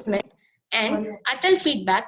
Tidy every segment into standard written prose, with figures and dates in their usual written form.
assessment, and ATAL feedback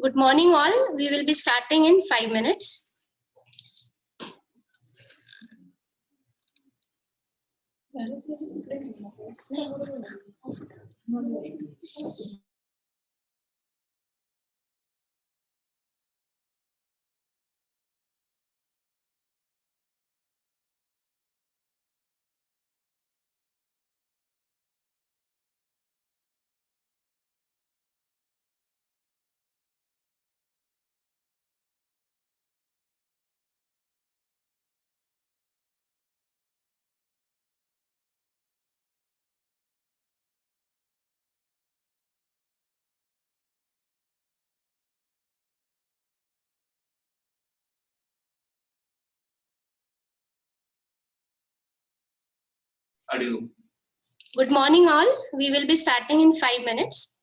Good morning all. We will be starting in 5 minutes. Good morning all. We will be starting in 5 minutes.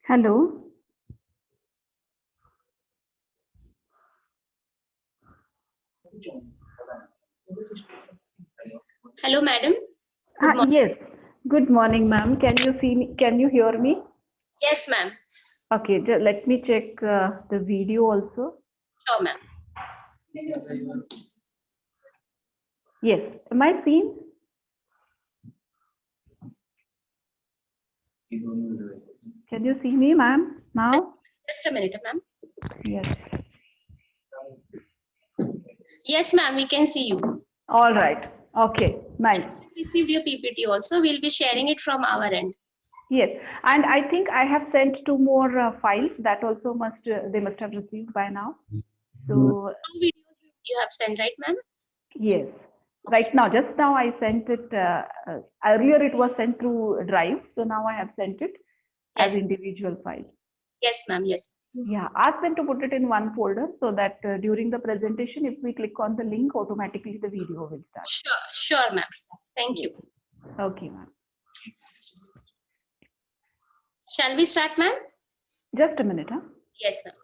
Hello. Hello, madam. Yes. Good morning, ma'am. Can you see me? Can you hear me? Yes, ma'am. Okay, let me check the video also. Sure, ma'am. Yes, am I seen? Can you see me, ma'am, now? Just a minute, ma'am. Yes. Yes, ma'am, we can see you. All right. Okay, nice. We received your PPT also. We'll be sharing it from our end. Yes, and I think I have sent 2 more files that also they must have received by now. So 2 videos you have sent, right, ma'am? yes, right now, just now I sent it. Earlier it was sent through Drive, so now I have sent it as individual files. Yes, ma'am. Yes. Yeah, ask them to put it in one folder so that during the presentation, if we click on the link, automatically the video will start. Sure, ma'am. Thank you. Okay, ma'am. Shall we start, ma'am? Just a minute, huh? Yes, ma'am.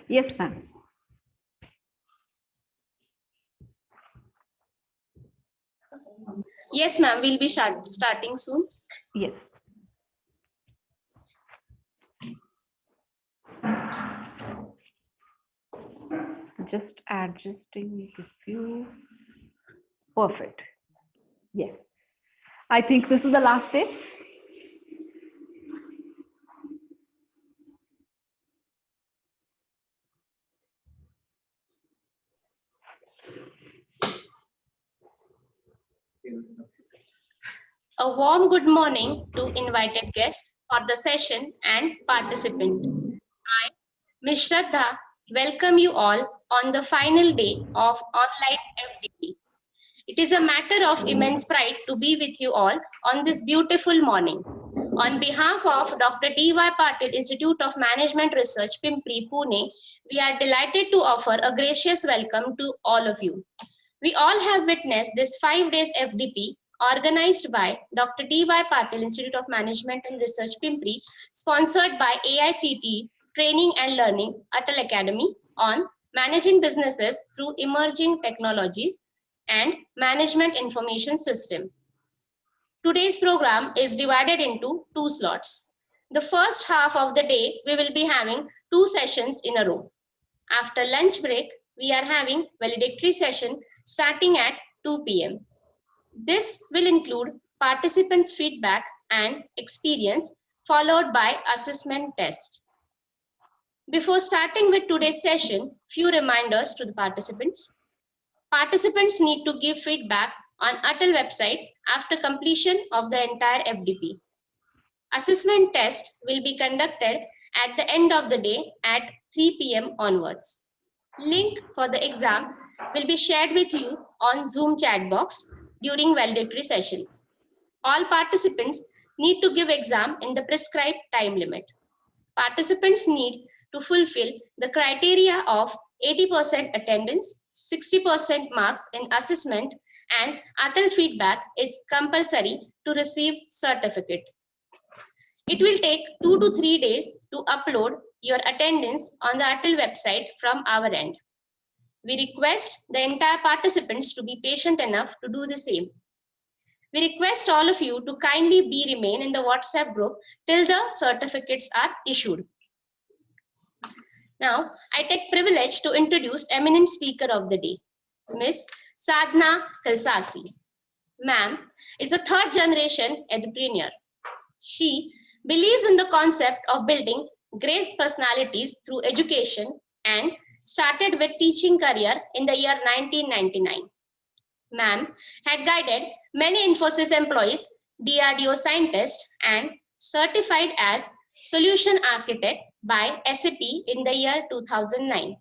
Yes, ma'am. Yes, ma'am. We'll be starting soon. Yes. Just adjusting the view. Perfect. Yes. I think this is the last day. A warm good morning to invited guests for the session and participant. I, Ms. Shraddha, welcome you all on the final day of online FDP. It is a matter of immense pride to be with you all on this beautiful morning. On behalf of Dr. D.Y. Patil Institute of Management Research, Pimpri, Pune, we are delighted to offer a gracious welcome to all of you. We all have witnessed this 5 days FDP organized by Dr. D.Y. Patil Institute of Management and Research, Pimpri, sponsored by AICTE Training and Learning ATAL Academy on managing businesses through emerging technologies and management information system. Today's program is divided into 2 slots. The first half of the day, we will be having 2 sessions in a row. After lunch break, we are having valedictory session starting at 2 p.m. This will include participants' feedback and experience, followed by assessment test. Before starting with today's session, few reminders to the participants. Participants need to give feedback on ATAL website after completion of the entire FDP. Assessment test will be conducted at the end of the day at 3 p.m. onwards. Link for the exam will be shared with you on Zoom chat box during valedictory session. All participants need to give exam in the prescribed time limit. Participants need to fulfill the criteria of 80% attendance, 60% marks in assessment, and ATAL feedback is compulsory to receive certificate. It will take 2 to 3 days to upload your attendance on the ATAL website from our end. We request the entire participants to be patient enough to do the same. We request all of you to kindly remain in the WhatsApp group till the certificates are issued. Now, I take privilege to introduce eminent speaker of the day, Ms. Sadhna Kalsasi. Ma'am is a third generation entrepreneur. She believes in the concept of building great personalities through education and started with teaching career in the year 1999. Ma'am had guided many Infosys employees, DRDO scientists, and certified as solution architect by SAP in the year 2009.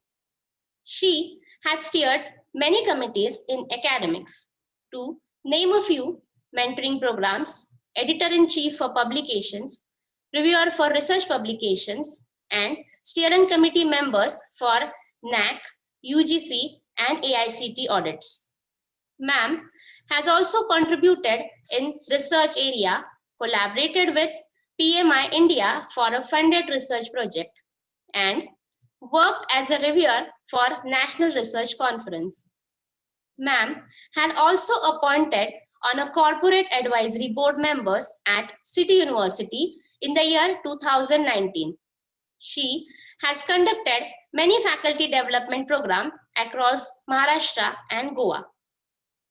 She has steered many committees in academics. To name a few, mentoring programs, editor-in-chief for publications, reviewer for research publications, and steering committee members for NAC, UGC, and AICT audits. Ma'am has also contributed in research area, collaborated with PMI India for a funded research project, and worked as a reviewer for National Research Conference. Ma'am had also appointed on a corporate advisory board members at City University in the year 2019. She has conducted many faculty development programs across Maharashtra and Goa.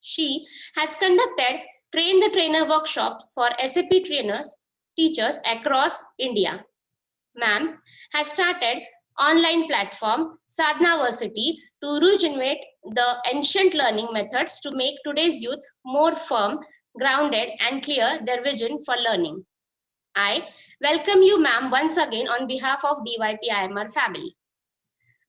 She has conducted train the trainer workshops for SAP trainers, teachers across India. Ma'am has started online platform Sadhnaversity to rejuvenate the ancient learning methods to make today's youth more firm, grounded, and clear their vision for learning. I welcome you, ma'am, once again on behalf of DYPIMR family.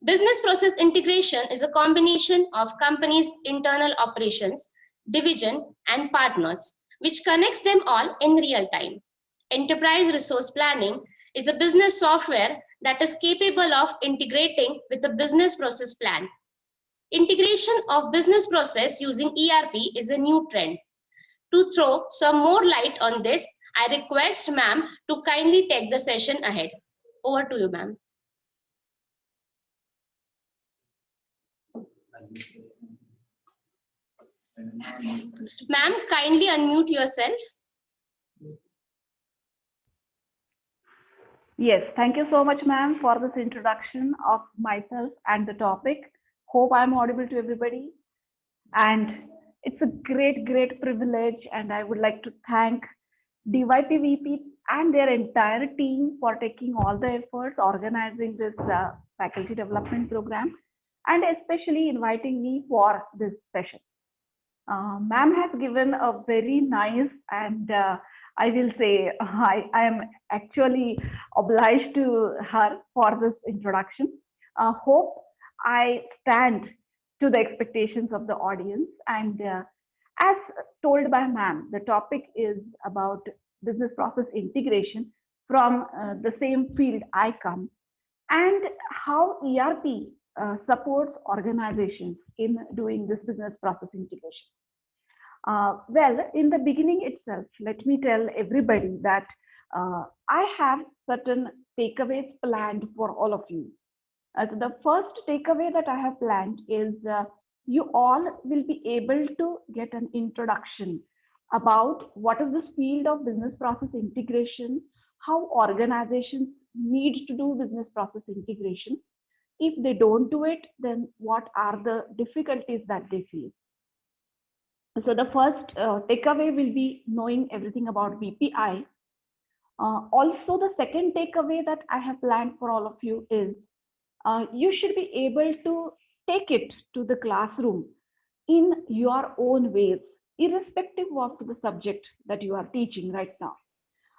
Business process integration is a combination of companies' internal operations, division, and partners, which connects them all in real time. Enterprise resource planning is a business software that is capable of integrating with a business process plan. Integration of business process using ERP is a new trend. To throw some more light on this, I request ma'am to kindly take the session ahead. Over to you, ma'am. Ma'am, kindly unmute yourself. Yes, thank you so much, ma'am, for this introduction of myself and the topic. Hope I'm audible to everybody. And it's a great, great privilege. And I would like to thank DYPVP and their entire team for taking all the efforts, organizing this faculty development program, and especially inviting me for this session. Ma'am has given a very nice and I will say I am actually obliged to her for this introduction. Hope I stand to the expectations of the audience. And as told by ma'am, the topic is about business process integration from the same field I come, and how ERP supports organizations in doing this business process integration. Well, in the beginning itself, let me tell everybody that I have certain takeaways planned for all of you. So the first takeaway that I have planned is you all will be able to get an introduction about what is this field of business process integration, how organizations need to do business process integration. If they don't do it, then what are the difficulties that they face? So the first takeaway will be knowing everything about BPI. Also, the second takeaway that I have planned for all of you is you should be able to take it to the classroom in your own ways, irrespective of the subject that you are teaching right now.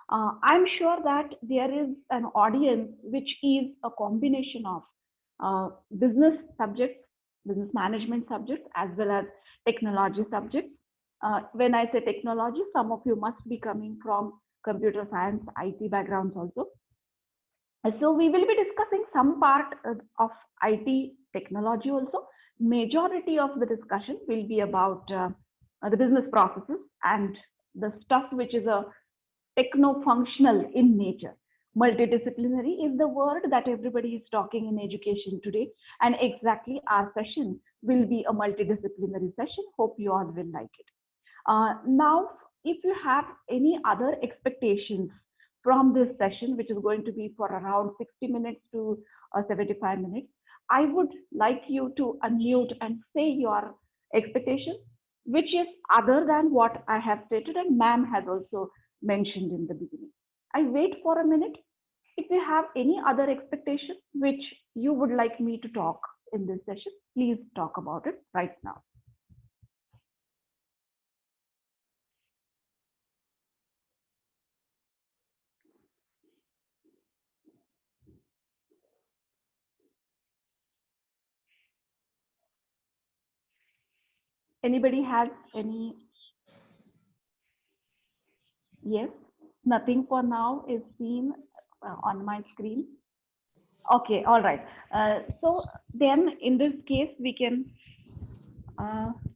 I'm sure that there is an audience which is a combination of business subjects, business management subjects, as well as technology subjects. When I say technology, some of you must be coming from computer science, IT backgrounds also. So we will be discussing some part of IT technology also. Majority of the discussion will be about the business processes and the stuff which is a techno-functional in nature. Multidisciplinary is the word that everybody is talking in education today, and exactly our session will be a multidisciplinary session. Hope you all will like it. Now, if you have any other expectations from this session, which is going to be for around 60 minutes to 75 minutes, I would like you to unmute and say your expectation, which is other than what I have stated and ma'am has also mentioned in the beginning. I wait for a minute. If you have any other expectation which you would like me to talk in this session, please talk about it right now. Anybody has any? Yes, nothing for now is seen on my screen. Okay, all right. So then in this case, we can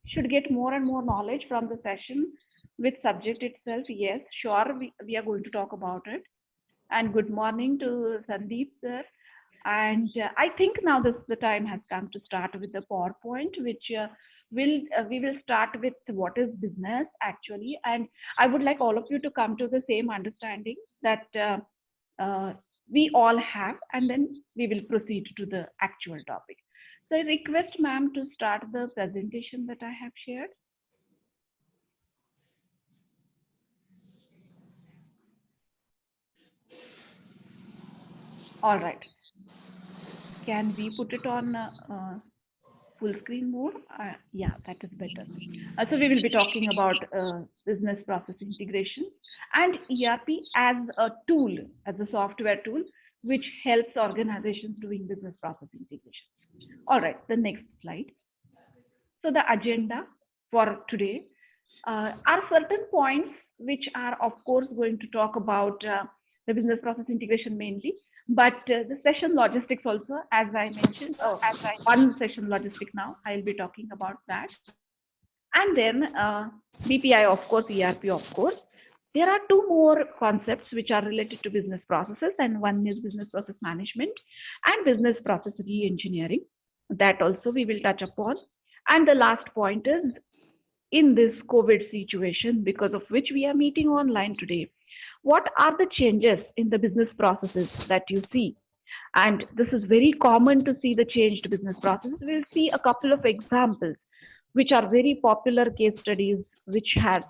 should get more and more knowledge from the session with subject itself. Yes, sure, we are going to talk about it. And good morning to Sandeep sir. And I think now the time has come to start with the PowerPoint, which we will start with what is business actually. And I would like all of you to come to the same understanding that we all have, and then we will proceed to the actual topic. So I request ma'am to start the presentation that I have shared. All right. Can we put it on full screen mode? Yeah, that is better. So we will be talking about business process integration and ERP as a tool, as a software tool, which helps organizations doing business process integration. All right, the next slide. So the agenda for today are certain points which are, of course, going to talk about the business process integration mainly, but the session logistics also, as I mentioned, one session logistic now, I'll be talking about that. And then BPI, of course, ERP, of course. There are two more concepts which are related to business processes, and one is business process management and business process re-engineering. That also we will touch upon. And the last point is, in this COVID situation, because of which we are meeting online today, what are the changes in the business processes that you see? And this is very common to see the changed business processes. We'll see a couple of examples, which are very popular case studies, which has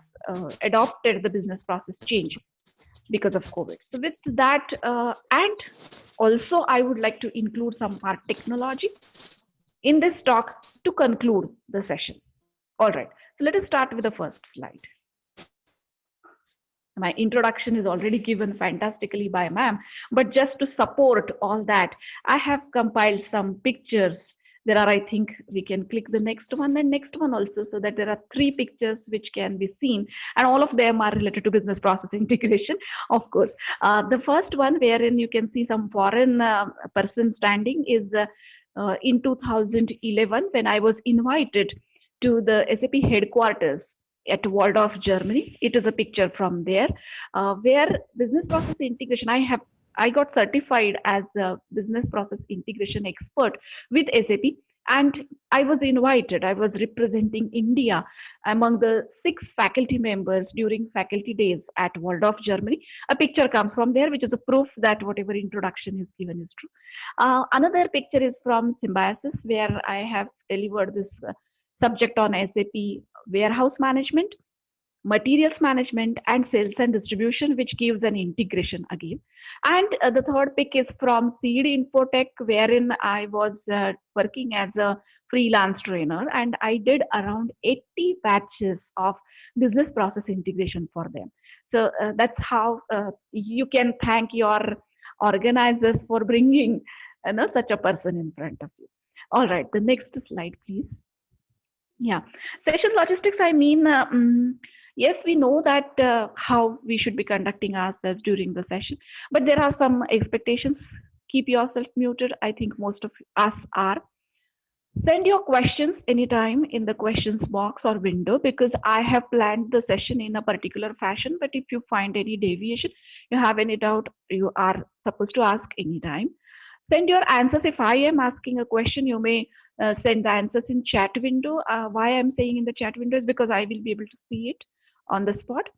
adopted the business process change because of COVID. So with that, and also I would like to include some art technology in this talk to conclude the session. All right, so let us start with the first slide. My introduction is already given fantastically by ma'am, but just to support all that, I have compiled some pictures. There are, I think we can click the next one and next one also, so that there are 3 pictures which can be seen, and all of them are related to business process integration, of course. The first one, wherein you can see some foreign person standing, is in 2011, when I was invited to the SAP headquarters at Waldorf, Germany. It is a picture from there, where business process integration, I got certified as a business process integration expert with SAP, and I was invited. I was representing India among the 6 faculty members during faculty days at Waldorf, Germany. A picture comes from there, which is a proof that whatever introduction is given is true. Another picture is from Symbiosis, where I have delivered this subject on SAP warehouse management, materials management, and sales and distribution, which gives an integration again. And the third pick is from Seed Infotech, wherein I was working as a freelance trainer, and I did around 80 batches of business process integration for them. So that's how you can thank your organizers for bringing such a person in front of you. All right, the next slide, please. Yeah, session logistics, I mean, yes, we know that how we should be conducting ourselves during the session, but there are some expectations. Keep yourself muted. I think most of us are. Send your questions anytime in the questions box or window, because I have planned the session in a particular fashion, but if you find any deviation, you have any doubt, you are supposed to ask anytime. Send your answers. If I am asking a question, you may send the answers in chat window. Why I'm saying in the chat window is because I will be able to see it on the spot.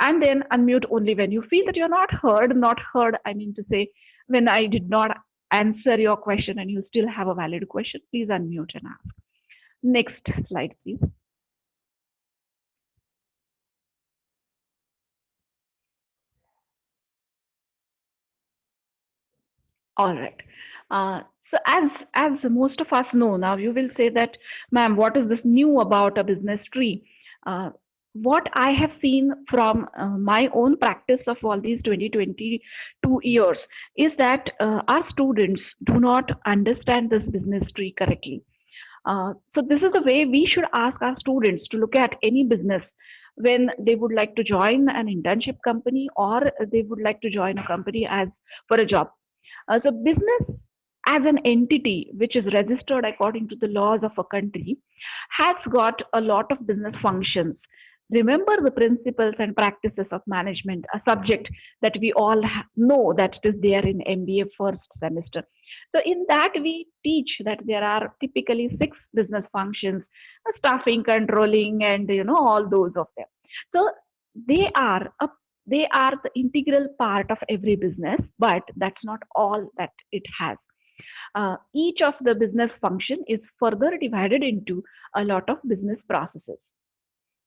And then unmute only when you feel that you're not heard, I mean to say, when I did not answer your question and you still have a valid question, please unmute and ask. Next slide, please. All right. So as most of us know now, you will say that, ma'am, what is this new about a business tree? Uh, what I have seen from my own practice of all these 2022 years is that our students do not understand this business tree correctly. So this is the way we should ask our students to look at any business when they would like to join an internship company or they would like to join a company as for a job. So business as an entity which is registered according to the laws of a country has got a lot of business functions. Remember the principles and practices of management, a subject that we all know that it is there in MBA first semester. So in that we teach that there are typically 6 business functions, staffing, controlling, and all those of them. So they are a they are the integral part of every business, but that's not all that it has. Each of the business function is further divided into a lot of business processes,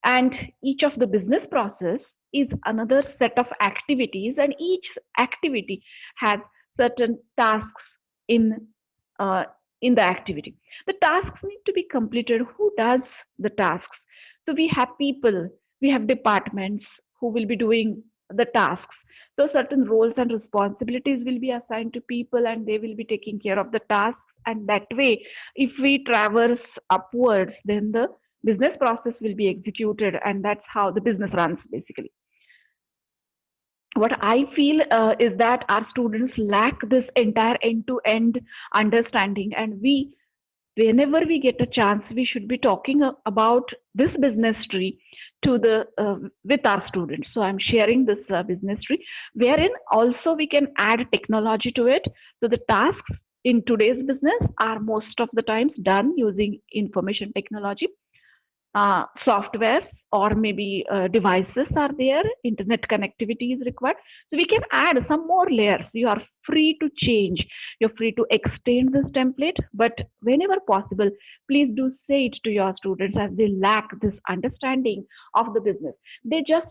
and each of the business process is another set of activities, and each activity has certain tasks in uh, in the activity. The tasks need to be completed. Who does the tasks? So we have people, we have departments who will be doing the tasks. So certain roles and responsibilities will be assigned to people, and they will be taking care of the tasks. And that way, if we traverse upwards, then the business process will be executed, and that's how the business runs basically. What I feel is that our students lack this entire end to end understanding, and we, whenever we get a chance, we should be talking about this business tree to the with our students. So I'm sharing this business tree wherein also we can add technology to it. So the tasks in today's business are most of the times done using information technology, softwares, or maybe devices are there, internet connectivity is required. So we can add some more layers. You are free to change, you're free to extend this template, but whenever possible, please do say it to your students, as they lack this understanding of the business. They just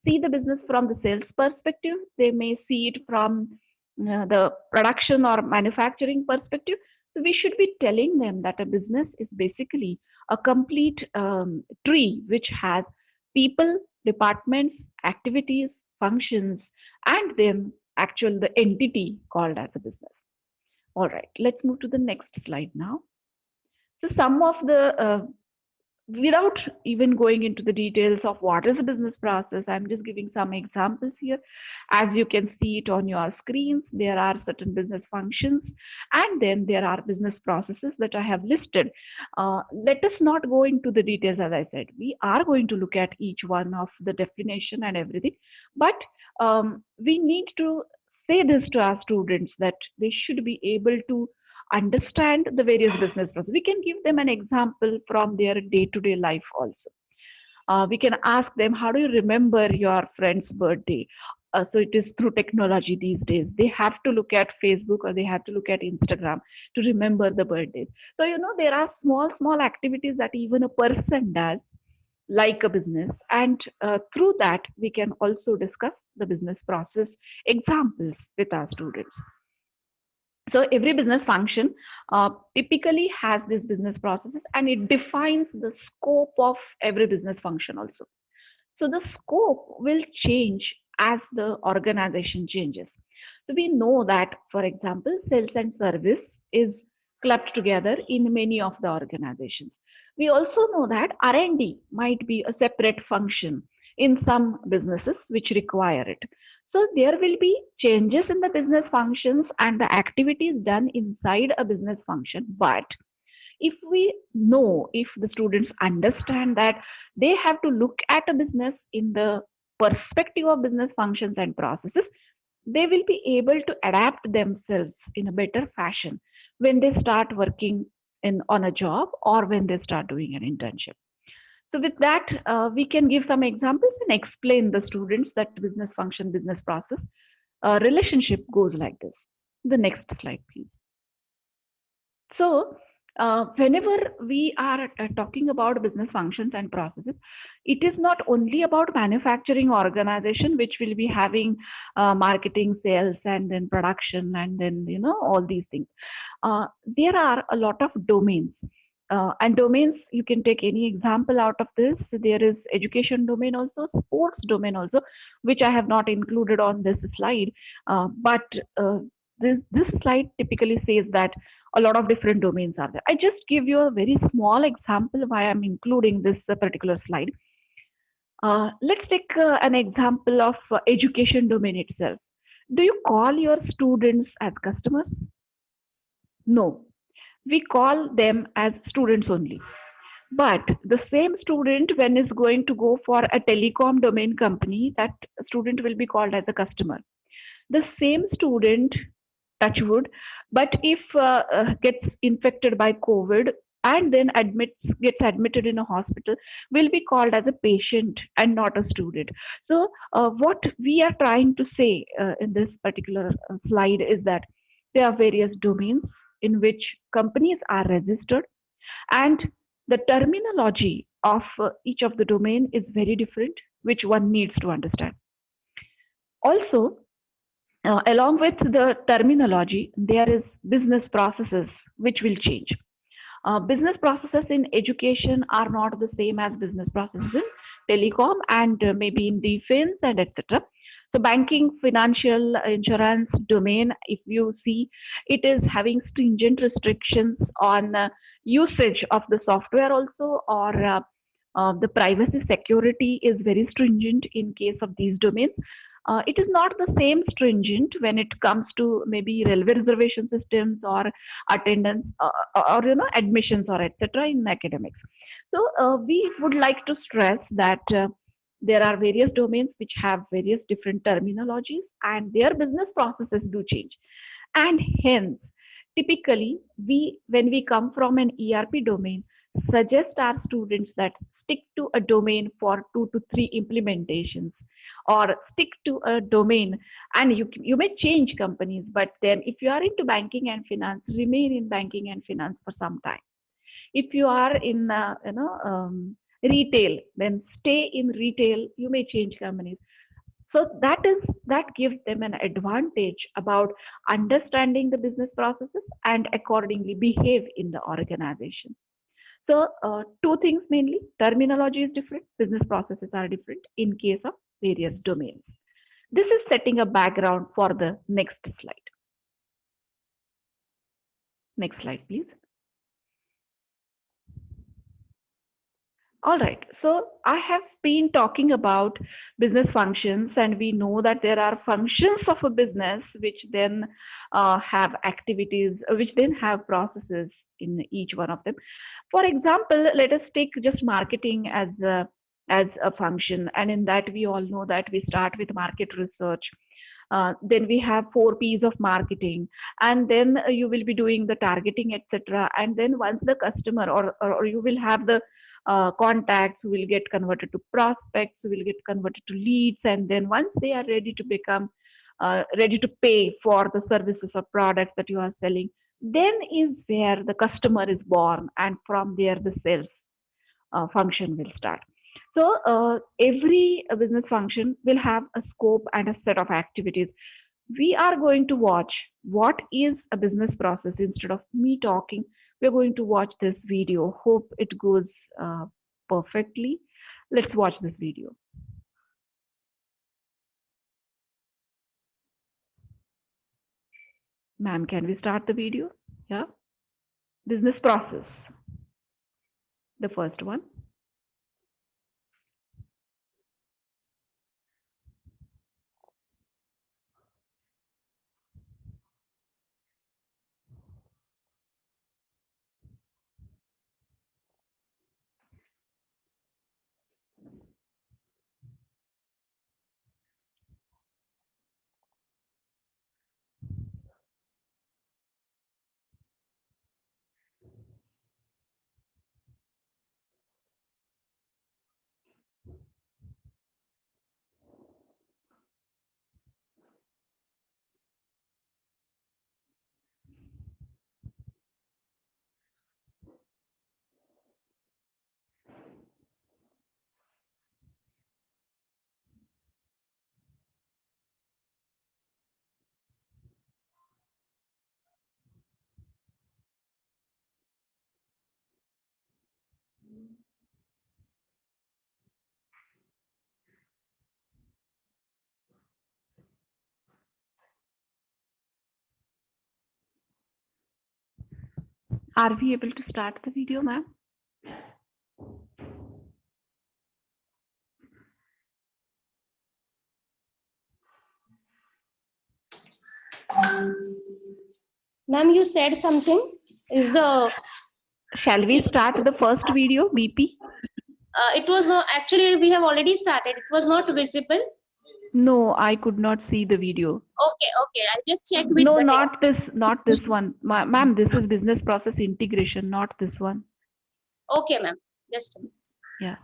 see the business from the sales perspective, they may see it from the production or manufacturing perspective. So we should be telling them that a business is basically a complete tree which has people, departments, activities, functions, and then actual the entity called as a business. All right, let's move to the next slide now. So some of the without even going into the details of what is a business process, I'm just giving some examples here. As you can see it on your screens, there are certain business functions, and then there are business processes that I have listed. Let us not go into the details. As I said, we are going to look at each one of the definition and everything, but we need to say this to our students that they should be able to understand the various business processes. We can give them an example from their day-to-day life also. We can ask them, how do you remember your friend's birthday? So it is through technology these days. They have to look at Facebook or they have to look at Instagram to remember the birthdays. So, there are small, small activities that even a person does, like a business. And through that, we can also discuss the business process examples with our students. So every business function typically has these business processes, and it defines the scope of every business function also. So the scope will change as the organization changes. So we know that, for example, sales and service is clubbed together in many of the organizations. We also know that R&D might be a separate function in some businesses which require it. So there will be changes in the business functions and the activities done inside a business function. But if we know, if the students understand that they have to look at a business in the perspective of business functions and processes, they will be able to adapt themselves in a better fashion when they start working on a job or when they start doing an internship. So with that, we can give some examples and explain the students that business function, business process relationship goes like this. The next slide, please. So Whenever we are talking about business functions and processes, it is not only about manufacturing organization, which will be having marketing, sales, and then production, and then all these things. There are a lot of domains. And domains, you can take any example out of this. There is education domain also, sports domain also, which I have not included on this slide. But this slide typically says that a lot of different domains are there. I just give you a very small example why I'm including this particular slide. Let's take an example of education domain itself. Do you call your students as customers? No, we call them as students only. But the same student, when is going to go for a telecom domain company, that student will be called as a customer. The same student, touch wood, but if gets infected by COVID and then gets admitted in a hospital, will be called as a patient and not a student. So what we are trying to say in this particular slide is that there are various domains in which companies are registered, and the terminology of each of the domain is very different, which one needs to understand. Also, along with the terminology, there is business processes which will change. Business processes in education are not the same as business processes in telecom and maybe in defense and etc. So banking, financial, insurance domain, if you see, it is having stringent restrictions on usage of the software also, or the privacy security is very stringent in case of these domains. It is not the same stringent when it comes to maybe railway reservation systems or attendance or admissions or etc. in academics. So we would like to stress that there are various domains which have various different terminologies and their business processes do change. And hence, typically, when we come from an ERP domain, suggest our students that stick to a domain for 2 to 3 implementations, or stick to a domain, and you may change companies, but then if you are into banking and finance, remain in banking and finance for some time. If you are in retail, then stay in retail. You may change companies. So that gives them an advantage about understanding the business processes and accordingly behave in the organization. So two things mainly: terminology is different, business processes are different in case of various domains. This is setting a background for the next slide. Next slide, please. All right. So I have been talking about business functions, and we know that there are functions of a business which then have activities, which then have processes in each one of them. For example, let us take just marketing as a function, and in that we all know that we start with market research. Then we have 4 P's of marketing, and then you will be doing the targeting, etc. And then once the customer or you will have the contacts who will get converted to prospects, who will get converted to leads, and then once they are ready to become ready to pay for the services or products that you are selling, then is where the customer is born, and from there the sales function will start. So every business function will have a scope and a set of activities. We are going to watch what is a business process. Instead of me talking, we're going to watch this video. Hope it goes perfectly. Let's watch this video. Ma'am, can we start the video? Yeah. Business process. The first one. Are we able to start the video, ma'am? Ma'am, you said something. Is the Shall we start the first video, BP? it was not actually we have already started. It was not visible. No, I could not see the video. Okay, okay. I'll just check with No, the not this one. Ma'am, this is business process integration, not this one. Okay, ma'am. Just Yeah.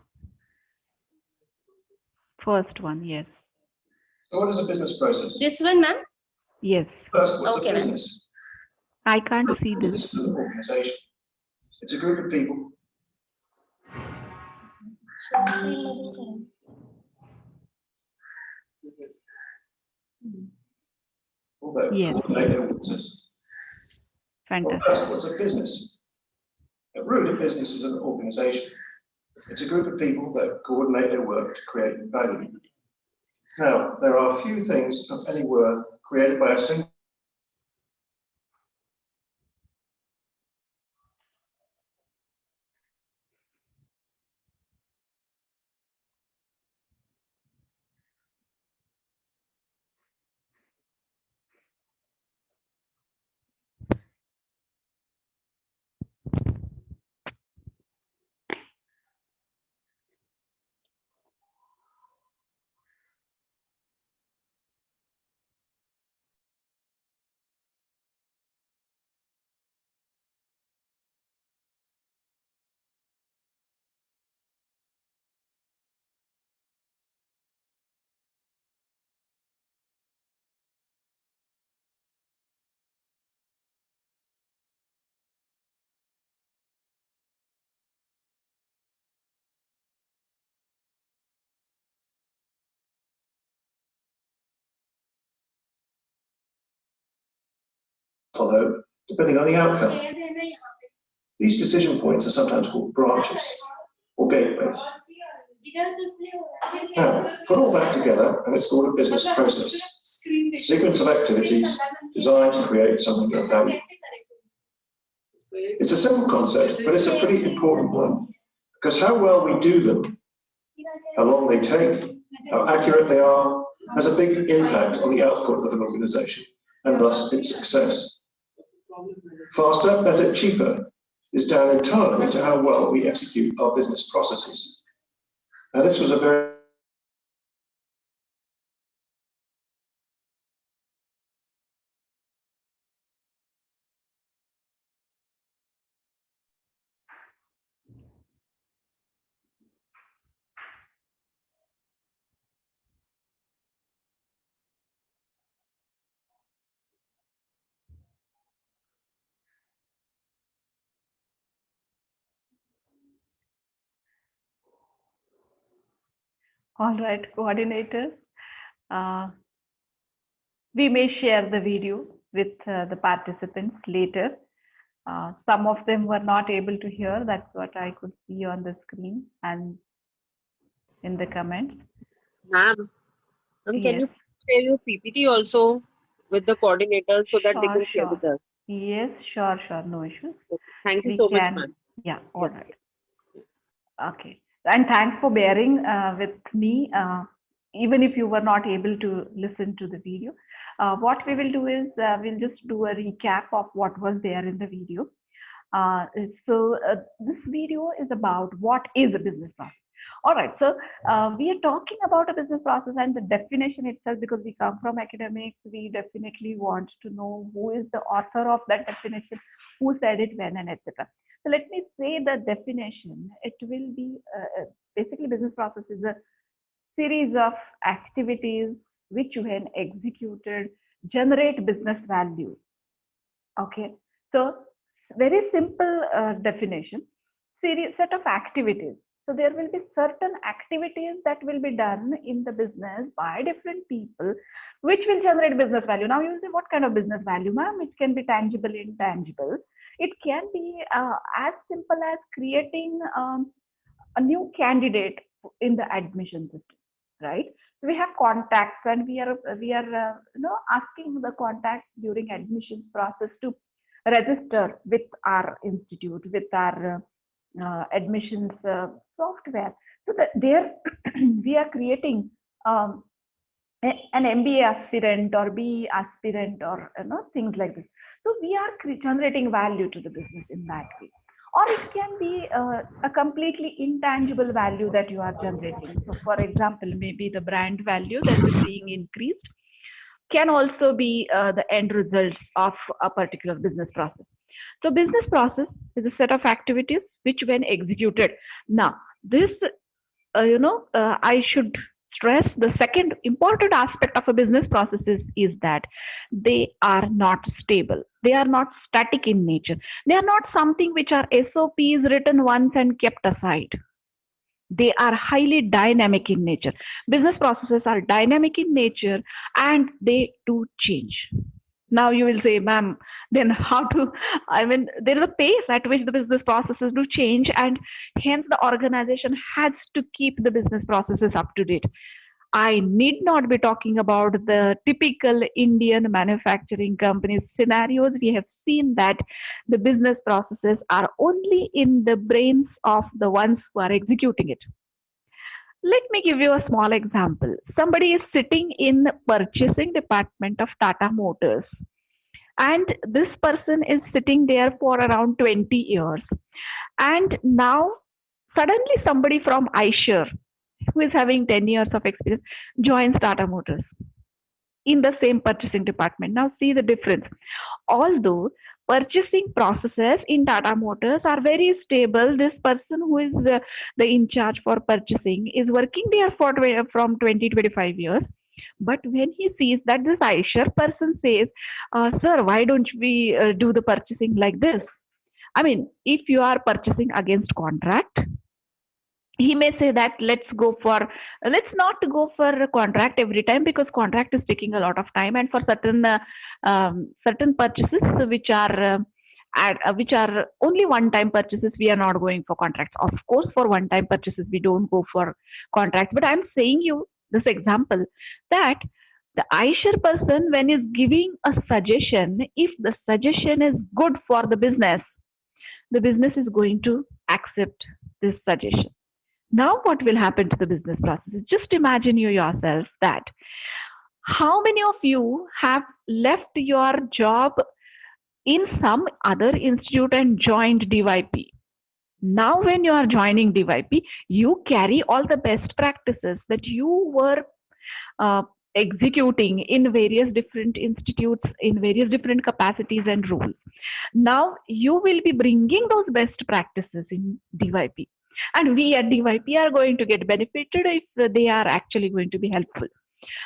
First one, yes. So what is a business process? this one, ma'am. Yes. First, what's Okay, a ma'am. business? I can't see this. This is an organization. It's a group of people. Although Yes. coordinate their works. Fantastic. First, what's a business? At root, a business is an organization. It's a group of people that coordinate their work to create value. Now, there are few things of any worth created by a single follow, depending on the outcome. These decision points are sometimes called branches or gateways. Now, put all that together and it's called a business process. A sequence of activities designed to create something of value. It's a simple concept, but it's a pretty important one, because how well we do them, how long they take, how accurate they are, has a big impact on the output of an organization, and thus its success. Faster, better, cheaper is down entirely to how well we execute our business processes. Now, this was a very All right, coordinators. We may share the video with the participants later. Some of them were not able to hear. That's what I could see on the screen and in the comments. Ma'am, can Yes. you share your PPT also with the coordinators so that they can share with us? Yes, sure, no issues. Thank you We so much, can, ma'am. yeah, all right. Okay, and thanks for bearing with me, even if you were not able to listen to the video. What we will do is we'll just do a recap of what was there in the video. This video is about what is a business process. All right, so we are talking about a business process and the definition itself, because we come from academics, we definitely want to know who is the author of that definition, who said it when, and etc. So let me say the definition. It will be basically business process is a series of activities which when executed generate business value. Okay, so very simple definition, set of activities. So there will be certain activities that will be done in the business by different people, which will generate business value. Now you say, what kind of business value, ma'am? It can be tangible, intangible. It can be as simple as creating a new candidate in the admission system, right? We have contacts, and we are asking the contacts during admissions process to register with our institute, with our admissions software. So that there we are creating an MBA aspirant or BE aspirant or things like this. So we are generating value to the business in that way. Or it can be a completely intangible value that you are generating. So for example, maybe the brand value that is being increased can also be the end results of a particular business process. So business process is a set of activities which when executed. Now, this, I should stress the second important aspect of a business process is that they are not stable. They are not static in nature. They are not something which are SOPs written once and kept aside. They are highly dynamic in nature. Business processes are dynamic in nature and they do change. Now you will say, ma'am, then how to, I mean, there is a pace at which the business processes do change, and hence the organization has to keep the business processes up to date. I need not be talking about the typical Indian manufacturing companies scenarios. We have seen that the business processes are only in the brains of the ones who are executing it. Let me give you a small example. Somebody is sitting in purchasing department of Tata Motors, and this person is sitting there for around 20 years, and now suddenly somebody from Eicher who is having 10 years of experience joins Tata Motors in the same purchasing department. Now see the difference. Although purchasing processes in Tata Motors are very stable, this person who is the in charge for purchasing is working there for from 20-25 years. But when he sees that this Eicher person says, sir, why don't we do the purchasing like this? I mean, if you are purchasing against contract, he may say that let's not go for a contract every time, because contract is taking a lot of time, and for certain purchases which are only one time purchases, we are not going for contracts. Of course, for one time purchases we don't go for contracts, but I'm saying you this example that the Aisher person, when is giving a suggestion, if the suggestion is good for the business is going to accept this suggestion. Now, what will happen to the business process? Just imagine yourself that how many of you have left your job in some other institute and joined DYP? Now, when you are joining DYP, you carry all the best practices that you were executing in various different institutes, in various different capacities and roles. Now, you will be bringing those best practices in DYP. And we at DYP are going to get benefited if they are actually going to be helpful.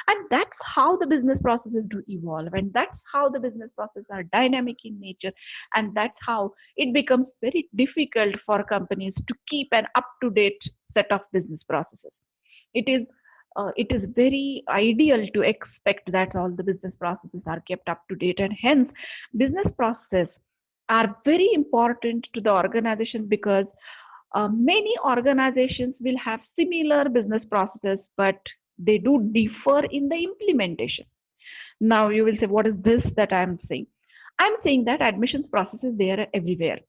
And that's how the business processes do evolve. And that's how the business processes are dynamic in nature. And that's how it becomes very difficult for companies to keep an up-to-date set of business processes. It is very ideal to expect that all the business processes are kept up to date, and hence business processes are very important to the organization, because many organizations will have similar business processes, but they do differ in the implementation. Now you will say, what is this that I'm saying? I'm saying that admissions process is there everywhere.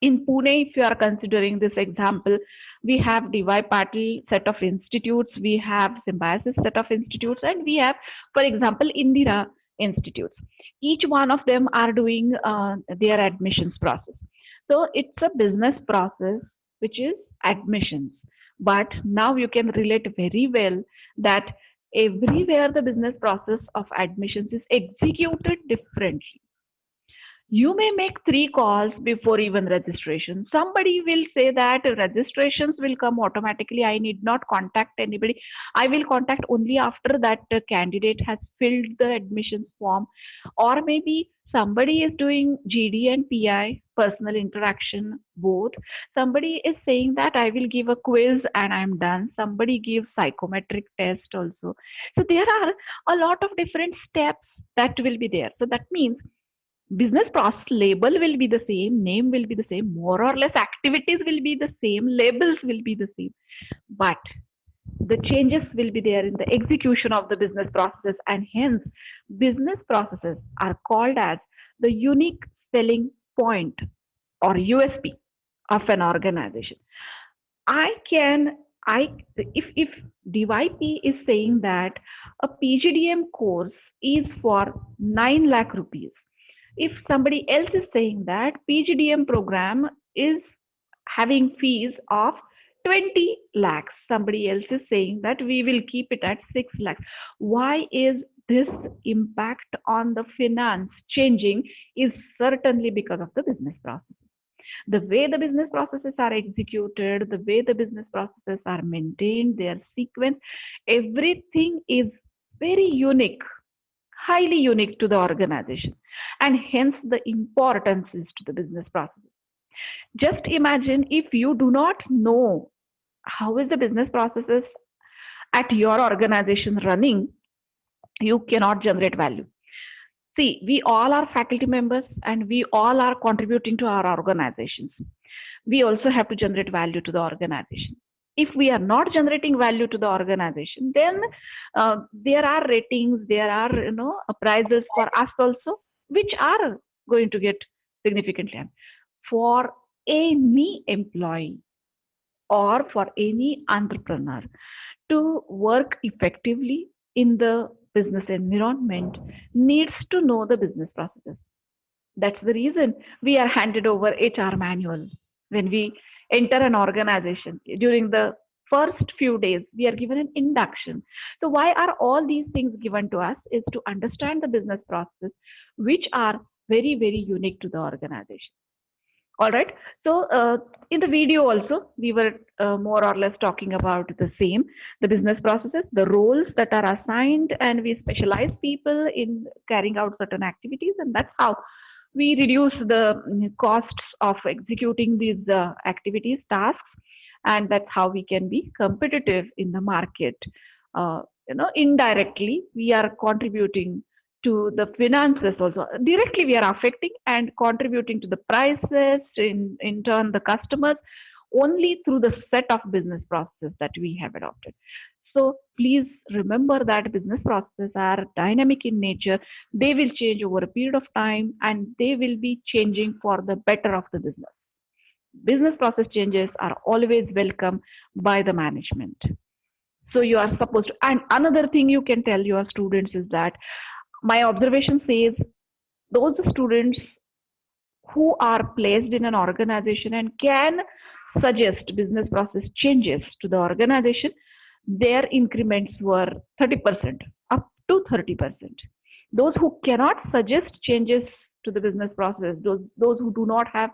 In Pune, if you are considering this example, we have DYPIMR set of institutes, we have Symbiosis set of institutes, and we have, for example, Indira institutes. Each one of them are doing their admissions process. So it's a business process which is admissions. But now you can relate very well that everywhere the business process of admissions is executed differently. You may make 3 calls before even registration. Somebody will say that registrations will come automatically. I need not contact anybody. I will contact only after that candidate has filled the admissions form. Or maybe somebody is doing GD and PI, personal interaction, both. Somebody is saying that I will give a quiz and I'm done. Somebody gives psychometric test also. So there are a lot of different steps that will be there. So that means business process label will be the same, name will be the same, more or less activities will be the same, labels will be the same, but the changes will be there in the execution of the business processes, and hence business processes are called as the unique selling point or USP of an organization. I can, if DYP is saying that a PGDM course is for 9 lakh rupees, if somebody else is saying that PGDM program is having fees of 20 lakhs, somebody else is saying that we will keep it at 6 lakhs. Why is this impact on the finance changing? Is certainly because of the business process. The way the business processes are executed, the way the business processes are maintained, their sequence, everything is very unique, highly unique to the organization, and hence the importance is to the business process. Just imagine if you do not know how is the business processes at your organization running, you cannot generate value. See, we all are faculty members and we all are contributing to our organizations. We also have to generate value to the organization. If we are not generating value to the organization, then there are ratings, there are prizes for us also, which are going to get significantly. For any employee or for any entrepreneur to work effectively in the business environment needs to know the business processes. That's the reason we are handed over HR manual. When we enter an organization, during the first few days, we are given an induction. So why are all these things given to us? Is to understand the business processes, which are very, very unique to the organization. All right. So in the video also, we were more or less talking about the same, the business processes, the roles that are assigned, and we specialize people in carrying out certain activities. And that's how we reduce the costs of executing these activities, tasks. And that's how we can be competitive in the market. Indirectly, we are contributing to the finances also. Directly, we are affecting and contributing to the prices, in turn, the customers, only through the set of business processes that we have adopted. So please remember that business processes are dynamic in nature. They will change over a period of time and they will be changing for the better of the business. Business process changes are always welcome by the management. So you are supposed to, and another thing you can tell your students is that my observation says those students who are placed in an organization and can suggest business process changes to the organization, their increments were 30%, up to 30%. Those who cannot suggest changes to the business process, those who do not have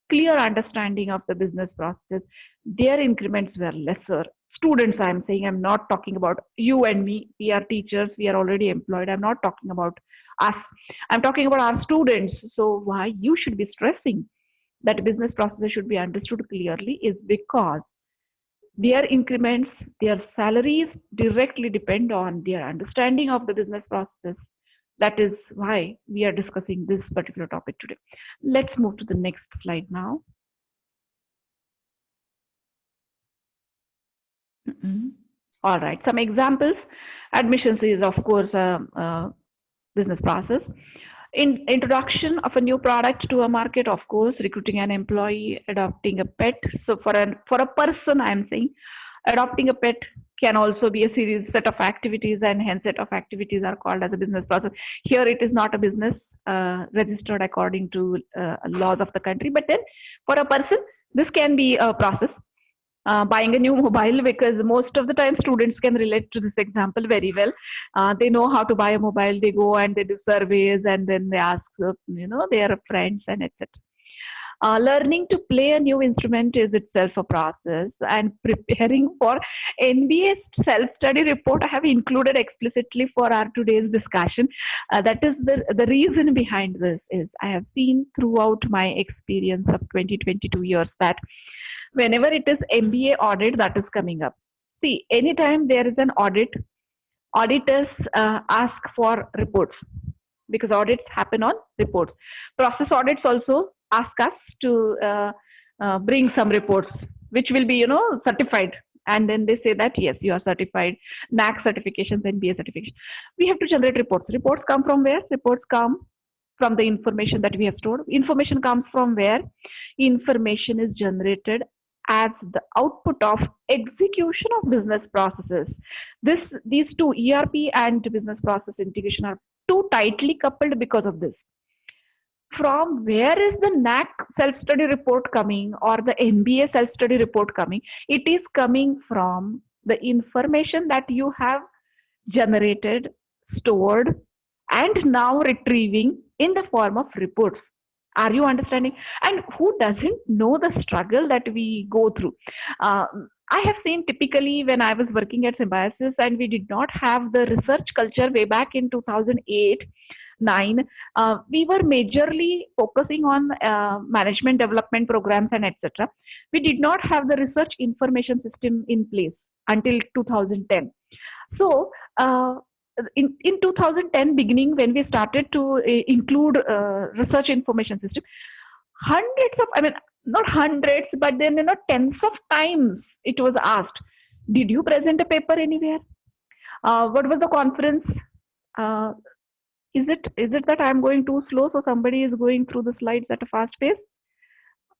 clear understanding of the business process, their increments were lesser. Students, I'm saying, I'm not talking about you and me. We are teachers, we are already employed. I'm not talking about us. I'm talking about our students. So why you should be stressing that business processes should be understood clearly is because their increments, their salaries directly depend on their understanding of the business process. That is why we are discussing this particular topic today. Let's move to the next slide now. All right, some examples. Admissions is, of course, a business process. In introduction of a new product to a market, of course, recruiting an employee, adopting a pet. So for a person, I'm saying, adopting a pet can also be a set of activities, and hence set of activities are called as a business process. Here it is not a business registered according to laws of the country, but then for a person, this can be a process. Buying a new mobile, because most of the time students can relate to this example very well. They know how to buy a mobile. They go and they do surveys, and then they ask their friends and etc. Learning to play a new instrument is itself a process, and preparing for NBA self-study report I have included explicitly for our today's discussion. That is the reason behind this is I have seen throughout my experience of 22 years that whenever it is MBA audit that is coming up, see, anytime there is an audit, auditors ask for reports because audits happen on reports. Process audits also ask us to bring some reports, which will be, certified. And then they say that, yes, you are certified, NAC certifications, NBA certifications. We have to generate reports. Reports come from where? Reports come from the information that we have stored. Information comes from where? Information is generated as the output of execution of business processes. These two, ERP and business process integration, are too tightly coupled because of this. From where is the NAC self-study report coming or the NBA self-study report coming? It is coming from the information that you have generated, stored, and now retrieving in the form of reports. Are you understanding? And who doesn't know the struggle that we go through? I have seen typically when I was working at Symbiosis and we did not have the research culture way back in 2008. 9, we were majorly focusing on management development programs and etc. We did not have the research information system in place until 2010. So in 2010 beginning, when we started to include research information system, hundreds of, I mean, not hundreds, but then tens of times it was asked, did you present a paper anywhere? What was the conference? Is it that I'm going too slow, so somebody is going through the slides at a fast pace?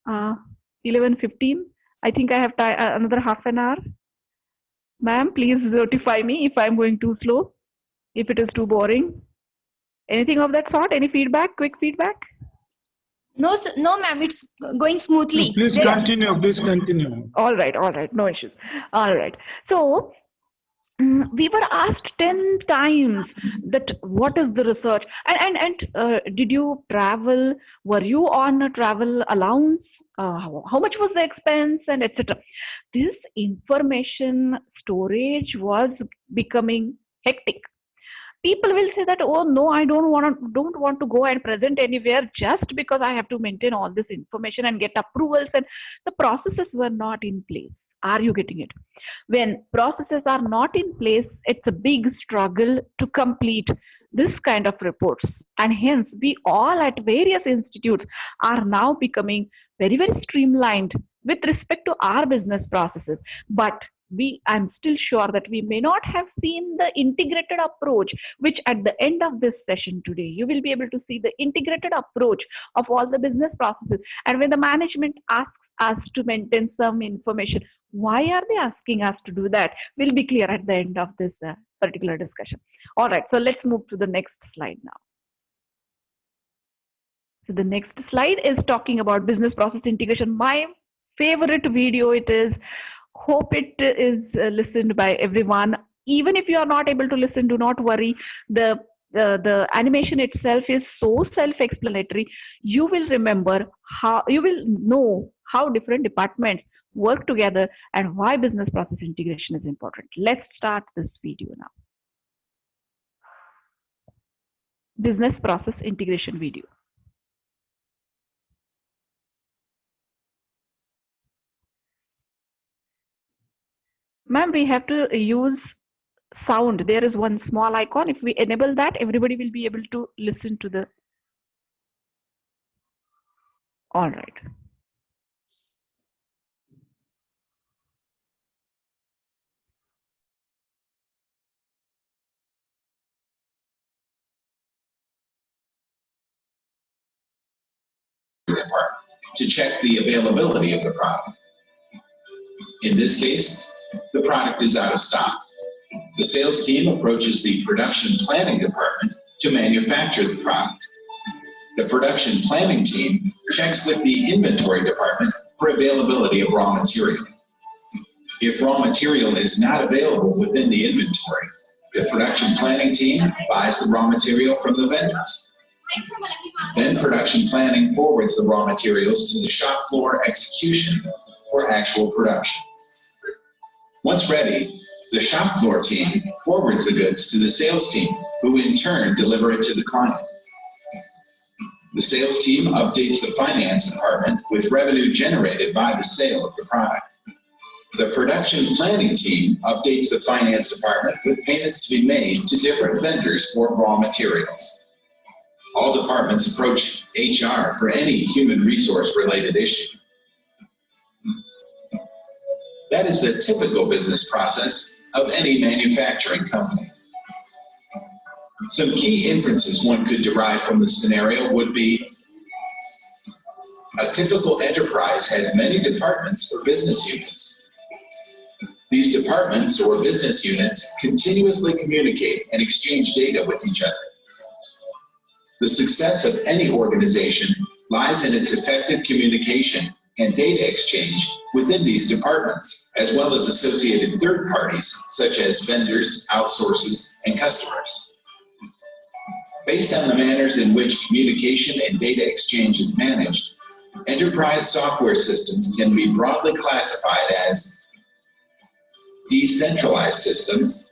11:15. I think I have another half an hour. Ma'am, please notify me if I'm going too slow, if it is too boring. Anything of that sort? Any feedback? Quick feedback? No, no, ma'am. It's going smoothly. No, please continue. Please continue. All right. No issues. All right. So we were asked 10 times that what is the research, and did you travel? Were you on a travel allowance? How much was the expense, and etc. This information storage was becoming hectic. People will say that, oh no, I don't want to go and present anywhere just because I have to maintain all this information and get approvals, and the processes were not in place. Are you getting it? When processes are not in place, it's a big struggle to complete this kind of reports. And hence, we all at various institutes are now becoming very, very streamlined with respect to our business processes. But I'm still sure that we may not have seen the integrated approach, which at the end of this session today, you will be able to see the integrated approach of all the business processes. And when the management asks us to maintain some information, why are they asking us to do that? We'll be clear at the end of this particular discussion. All right, so let's move to the next slide now. So the next slide is talking about business process integration. My favorite video it is. Hope it is listened by everyone. Even if you are not able to listen, do not worry. The animation itself is so self-explanatory. You will remember how, you will know how different departments work together and why business process integration is important. Let's start this video now. Business process integration video. Ma'am, we have to use sound. There is one small icon. If we enable that, everybody will be able to listen to the. All right. To check the availability of the product. In this case, the product is out of stock. The sales team approaches the production planning department to manufacture the product. The production planning team checks with the inventory department for availability of raw material. If raw material is not available within the inventory, the production planning team buys the raw material from the vendors. Then production planning forwards the raw materials to the shop floor execution for actual production. Once ready, the shop floor team forwards the goods to the sales team, who in turn deliver it to the client. The sales team updates the finance department with revenue generated by the sale of the product. The production planning team updates the finance department with payments to be made to different vendors for raw materials. All departments approach HR for any human resource related issue. That is the typical business process of any manufacturing company. Some key inferences one could derive from the scenario would be a typical enterprise has many departments or business units. These departments or business units continuously communicate and exchange data with each other. The success of any organization lies in its effective communication and data exchange within these departments, as well as associated third parties such as vendors, outsources, and customers. Based on the manners in which communication and data exchange is managed, enterprise software systems can be broadly classified as decentralized systems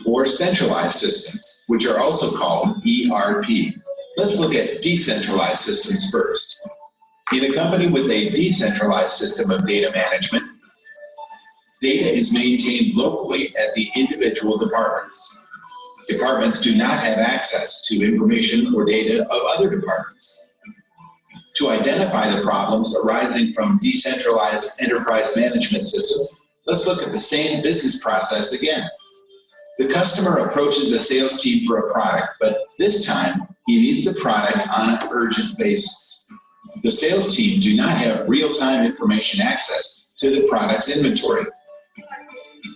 or centralized systems, which are also called ERP. Let's look at decentralized systems first. In a company with a decentralized system of data management, data is maintained locally at the individual departments. Departments do not have access to information or data of other departments. To identify the problems arising from decentralized enterprise management systems, let's look at the same business process again. The customer approaches the sales team for a product, but this time he needs the product on an urgent basis. The sales team do not have real-time information access to the product's inventory.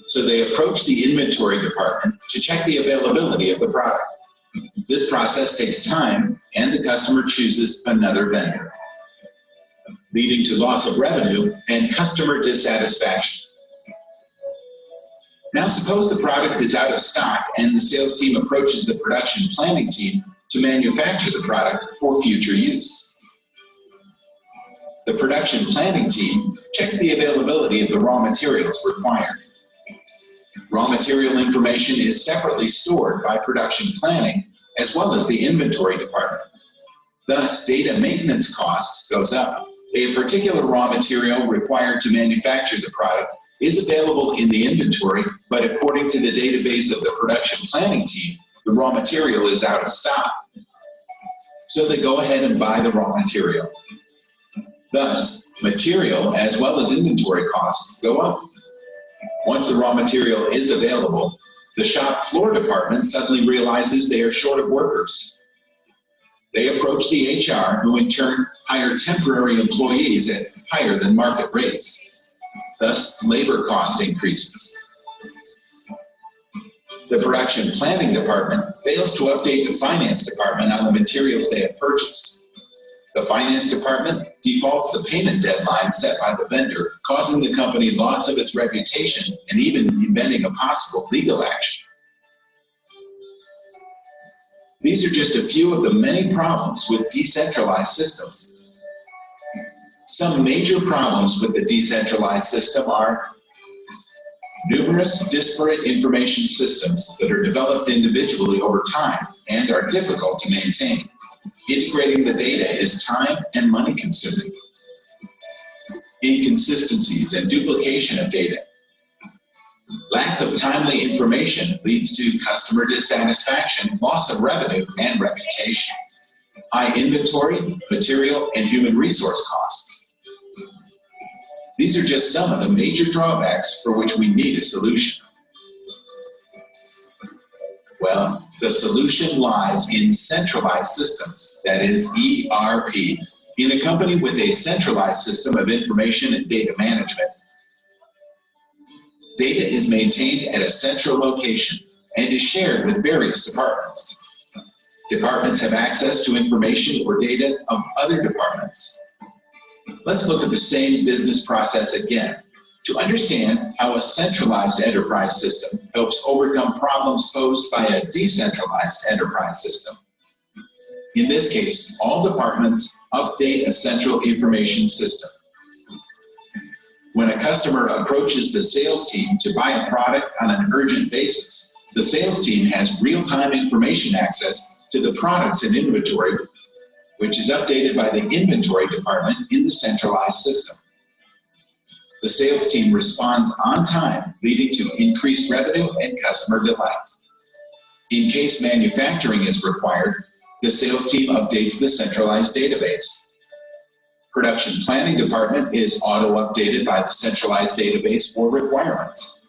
So they approach the inventory department to check the availability of the product. This process takes time and the customer chooses another vendor, leading to loss of revenue and customer dissatisfaction. Now suppose the product is out of stock and the sales team approaches the production planning team to manufacture the product for future use. The production planning team checks the availability of the raw materials required. Raw material information is separately stored by production planning as well as the inventory department. Thus, data maintenance cost goes up. A particular raw material required to manufacture the product is available in the inventory, but according to the database of the production planning team, the raw material is out of stock. So they go ahead and buy the raw material. Thus, material as well as inventory costs go up. Once the raw material is available, the shop floor department suddenly realizes they are short of workers. They approach the HR, who in turn hire temporary employees at higher than market rates. Thus, labor cost increases. The production planning department fails to update the finance department on the materials they have purchased. The finance department defaults the payment deadline set by the vendor, causing the company loss of its reputation and even inventing a possible legal action. These are just a few of the many problems with decentralized systems. Some major problems with the decentralized system are numerous disparate information systems that are developed individually over time and are difficult to maintain. Integrating the data is time and money consuming. Inconsistencies and duplication of data. Lack of timely information leads to customer dissatisfaction, loss of revenue, and reputation. High inventory, material, and human resource costs. These are just some of the major drawbacks for which we need a solution. Well, the solution lies in centralized systems, that is ERP. In a company with a centralized system of information and data management, data is maintained at a central location and is shared with various departments. Departments have access to information or data of other departments. Let's look at the same business process again to understand how a centralized enterprise system helps overcome problems posed by a decentralized enterprise system. In this case, all departments update a central information system. When a customer approaches the sales team to buy a product on an urgent basis, the sales team has real-time information access to the products in inventory, which is updated by the inventory department in the centralized system. The sales team responds on time, leading to increased revenue and customer delight. In case manufacturing is required, the sales team updates the centralized database. Production planning department is auto-updated by the centralized database for requirements.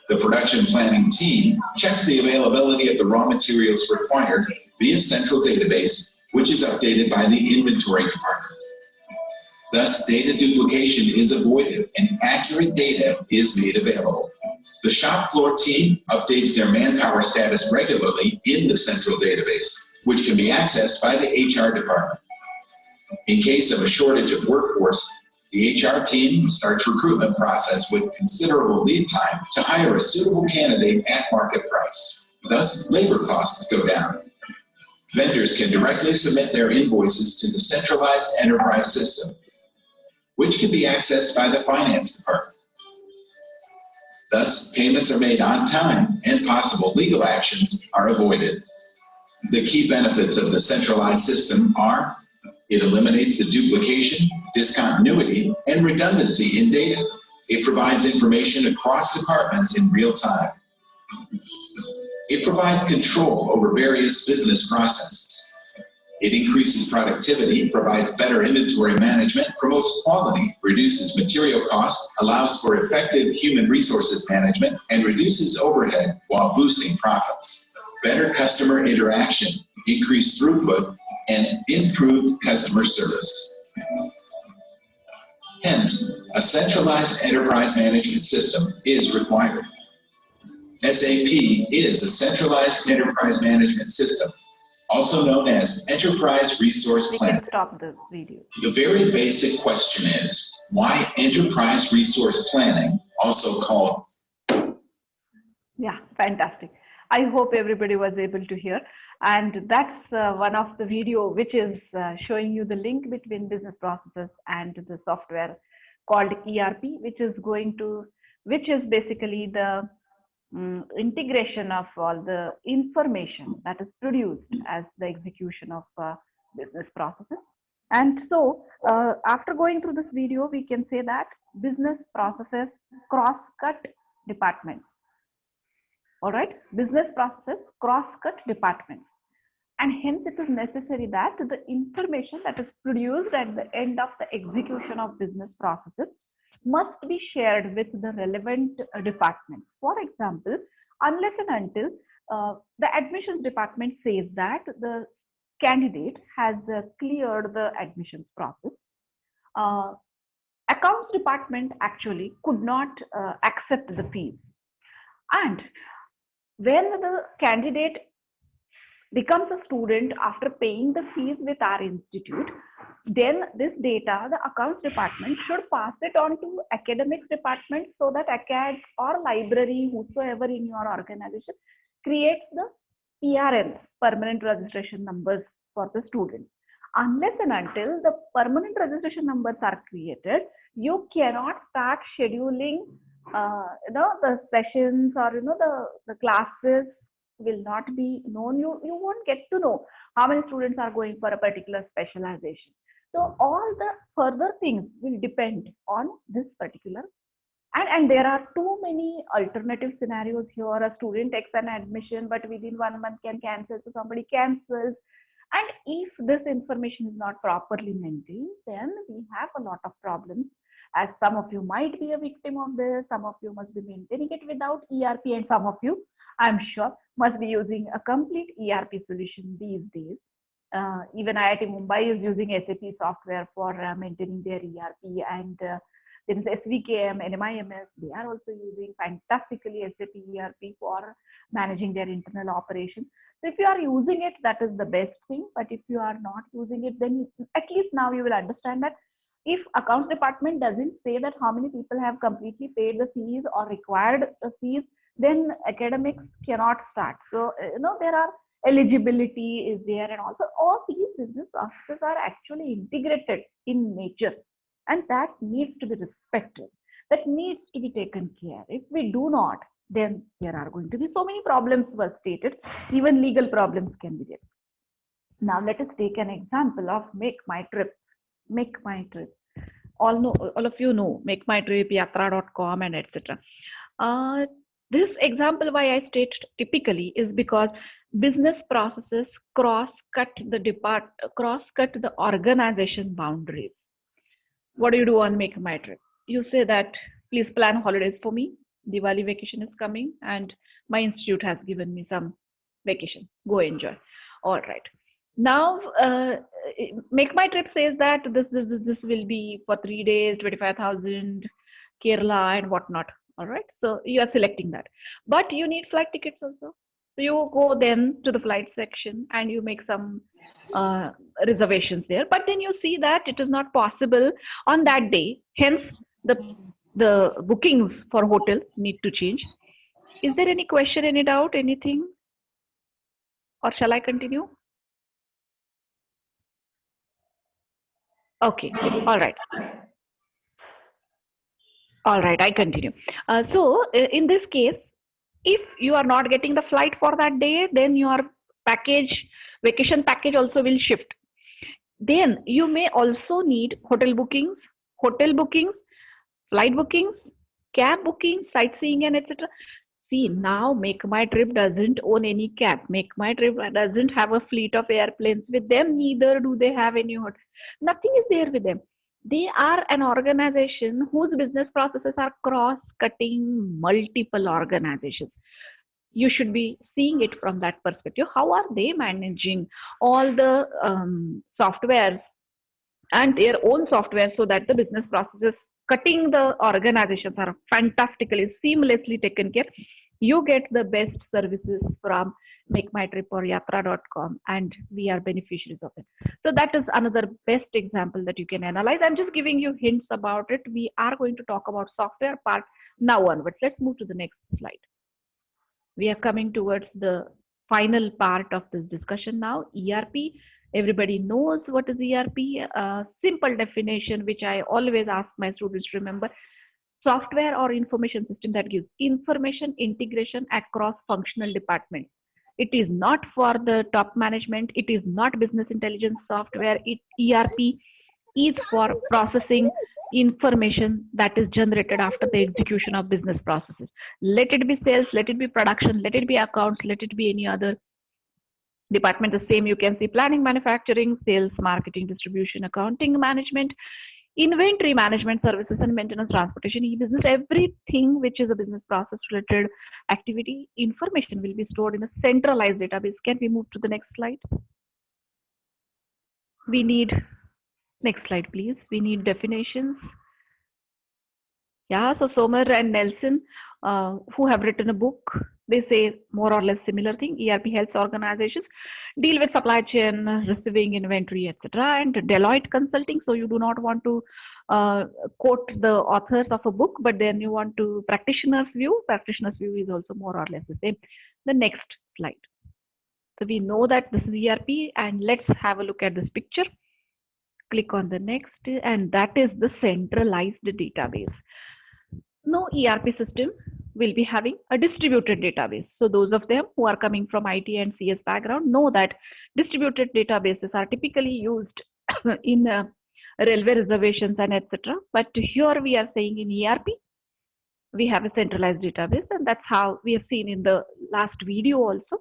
The production planning team checks the availability of the raw materials required via central database, which is updated by the inventory department. Thus, data duplication is avoided and accurate data is made available. The shop floor team updates their manpower status regularly in the central database, which can be accessed by the HR department. In case of a shortage of workforce, the HR team starts recruitment process with considerable lead time to hire a suitable candidate at market price. Thus, labor costs go down. Vendors can directly submit their invoices to the centralized enterprise system, which can be accessed by the finance department. Thus, payments are made on time and possible legal actions are avoided. The key benefits of the centralized system are: it eliminates the duplication, discontinuity, and redundancy in data. It provides information across departments in real time. It provides control over various business processes. It increases productivity, provides better inventory management, promotes quality, reduces material costs, allows for effective human resources management, and reduces overhead while boosting profits. Better customer interaction, increased throughput, and improved customer service. Hence, a centralized enterprise management system is required. SAP is a centralized enterprise management system, also known as Enterprise Resource We Planning. can stop the video. The very basic question is, why Enterprise Resource Planning, also called? Yeah, fantastic. I hope everybody was able to hear. And that's one of the video which is showing you the link between business processes and the software called ERP, which is basically the integration of all the information that is produced as the execution of business processes. And so after going through this video, we can say that business processes cross-cut departments. All right, business processes cross-cut departments. And hence it is necessary that the information that is produced at the end of the execution of business processes must be shared with the relevant departments. For example, unless and until the admissions department says that the candidate has cleared the admissions process, accounts department actually could not accept the fees. And when the candidate becomes a student after paying the fees with our institute, then this data, the accounts department should pass it on to academics department so that acad or library, whosoever in your organization, creates the PRNs, permanent registration numbers for the students. Unless and until the permanent registration numbers are created, you cannot start scheduling the sessions or the classes will not be known. You won't get to know how many students are going for a particular specialization. So all the further things will depend on this particular. And there are too many alternative scenarios here. A student takes an admission, but within 1 month can cancel, so somebody cancels. And if this information is not properly maintained, then we have a lot of problems. As some of you might be a victim of this, some of you must be maintaining it without ERP, and some of you, I'm sure, must be using a complete ERP solution these days. Even IIT Mumbai is using SAP software for maintaining their ERP, and there is SVKM, NMIMS, they are also using fantastically SAP ERP for managing their internal operations. So if you are using it, that is the best thing. But if you are not using it, then at least now you will understand that if accounts department doesn't say that how many people have completely paid the fees or required the fees, then academics cannot start. So, there are eligibility is there, and also all these business processes are actually integrated in nature, and that needs to be respected. That needs to be taken care. If we do not, then there are going to be so many problems were stated. Even legal problems can be there. Now let us take an example of Make My Trip. Make My Trip. All of you know Make My Trip, yatra.com, and etc. This example why I state typically is because business processes cross-cut the organization boundaries. What do you do on Make My Trip? You say that please plan holidays for me. Diwali vacation is coming and my institute has given me some vacation. Go enjoy. All right. Now, Make My Trip says that this will be for 3 days, 25,000, Kerala and whatnot. All right. So you are selecting that, but you need flight tickets also. So you go then to the flight section and you make some reservations there. But then you see that it is not possible on that day. Hence, the bookings for hotel need to change. Is there any question, any doubt, anything? Or shall I continue? Okay. All right. All right. I continue. In this case, if you are not getting the flight for that day, then your vacation package also will shift. Then you may also need hotel bookings, flight bookings, cab bookings, sightseeing and etc. See, now Make My Trip doesn't own any cab. Make My Trip doesn't have a fleet of airplanes with them. Neither do they have any hotels. Nothing is there with them. They are an organization whose business processes are cross-cutting multiple organizations. You should be seeing it from that perspective. How are they managing all the softwares and their own software so that the business processes cutting the organizations are fantastically, seamlessly taken care? You get the best services from Make My Trip or Yatra.com, and we are beneficiaries of it. So that is another best example that you can analyze. I'm just giving you hints about it. We are going to talk about software part now onwards. Let's move to the next slide. We are coming towards the final part of this discussion now. ERP. Everybody knows what is ERP. Simple definition, which I always ask my students to remember. Software or information system that gives information integration across functional departments. It is not for the top management. It is not business intelligence software. ERP is for processing information that is generated after the execution of business processes. Let it be sales, let it be production, let it be accounts, let it be any other department. The same you can see: planning, manufacturing, sales, marketing, distribution, accounting, management, inventory management, services and maintenance, transportation, e-business. Everything which is a business process related activity, information will be stored in a centralized database. Can we move to the next slide? We need, next slide please. We need definitions. Yeah, so Somer and Nelson, who have written a book, they say more or less similar thing. ERP helps organizations deal with supply chain, receiving, inventory, etc. And Deloitte Consulting. So you do not want to quote the authors of a book, but then you want to practitioner's view. Practitioner's view is also more or less the same. The next slide. So we know that this is ERP, and let's have a look at this picture. Click on the next, and that is the centralized database. No ERP system will be having a distributed database. So those of them who are coming from IT and CS background know that distributed databases are typically used in railway reservations and etc. But here we are saying in ERP, we have a centralized database, and that's how we have seen in the last video also.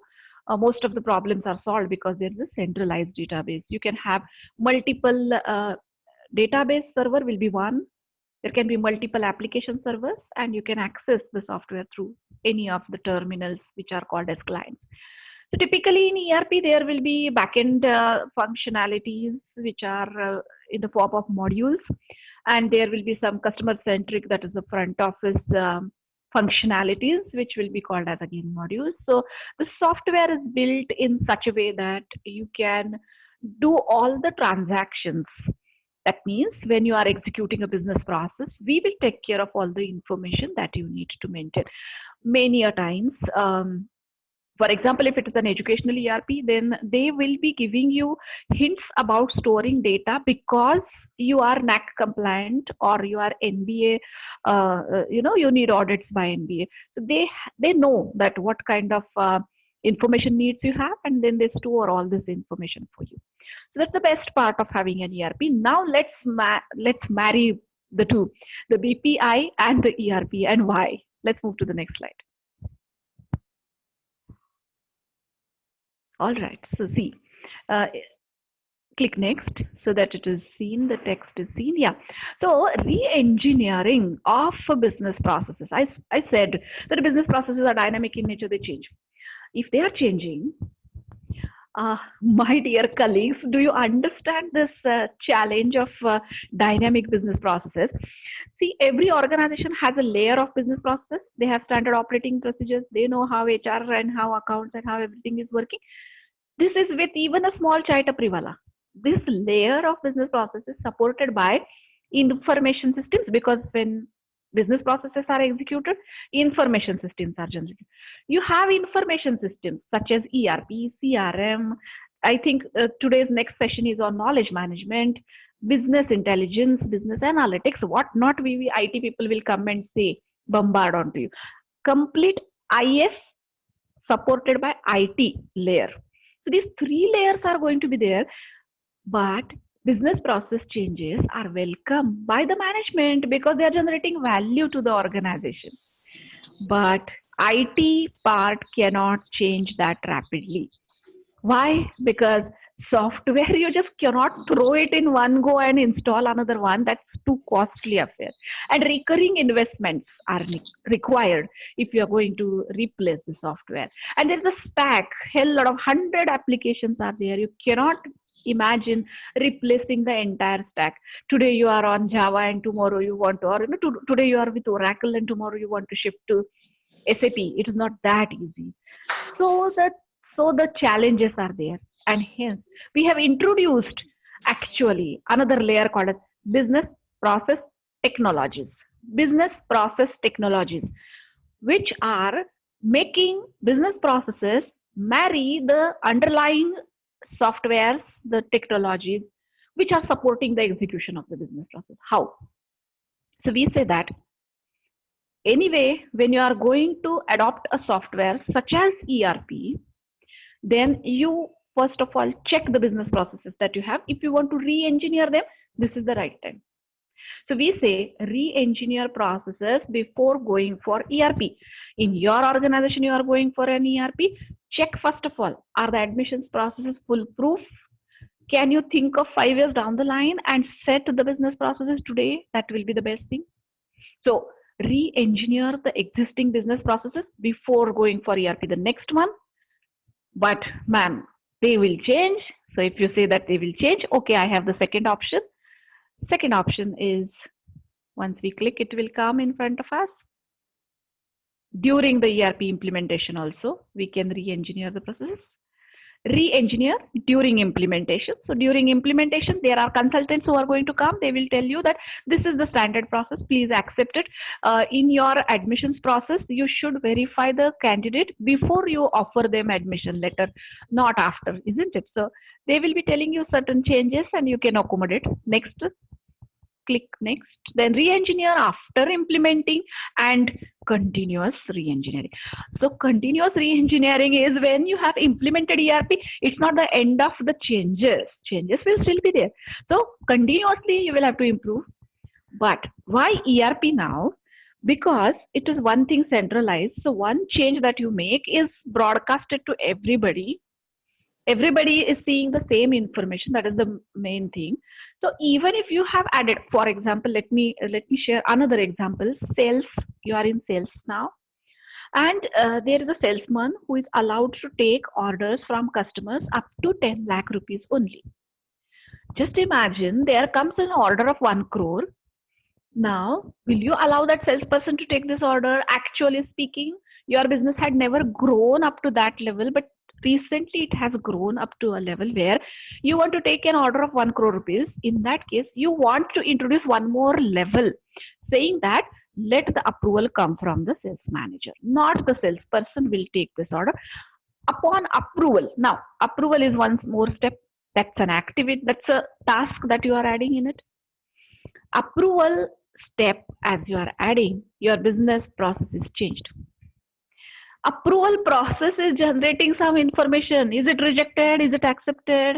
Most of the problems are solved because there is a centralized database. You can have multiple database server will be one. There can be multiple application servers, and you can access the software through any of the terminals which are called as clients. So typically in ERP, there will be backend functionalities which are in the form of modules, and there will be some customer-centric, that is the front office functionalities, which will be called as again modules. So the software is built in such a way that you can do all the transactions. That means when you are executing a business process, we will take care of all the information that you need to maintain. Many a times, for example, if it is an educational ERP, then they will be giving you hints about storing data because you are NAC compliant or you are NBA, you need audits by NBA. So they know that what kind of information needs you have, and then they store all this information for you. So that's the best part of having an ERP. Now let's marry the two, the BPI and the ERP, and why. Let's move to the next slide. All right, so see, Click next so that it is seen, the text is seen. Yeah. So re-engineering of business processes. I said that business processes are dynamic in nature, they change. If they are changing, my dear colleagues, do you understand this challenge of dynamic business processes? See, every organization has a layer of business process. They have standard operating procedures. They know how HR and how accounts and how everything is working. This is with even a small chai tapri. This layer of business process is supported by information systems, because when business processes are executed, information systems are generated. You have information systems such as ERP, CRM. I think today's next session is on knowledge management, business intelligence, business analytics, what not we IT people will come and say, bombard onto you. Complete IS supported by IT layer. So these three layers are going to be there, but business process changes are welcome by the management because they are generating value to the organization. But IT part cannot change that rapidly. Why? Because software, you just cannot throw it in one go and install another one. That's too costly affair. And recurring investments are required if you are going to replace the software. And there's a stack, hell lot of 100 applications are there. You cannot imagine replacing the entire stack. Today you are on Java and tomorrow you want to, or today you are with Oracle and tomorrow you want to shift to SAP. It is not that easy. So the challenges are there, and hence we have introduced actually another layer called as business process technologies. Business process technologies, which are making business processes marry the underlying softwares, the technologies, which are supporting the execution of the business process. How? So we say that anyway, when you are going to adopt a software such as ERP, then you first of all check the business processes that you have. If you want to re-engineer them, this is the right time. So we say re-engineer processes before going for ERP. In your organization, you are going for an ERP, check first of all, are the admissions processes foolproof? Can you think of 5 years down the line and set the business processes today? That will be the best thing. So re-engineer the existing business processes before going for ERP, the next one. But ma'am, they will change. So if you say that they will change, okay, I have the second option. Second option is, once we click, it will come in front of us. During the ERP implementation also, we can re-engineer the processes. Re-engineer during implementation. So during implementation, there are consultants who are going to come. They will tell you that this is the standard process. Please accept it. In your admissions process, you should verify the candidate before you offer them admission letter, not after, isn't it? So they will be telling you certain changes and you can accommodate. Next, click next. Then re-engineer after implementing, and continuous re-engineering. So continuous re-engineering is when you have implemented ERP, it's not the end of the changes. Changes will still be there. So continuously you will have to improve. But why ERP now? Because it is one thing centralized. So one change that you make is broadcasted to everybody. Everybody is seeing the same information. That is the main thing. So even if you have added, for example, let me share another example. Sales, you are in sales now, and there is a salesman who is allowed to take orders from customers up to 10 lakh rupees only. Just imagine there comes an order of 1 crore. Now, will you allow that salesperson to take this order? Actually speaking, your business had never grown up to that level, but recently it has grown up to a level where you want to take an order of 1 crore rupees. In that case, you want to introduce one more level, saying that let the approval come from the sales manager, not the salesperson will take this order. Upon approval, now approval is one more step. That's an activity, that's a task that you are adding in it. Approval step, as you are adding, your business process is changed. Approval process is generating some information. Is it rejected? Is it accepted?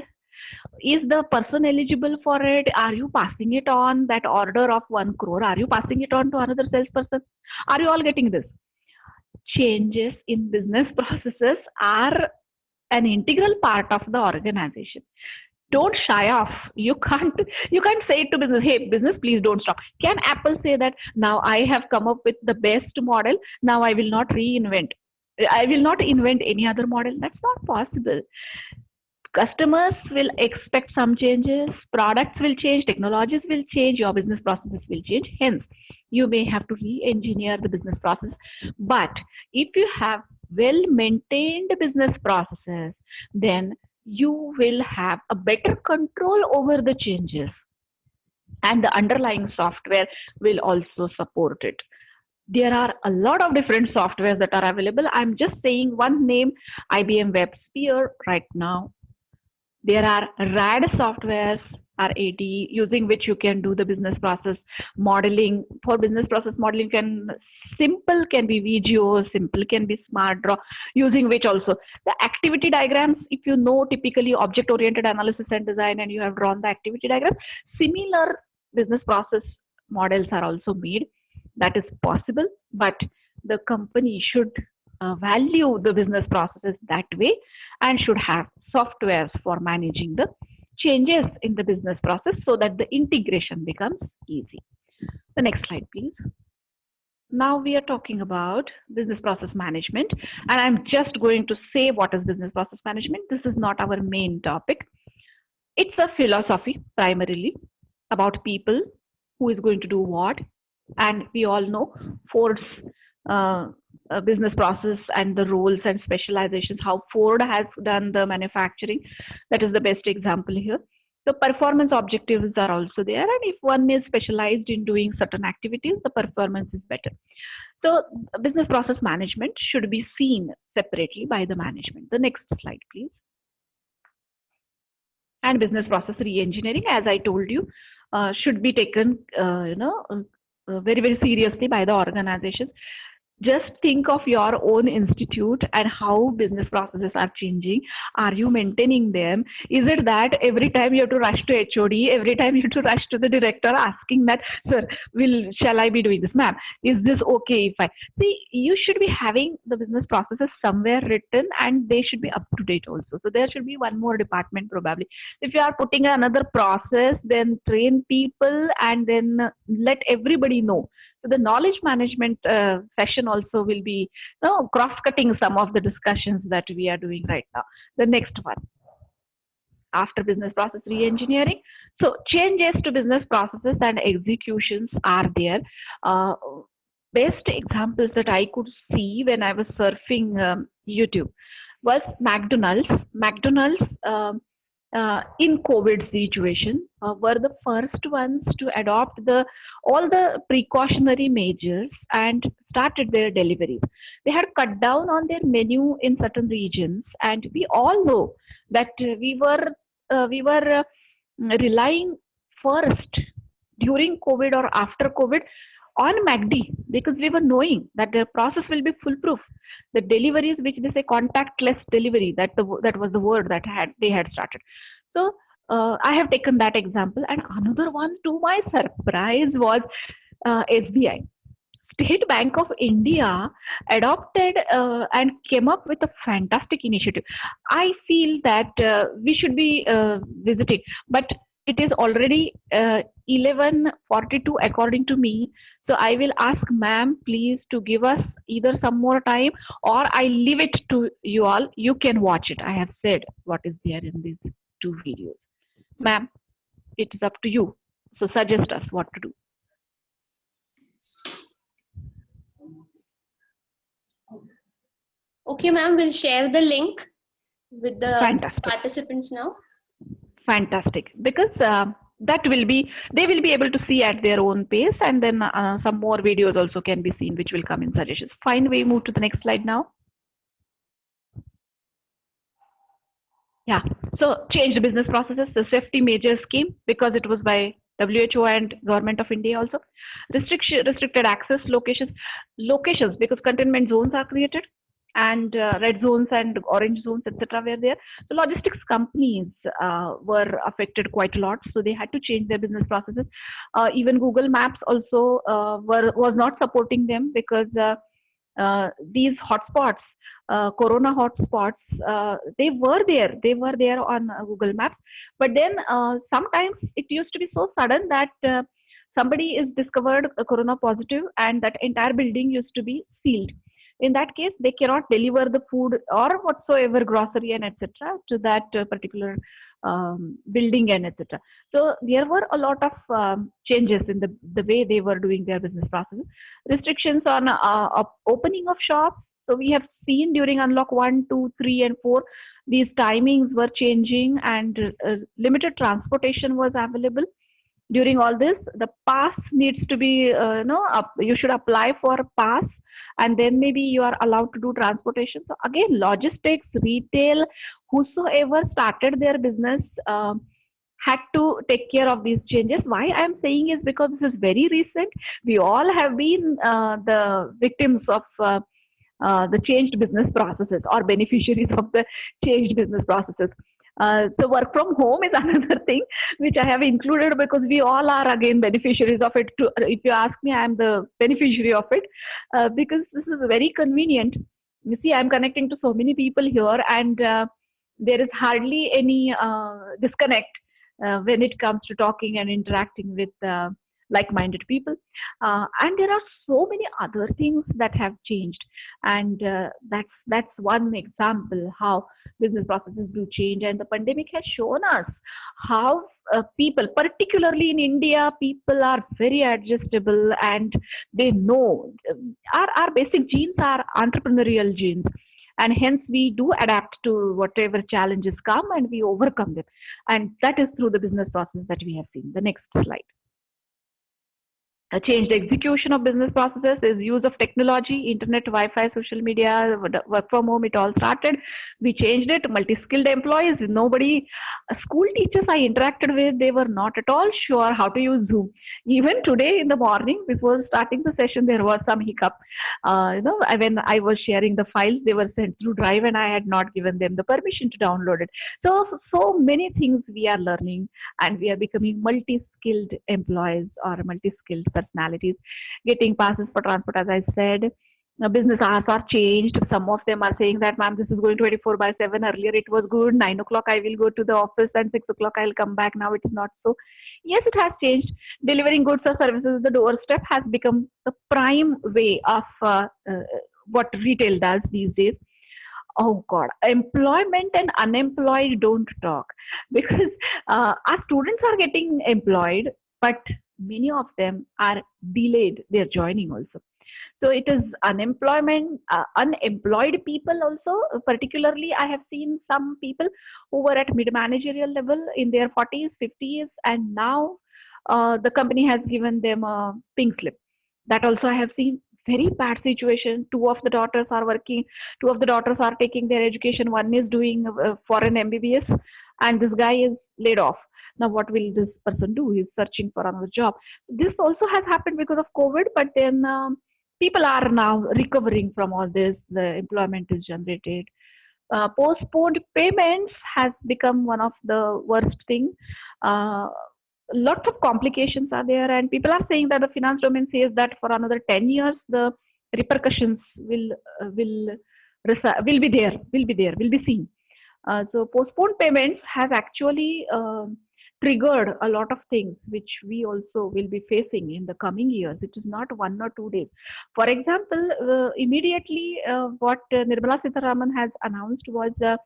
Is the person eligible for it? Are you passing it on, that order of 1 crore? Are you passing it on to another salesperson? Are you all getting this? Changes in business processes are an integral part of the organization. don't shy off. You can't say to business, hey business, please don't stop. Can Apple say that now I have come up with the best model, now I will not reinvent, I will not invent any other model? That's not possible. Customers will expect some changes, products will change, technologies will change, your business processes will change. Hence, you may have to re-engineer the business process. But if you have well maintained business processes, then you will have a better control over the changes, and the underlying software will also support it. There are a lot of different softwares that are available. I'm just saying one name, IBM WebSphere right now. There are RAD softwares, RAD, using which you can do the business process modeling. For business process modeling, simple can be VGO, simple can be Smart Draw, using which also the activity diagrams, if you know typically object-oriented analysis and design and you have drawn the activity diagram, similar business process models are also made. That is possible, but the company should value the business processes that way and should have softwares for managing the changes in the business process so that the integration becomes easy. The next slide, please. Now we are talking about business process management, and I'm just going to say what is business process management. This is not our main topic. It's a philosophy primarily about people, who is going to do what, and we all know Ford's business process and the roles and specializations, how Ford has done the manufacturing. That is the best example here. The performance objectives are also there, and if one is specialized in doing certain activities, the performance is better. So business process management should be seen separately by the management. The next slide, please. And business process re-engineering, as I told you, should be taken very, very seriously by the organizations. Just think of your own institute and how business processes are changing. Are you maintaining them? Is it that every time you have to rush to HOD, every time you have to rush to the director asking that, sir, shall I be doing this? Ma'am, is this okay if I? See, you should be having the business processes somewhere written, and they should be up to date also. So there should be one more department probably. If you are putting another process, then train people and then let everybody know. So the knowledge management session also will be cross-cutting some of the discussions that we are doing right now. The next one, after business process re-engineering. So changes to business processes and executions are there. Best examples that I could see when I was surfing YouTube was McDonald's. McDonald's in COVID situation were the first ones to adopt all the precautionary measures and started their deliveries. They had cut down on their menu in certain regions, and we all know that we were relying first during COVID or after COVID on MACD, because we were knowing that the process will be foolproof. The deliveries, which they say contactless delivery, that was the word that they had started. So I have taken that example, and another one to my surprise was SBI. State Bank of India adopted and came up with a fantastic initiative. I feel that we should be visiting, but it is already 11:42 according to me. So I will ask ma'am please to give us either some more time, or I leave it to you all. You can watch it. I have said what is there in these two videos. Ma'am, it is up to you. So suggest us what to do. Okay, ma'am, we'll share the link with the Fantastic. Participants now. Fantastic, because they will be able to see at their own pace, and then some more videos also can be seen, which will come in suggestions. Fine, we move to the next slide now. Yeah, so changed business processes, the safety measures scheme, because it was by WHO and Government of India also. Restricted access locations, because containment zones are created, and red zones and orange zones, etc. were there. So logistics companies were affected quite a lot, so they had to change their business processes. Even Google Maps also was not supporting them, because these hotspots, corona hotspots, they were there. They were there on Google Maps. But then sometimes it used to be so sudden that somebody is discovered corona positive, and that entire building used to be sealed. In that case, they cannot deliver the food or whatsoever grocery and etc. to that particular building and etc. So there were a lot of changes in the way they were doing their business processes. Restrictions on opening of shops. So we have seen during unlock 1, 2, 3, and 4, these timings were changing, and limited transportation was available. During all this, the pass needs to be, you should apply for a pass, and then maybe you are allowed to do transportation. So again, logistics, retail, whosoever started their business had to take care of these changes. Why I am saying is because this is very recent. We all have been the victims of the changed business processes, or beneficiaries of the changed business processes. So work from home is another thing which I have included, because we all are again beneficiaries of it. If you ask me, I am the beneficiary of it, because this is very convenient. You see, I am connecting to so many people here, and there is hardly any disconnect when it comes to talking and interacting with like-minded people. And there are so many other things that have changed, and that's one example how business processes do change. And the pandemic has shown us how people, particularly in India, people are very adjustable, and they know our basic genes are entrepreneurial genes, and hence we do adapt to whatever challenges come, and we overcome them. And that is through the business process that we have seen. The next slide. A changed execution of business processes is use of technology, internet, Wi-Fi, social media, work from home. It all started. We changed it. Multi-skilled employees. Nobody, school teachers I interacted with, they were not at all sure how to use Zoom. Even today in the morning, before starting the session, there was some hiccup. When I was sharing the files, they were sent through Drive, and I had not given them the permission to download it. So many things we are learning, and we are becoming multi-skilled employees or multi-skilled personalities. Getting passes for transport, as I said. Business hours are changed. Some of them are saying that, ma'am, this is going 24/7. Earlier it was good. 9 o'clock I will go to the office, and 6 o'clock I will come back. Now it is not so. Yes, it has changed. Delivering goods or services at the doorstep has become the prime way of what retail does these days. Oh God, employment and unemployed don't talk, because our students are getting employed, but many of them are delayed their joining also. So it is unemployment, unemployed people also. Particularly, I have seen some people who were at mid-managerial level in their 40s, 50s, and now the company has given them a pink slip. That also I have seen. Very bad situation. Two of the daughters are working. Two of the daughters are taking their education. One is doing for an MBBS, and this guy is laid off. Now, what will this person do? He's searching for another job. This also has happened because of COVID, but then people are now recovering from all this. The employment is generated. Postponed payments has become one of the worst things. Lots of complications are there, and people are saying that the finance domain says that for another 10 years the repercussions will be seen. So postponed payments has actually triggered a lot of things which we also will be facing in the coming years. It is not 1 or 2 days. For example, immediately what Nirmala Sitharaman has announced was the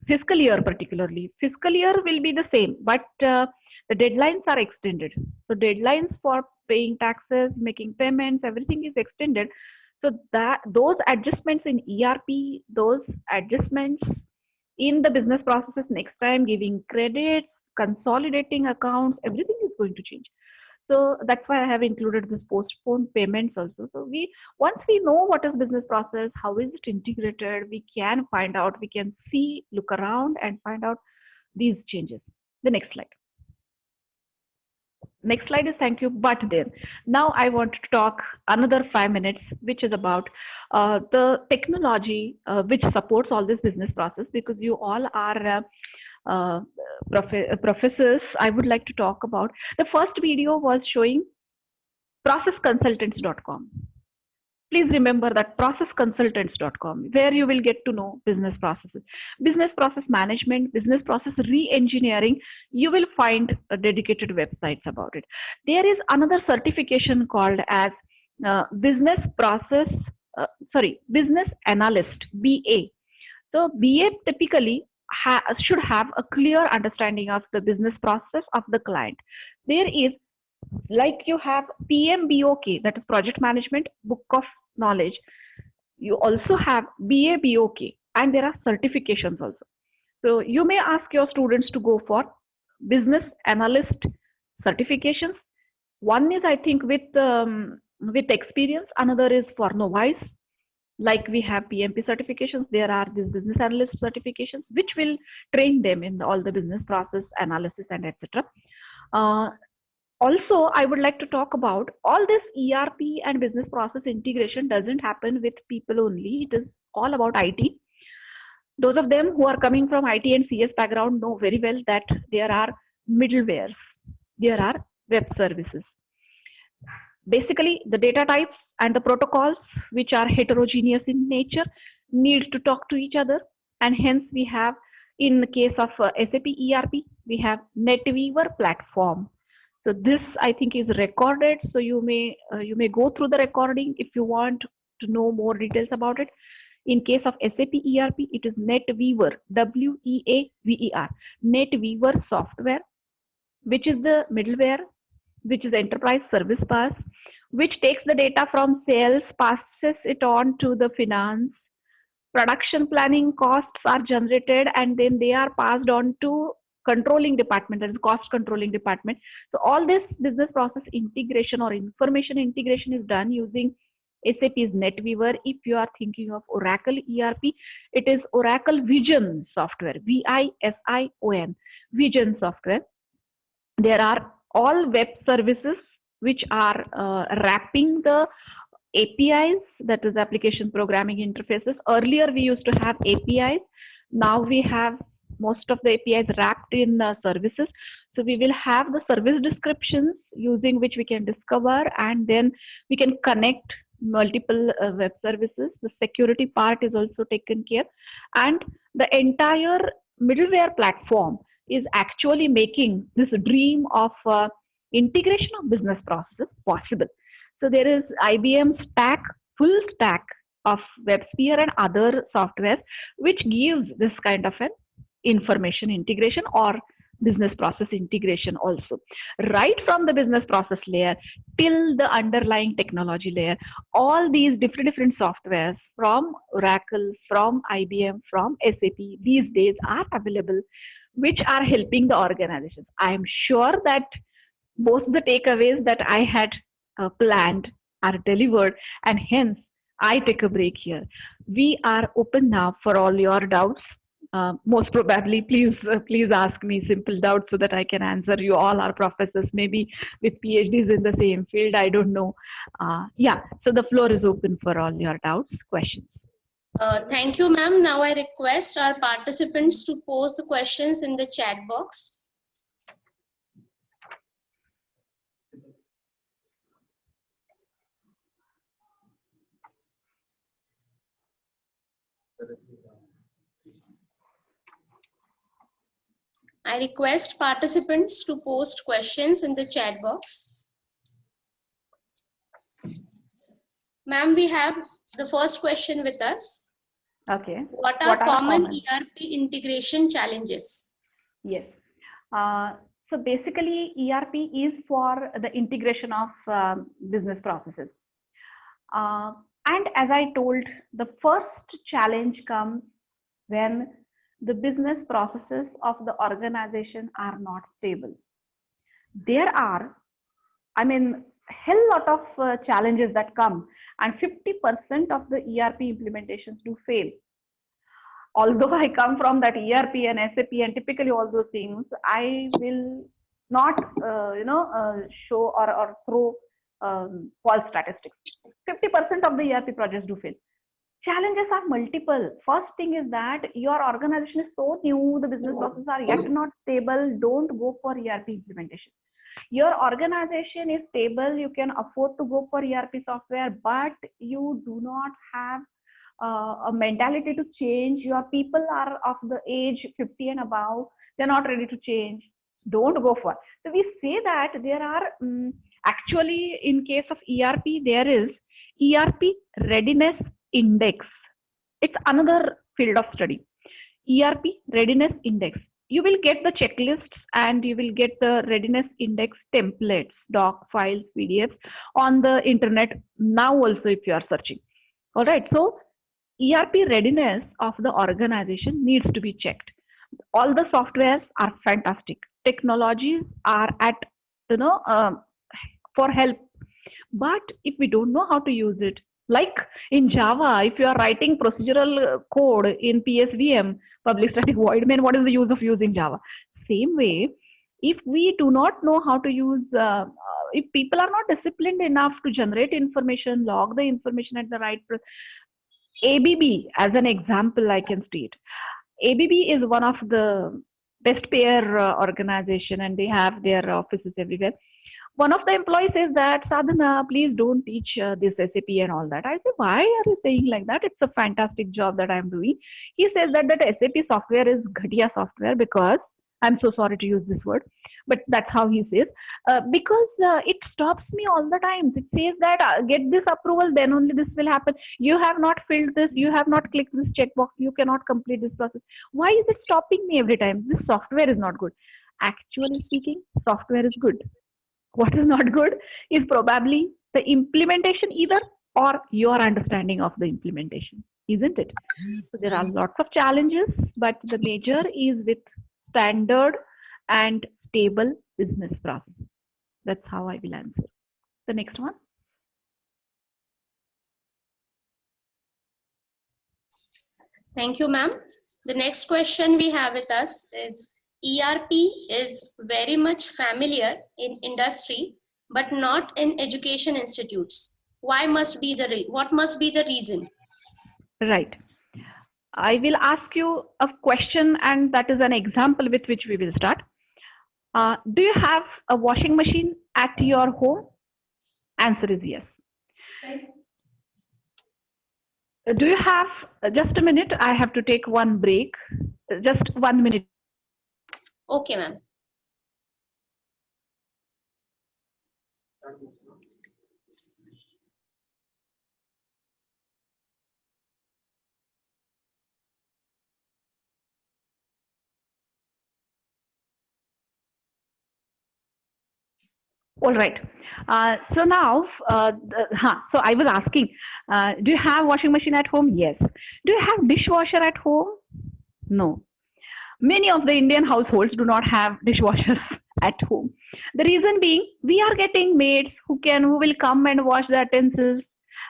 fiscal year. Particularly fiscal year will be the same, but the deadlines are extended. So deadlines for paying taxes, making payments, everything is extended. So that those adjustments in ERP, those adjustments in the business processes next time, giving credits, consolidating accounts, everything is going to change. So that's why I have included this postponed payments also. So once we know what is business process, how is it integrated, we can find out, we can see, look around and find out these changes. The next slide. Next slide is thank you. But then now I want to talk another 5 minutes, which is about the technology which supports all this business process, because you all are professors. I would like to talk about the first video was showing processconsultants.com. please remember that processconsultants.com, where you will get to know business processes, business process management, business process re-engineering. You will find dedicated websites about it. There is another certification called as business process, business analyst, BA. So BA typically should have a clear understanding of the business process of the client. There is, like you have PMBOK, that is project management book of knowledge. You also have BABOK, and there are certifications also. So you may ask your students to go for business analyst certifications. One is, I think, with experience. Another is for novice. Like we have PMP certifications, there are these business analyst certifications, which will train them in all the business process analysis and etc. Also, I would like to talk about all this ERP and business process integration doesn't happen with people only. It is all about IT. Those of them who are coming from IT and CS background know very well that there are middlewares, there are web services. Basically, the data types and the protocols, which are heterogeneous in nature, need to talk to each other. And hence we have, in the case of SAP ERP, we have NetWeaver platform. So this, I think, is recorded. So you may go through the recording if you want to know more details about it. In case of SAP ERP, it is NetWeaver, WEAVER, NetWeaver software, which is the middleware, which is enterprise service bus, which takes the data from sales, passes it on to the finance. Production planning costs are generated, and then they are passed on to controlling department, that is cost controlling department. So all this business process integration or information integration is done using SAP's NetWeaver. If you are thinking of Oracle ERP, it is Oracle Vision software, VISION, Vision software. There are all web services which are wrapping the APIs, that is application programming interfaces. Earlier we used to have APIs. Now we have most of the APIs wrapped in services. So we will have the service descriptions using which we can discover, and then we can connect multiple web services. The security part is also taken care, and the entire middleware platform is actually making this dream of integration of business processes possible. So there is IBM stack, full stack of WebSphere and other softwares, which gives this kind of an information integration or business process integration also. Right from the business process layer till the underlying technology layer, all these different softwares from Oracle, from IBM, from SAP these days are available, which are helping the organizations. I am sure that both the takeaways that I had planned are delivered, and hence I take a break here. We are open now for all your doubts. Most probably, please ask me simple doubts so that I can answer. You all are professors, maybe with PhDs in the same field. I don't know. Yeah, so the floor is open for all your doubts, questions. Thank you, ma'am. Now I request our participants to post the questions in the chat box. I request participants to post questions in the chat box. Ma'am, we have the first question with us. Okay. What are common ERP integration challenges? Yes. So basically, ERP is for the integration of business processes. And as I told, the first challenge comes when the business processes of the organization are not stable. There are, hell lot of challenges that come, and 50% of the ERP implementations do fail. Although I come from that ERP and SAP and typically all those things, I will not, show or throw false statistics. 50% of the ERP projects do fail. Challenges are multiple. First thing is that your organization is so new, the business processes are yet not stable. Don't go for ERP implementation. Your organization is stable, you can afford to go for ERP software, but you do not have a mentality to change. Your people are of the age 50 and above, they're not ready to change. Don't go for. So we say that there are actually, in case of ERP, there is ERP readiness index. It's another field of study. ERP readiness index. You will get the checklists and you will get the readiness index templates, doc files, PDFs on the internet now also if you are searching. All right. So ERP readiness of the organization needs to be checked. All the softwares are fantastic. Technologies are at, for help. But if we don't know how to use it, like in Java, if you are writing procedural code in PSVM, public static void main, what is the use of using Java? Same way, if we do not know how to use, if people are not disciplined enough to generate information, log the information at the right, ABB as an example, I can state. ABB is one of the best payer organization and they have their offices everywhere. One of the employees says that, Sadhana, please don't teach this SAP and all that. I say, why are you saying like that? It's a fantastic job that I'm doing. He says that SAP software is Ghatia software because, I'm so sorry to use this word, but that's how he says, because it stops me all the time. It says that get this approval, then only this will happen. You have not filled this, you have not clicked this checkbox, you cannot complete this process. Why is it stopping me every time? This software is not good. Actually speaking, software is good. What is not good is probably the implementation either or your understanding of the implementation, isn't it? So there are lots of challenges, but the major is with standard and stable business process. That's how I will answer. The next one. Thank you, ma'am. The next question we have with us is, ERP is very much familiar in industry, but not in education institutes. What must be the reason? Right. I will ask you a question, and that is an example with which we will start. Do you have a washing machine at your home? Answer is yes. Do you have, just a minute, I have to take one break. Just 1 minute. Okay, ma'am. All right. So now, so I was asking, do you have washing machine at home? Yes. Do you have dishwasher at home? No. Many of the Indian households do not have dishwashers at home. The reason being, we are getting maids who will come and wash the utensils,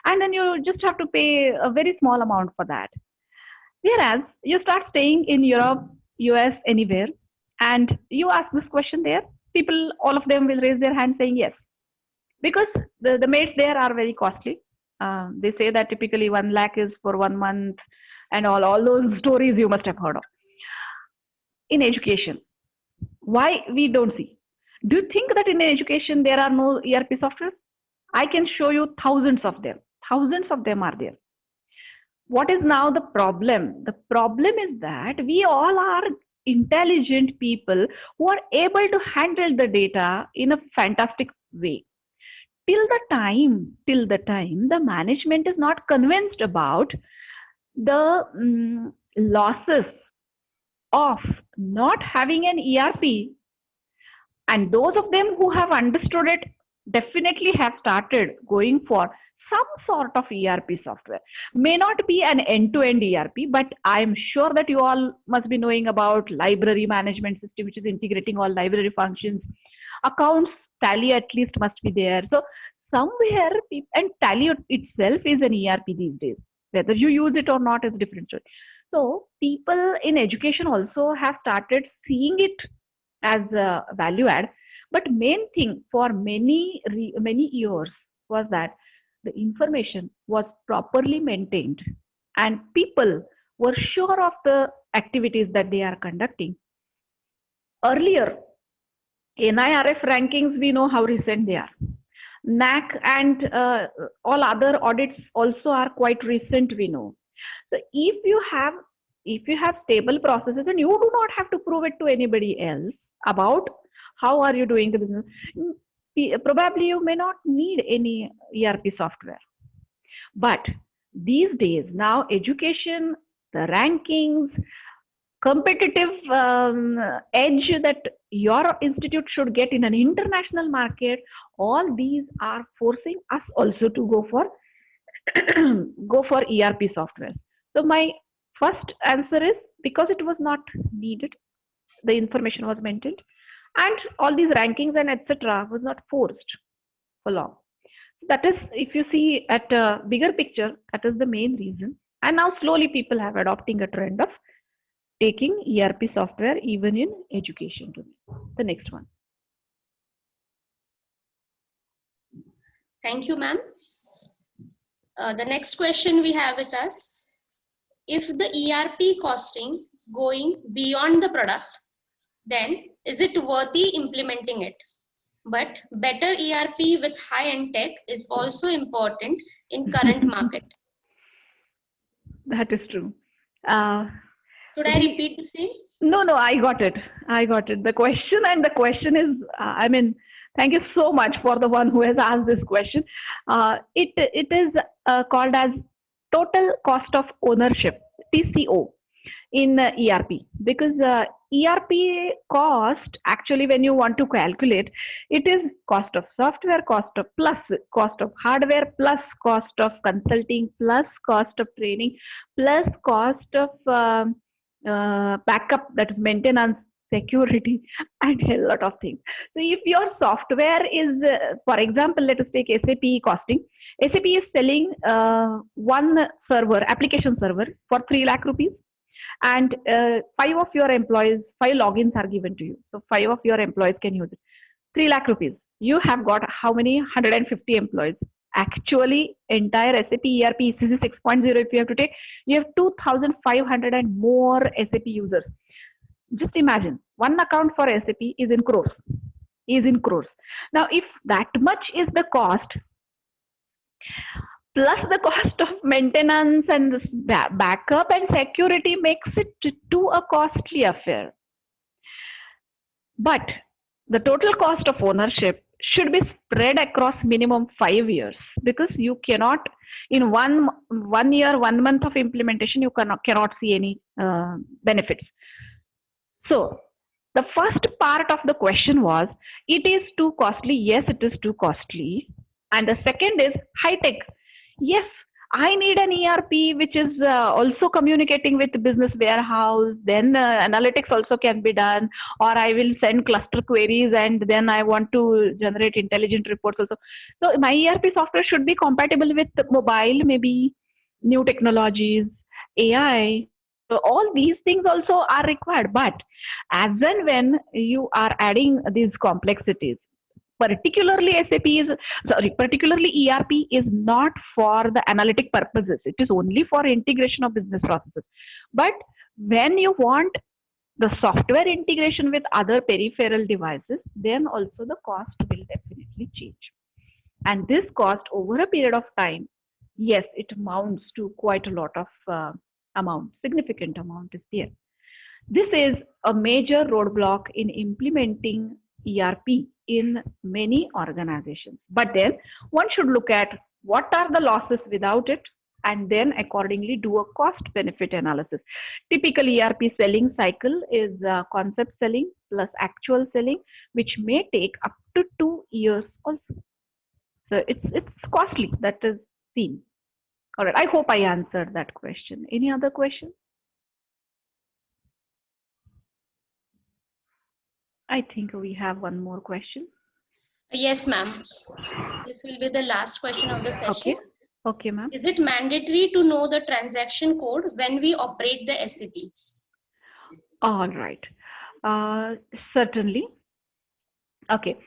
and then you just have to pay a very small amount for that. Whereas you start staying in Europe, US, anywhere, and you ask this question there, people, all of them will raise their hand saying yes. Because the maids there are very costly. They say that typically 1 lakh is for 1 month, and all those stories you must have heard of. In education, why we don't see? Do you think that in education there are no ERP software? I can show you thousands of them. Thousands of them are there. What is now the problem? The problem is that we all are intelligent people who are able to handle the data in a fantastic way. Till the time the management is not convinced about the losses of not having an ERP, and those of them who have understood it definitely have started going for some sort of ERP software. May not be an end-to-end ERP, but I'm sure that you all must be knowing about library management system, which is integrating all library functions. Accounts, Tally at least must be there. So somewhere, and Tally itself is an ERP these days. Whether you use it or not is different. So people in education also have started seeing it as a value add. But main thing for many years was that the information was properly maintained and people were sure of the activities that they are conducting. Earlier, NIRF rankings, we know how recent they are. NAC and all other audits also are quite recent, we know. So if you have stable processes, and you do not have to prove it to anybody else about how are you doing the business, probably you may not need any ERP software. But these days, now education, the rankings, competitive edge that your institute should get in an international market, all these are forcing us also to go for ERP software. So my first answer is because it was not needed, the information was maintained, and all these rankings and etc. was not forced for long. That is, if you see at a bigger picture, that is the main reason. And now slowly people have adopting a trend of taking ERP software even in education domain. The next one. Thank you, ma'am. The next question we have with us: if the ERP costing going beyond the product, then is it worthy implementing it? But better ERP with high-end tech is also important in current market. That is true. Should I repeat the same? No, I got it. The question is, I mean, thank you so much for the one who has asked this question. It is called as total cost of ownership, TCO, in ERP, because ERP cost, actually when you want to calculate, it is cost of software, cost of plus cost of hardware, plus cost of consulting, plus cost of training, plus cost of backup, that is maintenance, security, and a lot of things. So if your software is, for example, let us take SAP costing. SAP is selling one server, application server, for 3 lakh rupees. And 5 of your employees, 5 logins are given to you. So 5 of your employees can use it. 3 lakh rupees. You have got how many? 150 employees. Actually, entire SAP ERP ECC 6.0, if you have to take, you have 2,500 and more SAP users. Just imagine, one account for SAP is in crores. Now, if that much is the cost, plus the cost of maintenance and backup and security, makes it to a costly affair. But the total cost of ownership should be spread across minimum 5 years, because you cannot, in one year, 1 month of implementation, you cannot see any benefits. So the first part of the question was, it is too costly. Yes, it is too costly. And the second is high tech. Yes, I need an ERP which is also communicating with business warehouse, then analytics also can be done, or I will send cluster queries and then I want to generate intelligent reports also. So my ERP software should be compatible with mobile, maybe new technologies, AI. So all these things also are required. But as and when you are adding these complexities, particularly ERP is not for the analytic purposes. It is only for integration of business processes. But when you want the software integration with other peripheral devices, then also the cost will definitely change. And this cost over a period of time, yes, it amounts to quite a lot of amount, significant amount is there. This is a major roadblock in implementing ERP in many organizations. But then one should look at what are the losses without it, and then accordingly do a cost benefit analysis. Typical ERP selling cycle is concept selling plus actual selling, which may take up to 2 years also. So it's costly, that is seen. All right, I hope I answered that question. Any other question? I think we have one more question. Yes, ma'am. This will be the last question of the session. Okay, ma'am. Is it mandatory to know the transaction code when we operate the SAP? All right. Certainly. Okay.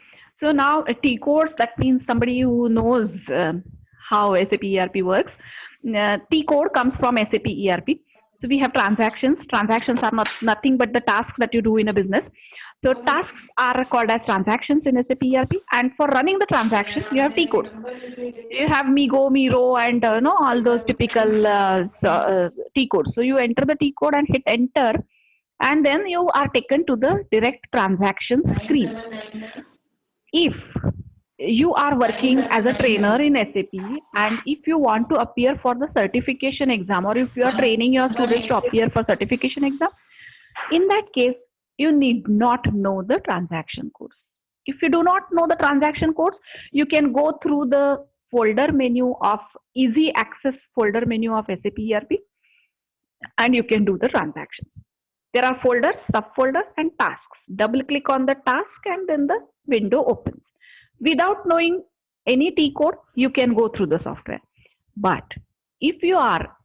So now a T codes, that means somebody who knows how SAP ERP works. T code comes from SAP ERP. So we have transactions. Transactions are nothing but the task that you do in a business. So tasks are called as transactions in SAP ERP, and for running the transaction, you have T codes. You have Migo, Miro, and all those typical T codes. So you enter the T code and hit enter, and then you are taken to the direct transaction screen. If you are working as a trainer in SAP, and if you want to appear for the certification exam, or if you are training your students to appear for certification exam, in that case, you need not know the transaction codes. If you do not know the transaction codes, you can go through the folder menu of easy access folder menu of SAP ERP, and you can do the transactions. There are folders, subfolders, and tasks. Double click on the task and then the window opens. Without knowing any T code, you can go through the software. But if you are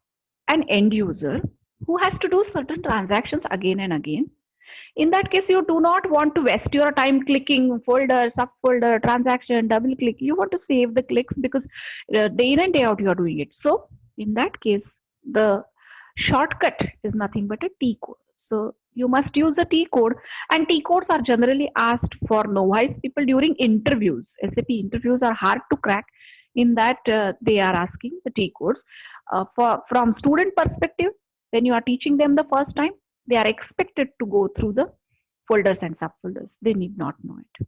an end user who has to do certain transactions again and again, in that case, you do not want to waste your time clicking folder, subfolder, transaction, double click. You want to save the clicks because day in and day out you are doing it. So in that case, the shortcut is nothing but a T code. So you must use the T code, and T codes are generally asked for novice people during interviews. SAP interviews are hard to crack. In that, they are asking the T codes. From student perspective, when you are teaching them the first time, they are expected to go through the folders and subfolders. They need not know it.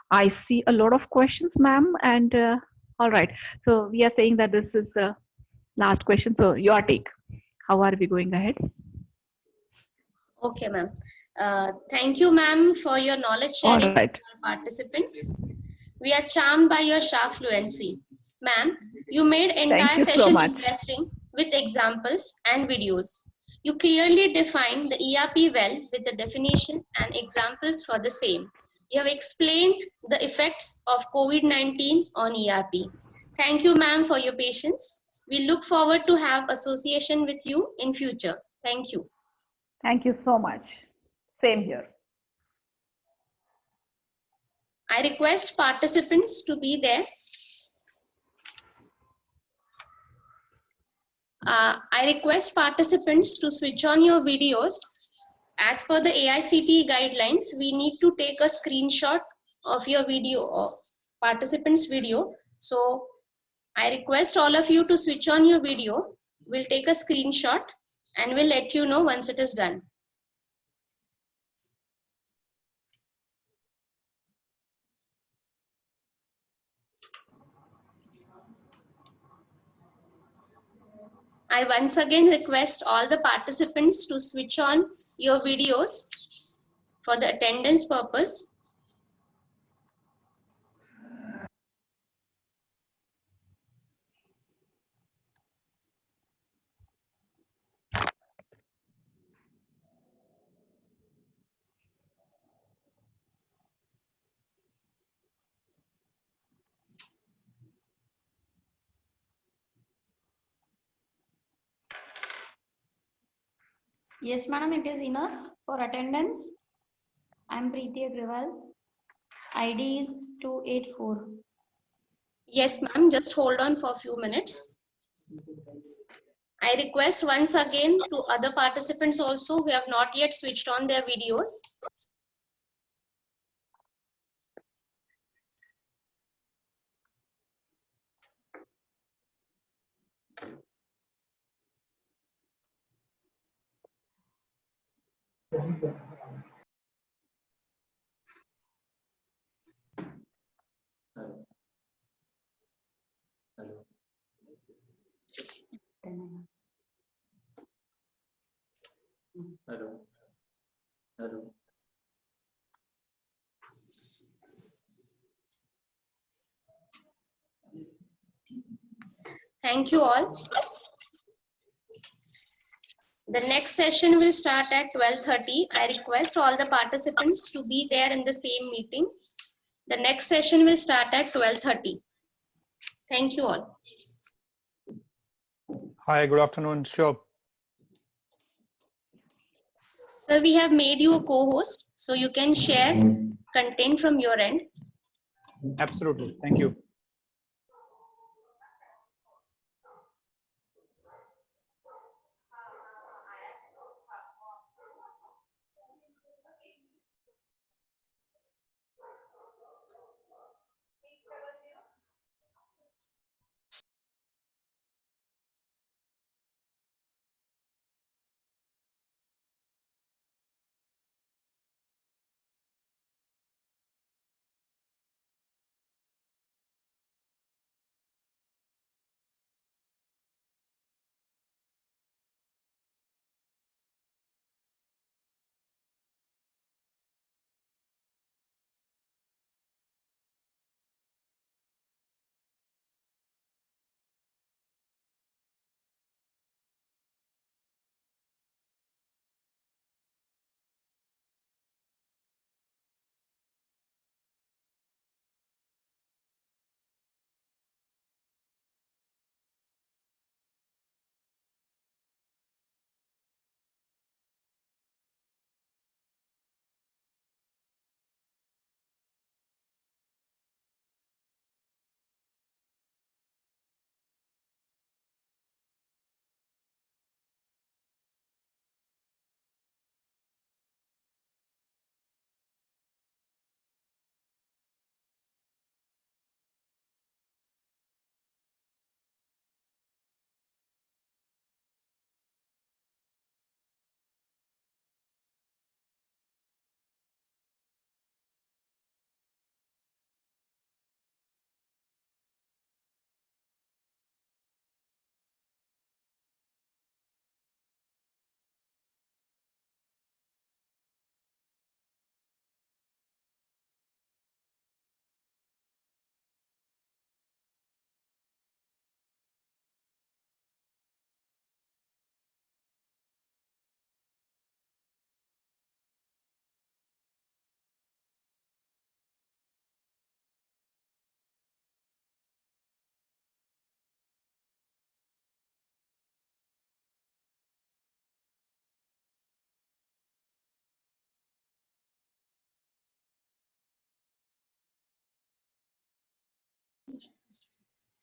I see a lot of questions, ma'am, and all right. So we are saying that this is the last question. So your take. How are we going ahead? Okay, ma'am. Thank you, ma'am, for your knowledge sharing All right. with our participants. We are charmed by your sharp fluency. Ma'am, you made entire session interesting with examples and videos. You clearly defined the ERP well with the definition and examples for the same. You have explained the effects of COVID-19 on ERP. Thank you, ma'am, for your patience. We look forward to have association with you in future. Thank you. Thank you so much. Same here. I request participants to be there. I request participants to switch on your videos. As per the AICTE guidelines, we need to take a screenshot of your video or participants' video. So I request all of you to switch on your video. We'll take a screenshot and we'll let you know once it is done. I once again request all the participants to switch on your videos for the attendance purpose. Yes, madam, it is enough for attendance. I am Preeti Agrawal. ID is 284. Yes, ma'am, just hold on for a few minutes. I request once again to other participants also who have not yet switched on their videos. Hello. Hello. Thank you all. The next session will start at 12:30. I request all the participants to be there in the same meeting. The next session will start at 12:30. Thank you all. Hi, good afternoon. Sure. Sir, we have made you a co-host, so you can share content from your end. Absolutely. Thank you.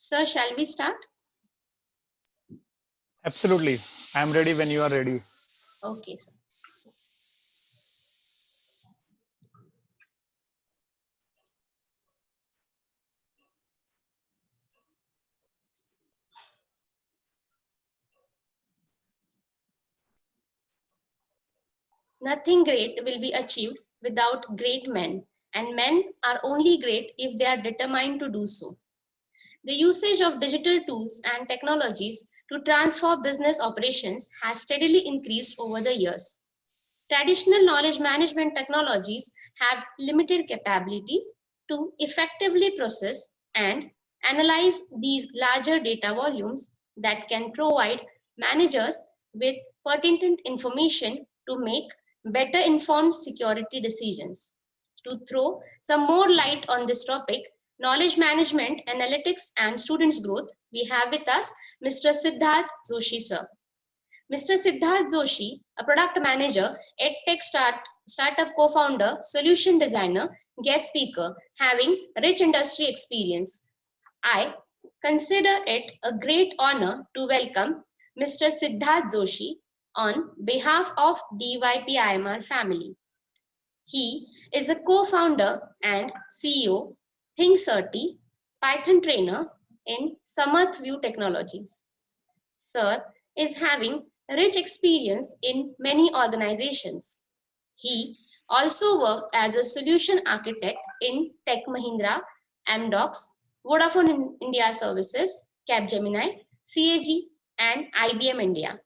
Sir, shall we start? Absolutely. I'm ready when you are ready. Okay, sir. Nothing great will be achieved without great men, and men are only great if they are determined to do so. The usage of digital tools and technologies to transform business operations has steadily increased over the years. Traditional knowledge management technologies have limited capabilities to effectively process and analyze these larger data volumes that can provide managers with pertinent information to make better informed security decisions. To throw some more light on this topic, knowledge management, analytics, and students' growth, we have with us Mr. Siddharth Joshi, sir. Mr. Siddharth Joshi, a product manager, EdTech startup co-founder, solution designer, guest speaker, having rich industry experience. I consider it a great honor to welcome Mr. Siddharth Joshi on behalf of DYPIMR family. He is a co-founder and CEO, Think30, Python trainer in Samarth View Technologies. Sir is having rich experience in many organizations. He also worked as a solution architect in Tech Mahindra, Amdocs, Vodafone India Services, Capgemini, CAG, and IBM India.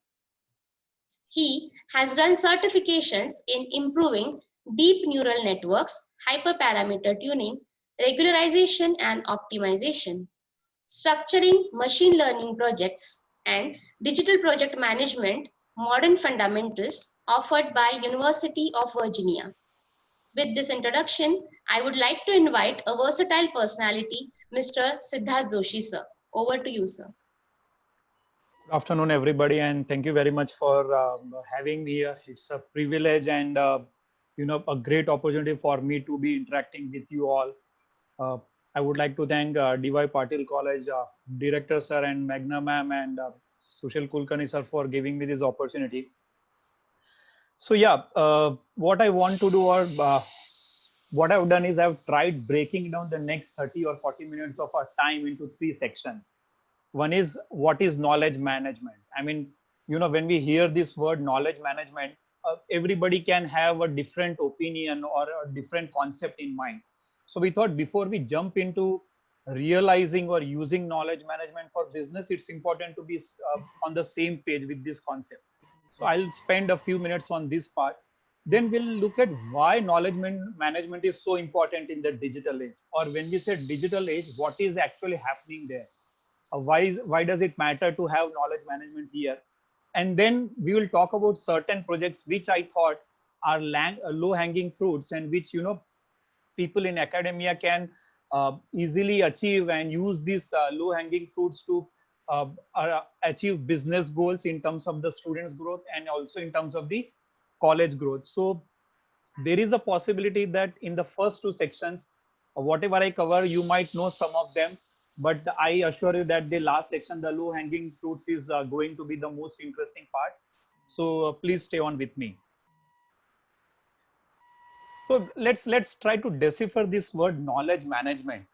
He has done certifications in improving deep neural networks, hyperparameter tuning, regularization and optimization, structuring machine learning projects, and digital project management modern fundamentals offered by University of Virginia. With this introduction, I would like to invite a versatile personality, Mr. Siddharth Joshi, sir. Over to you, sir. Good afternoon, everybody, and thank you very much for having me here. It's a privilege and a great opportunity for me to be interacting with you all. I would like to thank DY Patil College Director Sir and Magna Ma'am and Sushil Kulkarni Sir for giving me this opportunity. So yeah, what I want to do or what I've done is I've tried breaking down the next 30 or 40 minutes of our time into 3 sections. One is what is knowledge management. I mean, when we hear this word knowledge management, everybody can have a different opinion or a different concept in mind. So we thought before we jump into realizing or using knowledge management for business, it's important to be on the same page with this concept. So I'll spend a few minutes on this part. Then we'll look at why knowledge management is so important in the digital age. Or when we say digital age, what is actually happening there? Why does it matter to have knowledge management here? And then we will talk about certain projects which I thought are low hanging fruits and which people in academia can easily achieve and use these low hanging fruits to achieve business goals in terms of the students growth and also in terms of the college growth. So there is a possibility that in the first 2 sections, whatever I cover, you might know some of them, but I assure you that the last section, the low hanging fruits, is going to be the most interesting part. So please stay on with me. So let's try to decipher this word knowledge management.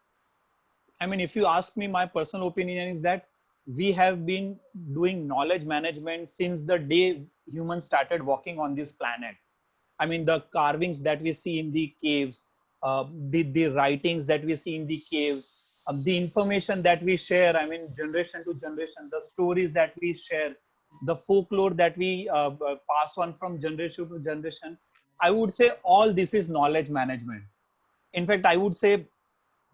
I mean, if you ask me, my personal opinion is that we have been doing knowledge management since the day humans started walking on this planet. I mean, the carvings that we see in the caves, the writings that we see in the caves, the information that we share, I mean, generation to generation, the stories that we share, the folklore that we pass on from generation to generation. I would say all this is knowledge management. In fact, I would say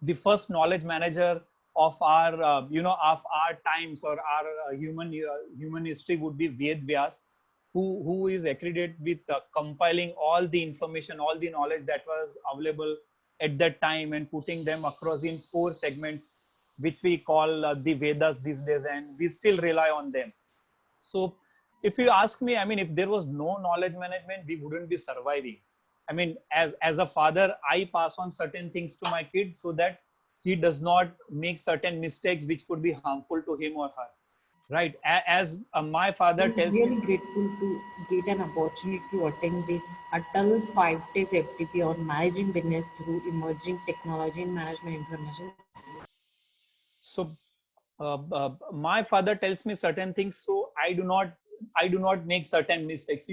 the first knowledge manager of our of our times or our human history would be Ved Vyas, who is accredited with compiling all the information, all the knowledge that was available at that time and putting them across in 4 segments, which we call the Vedas these days, and we still rely on them. So if you ask me, I mean, if there was no knowledge management, we wouldn't be surviving. I mean, as a father, I pass on certain things to my kids so that he does not make certain mistakes which could be harmful to him or her, right? As my father Is tells me, really grateful to get an opportunity to attend this ATAL 5 days FDP on managing business through emerging technology and management information. so my father tells me certain things, so I do not make certain mistakes,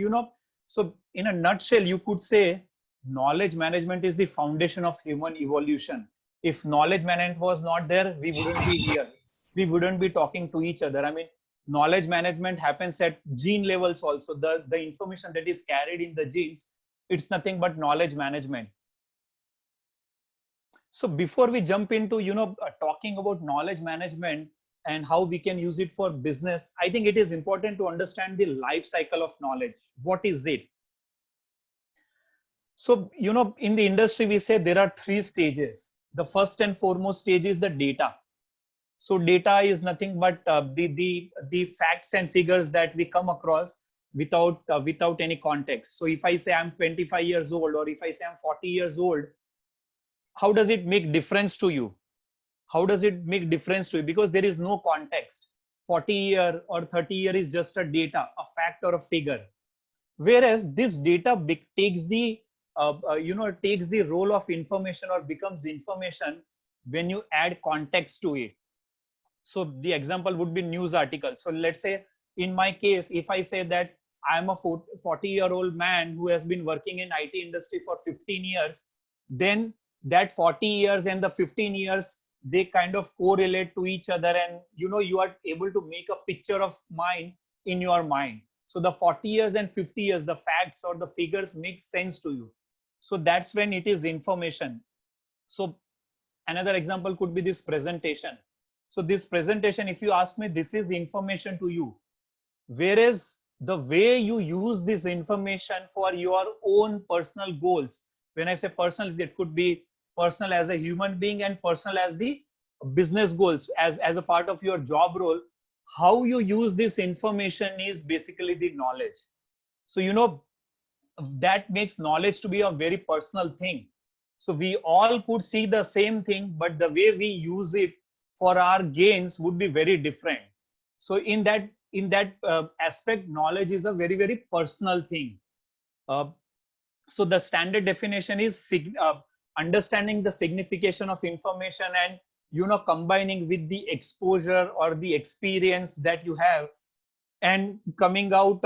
so in a nutshell you could say knowledge management is the foundation of human evolution. If knowledge management was not there, we wouldn't be here, we wouldn't be talking to each other. I mean, knowledge management happens at gene levels also. The information that is carried in the genes, it's nothing but knowledge management. So before we jump into talking about knowledge management and how we can use it for business, I think it is important to understand the life cycle of knowledge. What is it? So in the industry we say there are three stages. The first and foremost stage is the data. So data is nothing but the facts and figures that we come across without any context. So if I say I'm 25 years old, or if I say I'm 40 years old, how does it make difference to you? How does it make difference to you? Because there is no context. 40-year or 30-year is just a data, a fact or a figure. Whereas this data takes the takes the role of information or becomes information when you add context to it. So the example would be news article. So let's say in my case, if I say that I'm a 40-year-old man who has been working in IT industry for 15 years, then that 40 years and the 15 years, they kind of correlate to each other, and you are able to make a picture of mine in your mind. So the 40 years and 50 years, the facts or the figures make sense to you. So that's when it is information. So another example could be this presentation. So this presentation, if you ask me, this is information to you. Whereas the way you use this information for your own personal goals, when I say personal, it could be personal as a human being and personal as the business goals, as a part of your job role. How you use this information is basically the knowledge. So that makes knowledge to be a very personal thing. So we all could see the same thing, but the way we use it for our gains would be very different. So in that aspect, knowledge is a very, very personal thing. So the standard definition is understanding the signification of information and combining with the exposure or the experience that you have, and coming out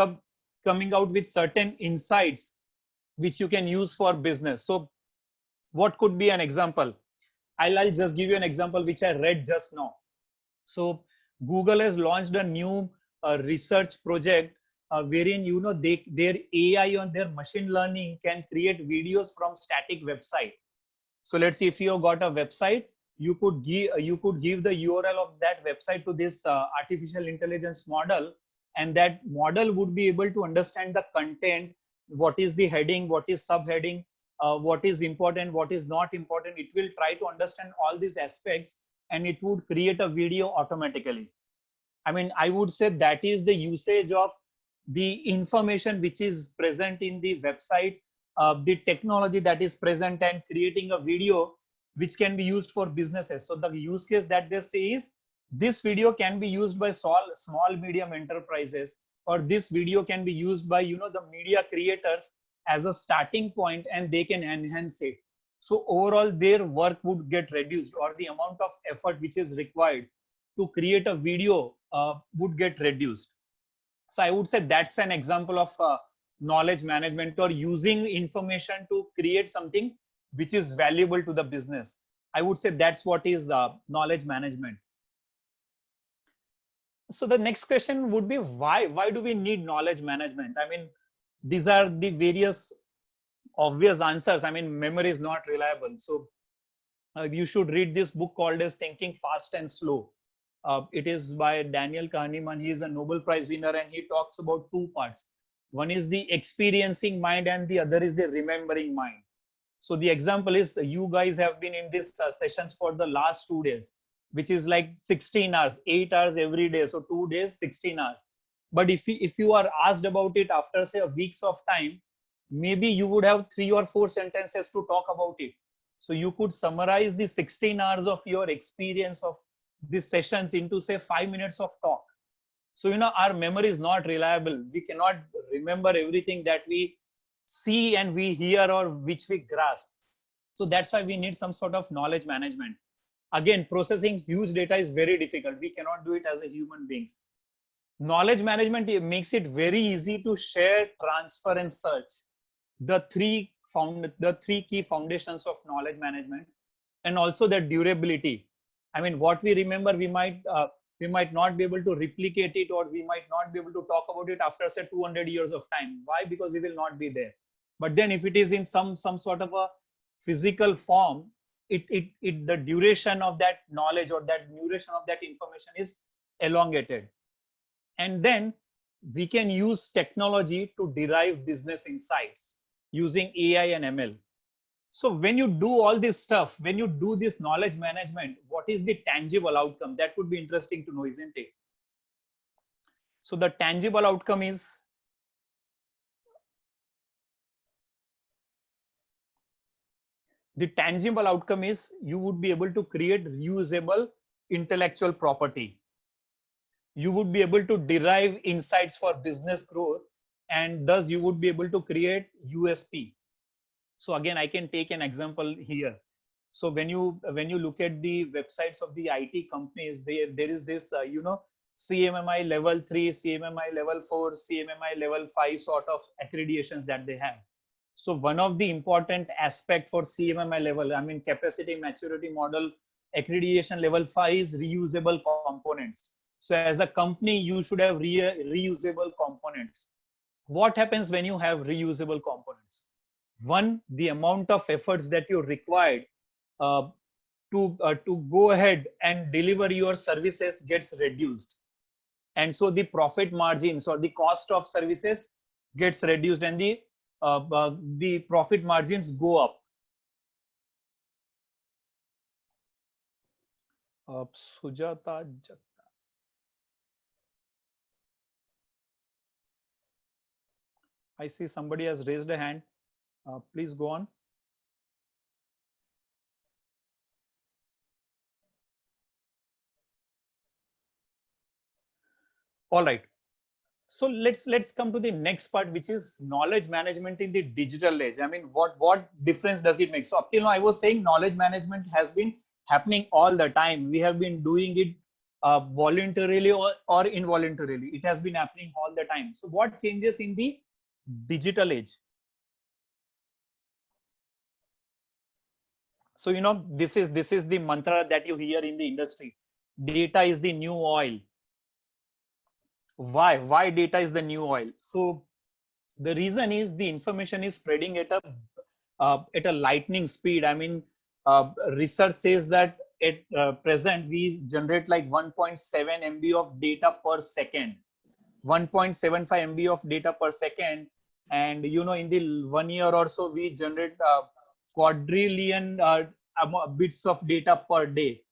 with certain insights which you can use for business. So what could be an example? I'll just give you an example which I read just now. So Google has launched a new research project wherein their AI on their machine learning can create videos from static website. So let's see, if you have got a website, you could give the URL of that website to this artificial intelligence model, and that model would be able to understand the content, what is the heading, what is subheading, what is important, what is not important. It will try to understand all these aspects, and it would create a video automatically. I mean, I would say that is the usage of the information which is present in the website, the technology that is present, and creating a video which can be used for businesses. So the use case that they say is, this video can be used by small medium enterprises, or this video can be used by the media creators as a starting point, and they can enhance it. So overall their work would get reduced, or the amount of effort which is required to create a video would get reduced. So I would say that's an example of knowledge management, or using information to create something which is valuable to the business. I would say that's what is knowledge management. So the next question would be, why do we need knowledge management? I mean, these are the various obvious answers. I mean, memory is not reliable. So you should read this book called as Thinking Fast and Slow. It is by Daniel Kahneman. He is a Nobel Prize winner, and he talks about two parts. One is the experiencing mind, and the other is the remembering mind. So the example is, you guys have been in these sessions for the last 2 days, which is like 16 hours, 8 hours every day. So 2 days, 16 hours. But if you are asked about it after say a weeks of time, maybe you would have 3 or 4 sentences to talk about it. So you could summarize the 16 hours of your experience of these sessions into say 5 minutes of talk. So, our memory is not reliable. We cannot remember everything that we see and we hear or which we grasp. So that's why we need some sort of knowledge management. Again, processing huge data is very difficult. We cannot do it as a human beings. Knowledge management makes it very easy to share, transfer, and search. The three key foundations of knowledge management, and also the durability. I mean, what we remember, we might not be able to replicate it, or we might not be able to talk about it after say 200 years of time. Why? Because we will not be there. But then if it is in some sort of a physical form, the duration of that knowledge or that duration of that information is elongated. And then we can use technology to derive business insights using AI and ML. So when you do all this stuff, when you do this knowledge management, what is the tangible outcome? That would be interesting to know, isn't it? So the tangible outcome is you would be able to create reusable intellectual property. You would be able to derive insights for business growth, and thus you would be able to create USP. So again, I can take an example here. So when you look at the websites of the IT companies, there is this CMMI level 3, CMMI level 4, CMMI level 5 sort of accreditations that they have. So one of the important aspect for CMMI level, I mean capacity maturity model accreditation level 5 is reusable components. So as a company, you should have reusable components. What happens when you have reusable components? One, the amount of efforts that you required to go ahead and deliver your services gets reduced, and so the profit margins or the cost of services gets reduced, and the profit margins go up. Sujata Jatta. I see somebody has raised a hand. Please go on. All right. So let's come to the next part, which is knowledge management in the digital age. I mean, what difference does it make? So up till now, I was saying knowledge management has been happening all the time. We have been doing it voluntarily or involuntarily. It has been happening all the time. So what changes in the digital age? So this is the mantra that you hear in the industry. Data is the new oil. Why data is the new oil? So the reason is the information is spreading at a lightning speed. I mean, research says that at present we generate like 1.7 MB of data per second, 1.75 MB of data per second, and in the 1 year or so we generate quadrillion bits of data per day.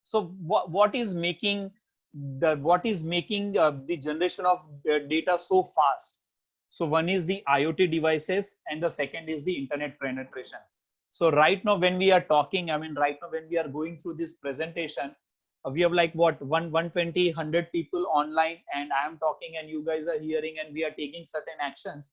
So what is making the generation of data so fast? So one is the IoT devices, and the second is the internet penetration. So right now when we are talking, I mean right now when we are going through this presentation, we have like what 120 100 people online, and I am talking and you guys are hearing, and we are taking certain actions.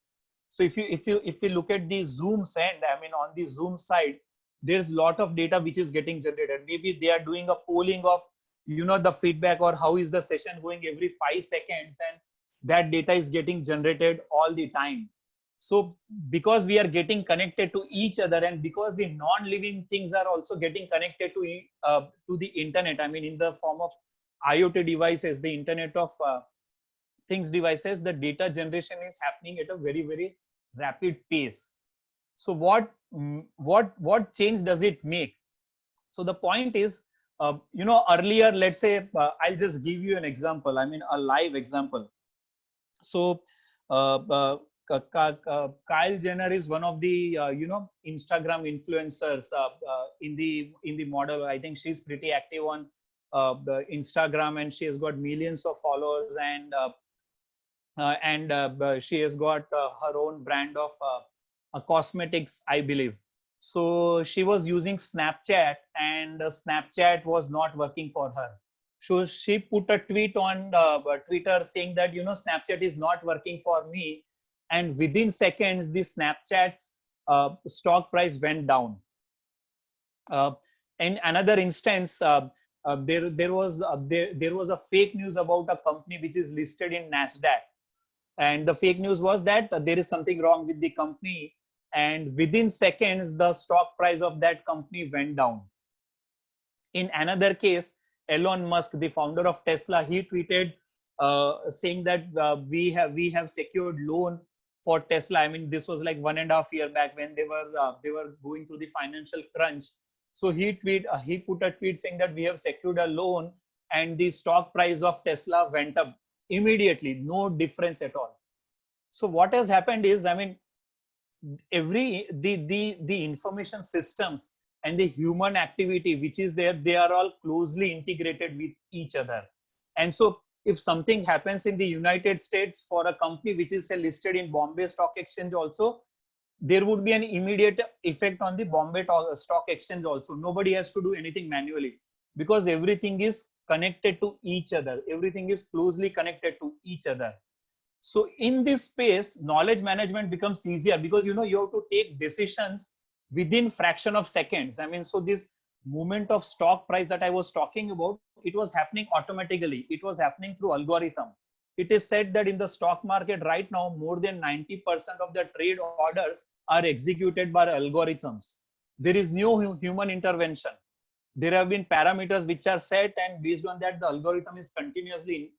So if you look at the Zoom's end, I mean on the Zoom side, there's a lot of data which is getting generated. Maybe they are doing a polling of the feedback or how is the session going every 5 seconds, and that data is getting generated all the time. So because we are getting connected to each other, and because the non-living things are also getting connected to the internet, I mean in the form of IoT devices, the internet of things devices, the data generation is happening at a very rapid pace. So what change does it make? So the point is, earlier, let's say, I'll just give you an example. I mean, a live example. So Kyle Jenner is one of the Instagram influencers in the model. I think she's pretty active on the Instagram, and she has got millions of followers, and she has got her own brand of cosmetics, I believe. So she was using Snapchat, and Snapchat was not working for her. So she put a tweet on Twitter saying that, Snapchat is not working for me. And within seconds, the Snapchat's stock price went down. In another instance, there was a fake news about a company which is listed in Nasdaq, and the fake news was that there is something wrong with the company, and within seconds the stock price of that company went down. In another case, Elon Musk, the founder of Tesla, he tweeted saying that we have secured loan for Tesla. I mean, this was like 1.5 years back when they were going through the financial crunch. So he put a tweet saying that we have secured a loan, and the stock price of Tesla went up immediately, no difference at all. So what has happened is, I mean, the information systems and the human activity which is there, they are all closely integrated with each other. And so if something happens in the United States for a company which is listed in Bombay Stock Exchange also, there would be an immediate effect on the Bombay Stock Exchange also. Nobody has to do anything manually, because everything is connected to each other. Everything is closely connected to each other. So in this space, knowledge management becomes easier, because you have to take decisions within fraction of seconds. I mean, so this movement of stock price that I was talking about, it was happening automatically. It was happening through algorithm. It is said that in the stock market right now, more than 90% of the trade orders are executed by algorithms. There is no human intervention. There have been parameters which are set, and based on that, the algorithm is continuously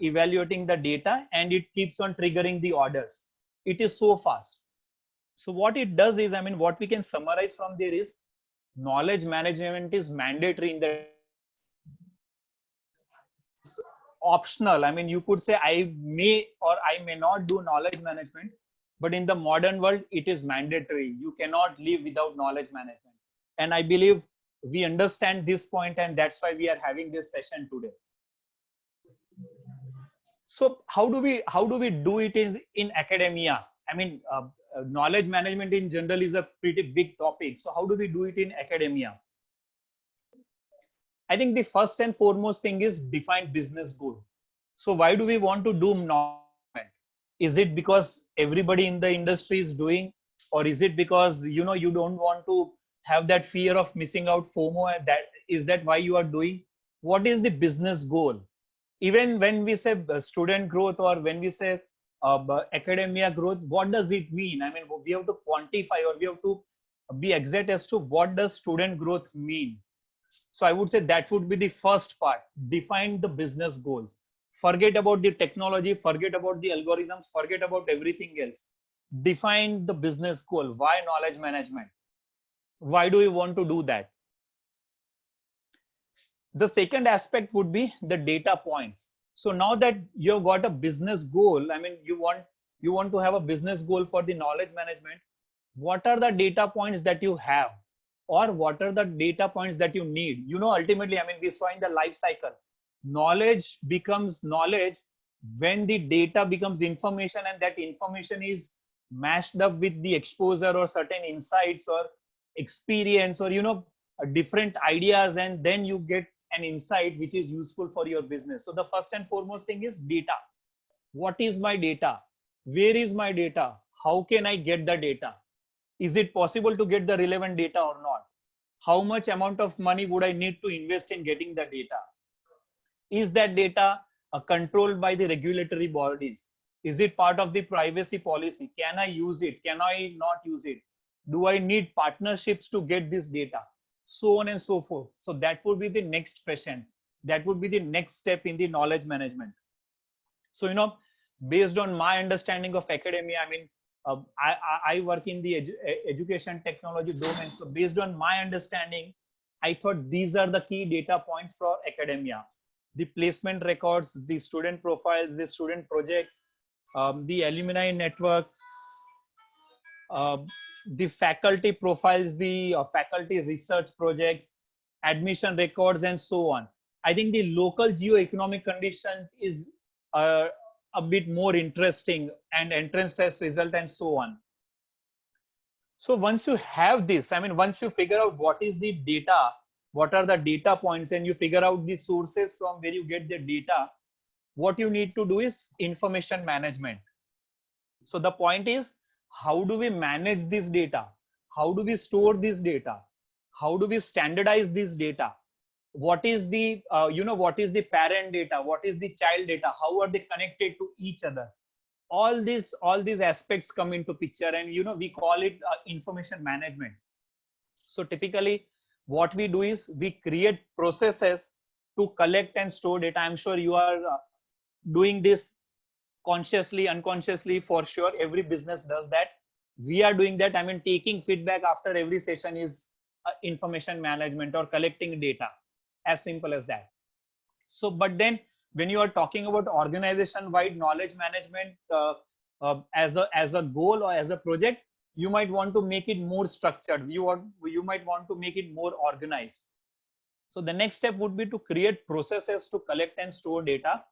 evaluating the data, and it keeps on triggering the orders. It is so fast. So what it does is, I mean, what we can summarize from there is, knowledge management is mandatory in the optional. I mean, you could say I may or I may not do knowledge management, but in the modern world, it is mandatory. You cannot live without knowledge management. And I believe we understand this point, and that's why we are having this session today. So how do we do it in academia? I mean, knowledge management in general is a pretty big topic. So how do we do it in academia? I think the first and foremost thing is define business goal. So why do we want to do knowledge? Is it because everybody in the industry is doing, or is it because you don't want to have that fear of missing out, FOMO? And is that why you are doing? What is the business goal? Even when we say student growth, or when we say academia growth, what does it mean? I mean, we have to quantify, or we have to be exact as to what does student growth mean. So I would say that would be the first part. Define the business goals. Forget about the technology, forget about the algorithms, forget about everything else. Define the business goal. Why knowledge management? Why do you want to do that? The second aspect would be the data points. So now that you've got a business goal, I mean, you want to have a business goal for the knowledge management. What are the data points that you have, or what are the data points that you need? Ultimately, I mean, we saw in the life cycle, knowledge becomes knowledge when the data becomes information, and that information is mashed up with the exposure or certain insights or experience, or different ideas, and then you get an insight which is useful for your business. So the first and foremost thing is data. What is my data? Where is my data? How can I get the data? Is it possible to get the relevant data or not? How much amount of money would I need to invest in getting the data? Is that data controlled by the regulatory bodies? Is it part of the privacy policy? Can I use it? Can I not use it? Do I need partnerships to get this data? So on and so forth. So that would be the next question. That would be the next step in the knowledge management. So, based on my understanding of academia, I mean, I work in the education technology domain. So based on my understanding, I thought these are the key data points for academia: the placement records, the student profiles, the student projects, the alumni network, the faculty profiles, the faculty research projects, admission records, and so on. I think the local geo-economic condition is a bit more interesting, and entrance test result, and so on. So once you have this, I mean, once you figure out what is the data, what are the data points, and you figure out the sources from where you get the data, what you need to do is information management. So the point is, how do we manage this data? How do we store this data? How do we standardize this data? What is the, what is the parent data? What is the child data? How are they connected to each other? All these aspects come into picture, and we call it information management. So typically what we do is we create processes to collect and store data. I'm sure you are doing this consciously, unconsciously, for sure. Every business does that. We are doing that. I mean, taking feedback after every session is information management or collecting data, as simple as that. So, but then when you are talking about organization wide knowledge management as a goal or as a project, you might want to make it more structured. You might want to make it more organized. So the next step would be to create processes to collect and store data.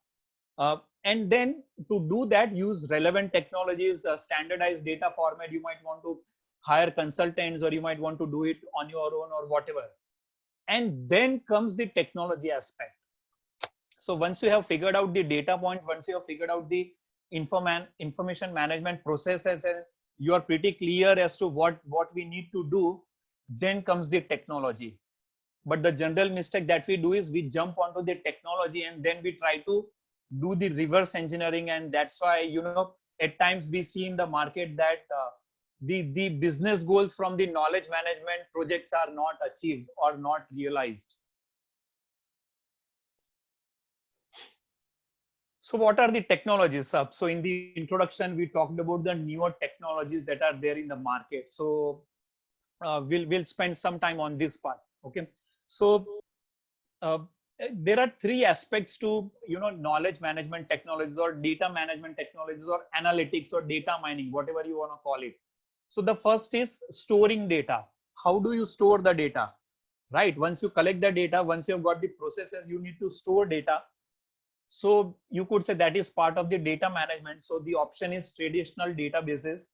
And then to do that, use relevant technologies, standardized data format. You might want to hire consultants, or you might want to do it on your own, or whatever. And then comes the technology aspect. So once you have figured out the data points, once you have figured out the information management processes, and you are pretty clear as to what we need to do, then comes the technology. But the general mistake that we do is we jump onto the technology and then we try to do the reverse engineering. And that's why, at times we see in the market that the business goals from the knowledge management projects are not achieved or not realized. So what are the technologies? So in the introduction, we talked about the newer technologies that are there in the market. So we'll spend some time on this part. Okay. So there are three aspects to knowledge management technologies, or data management technologies, or analytics, or data mining, whatever you want to call it. So the first is storing data. How do you store the data? Right. Once you collect the data, once you've got the processes, you need to store data. So you could say that is part of the data management. So the option is traditional databases.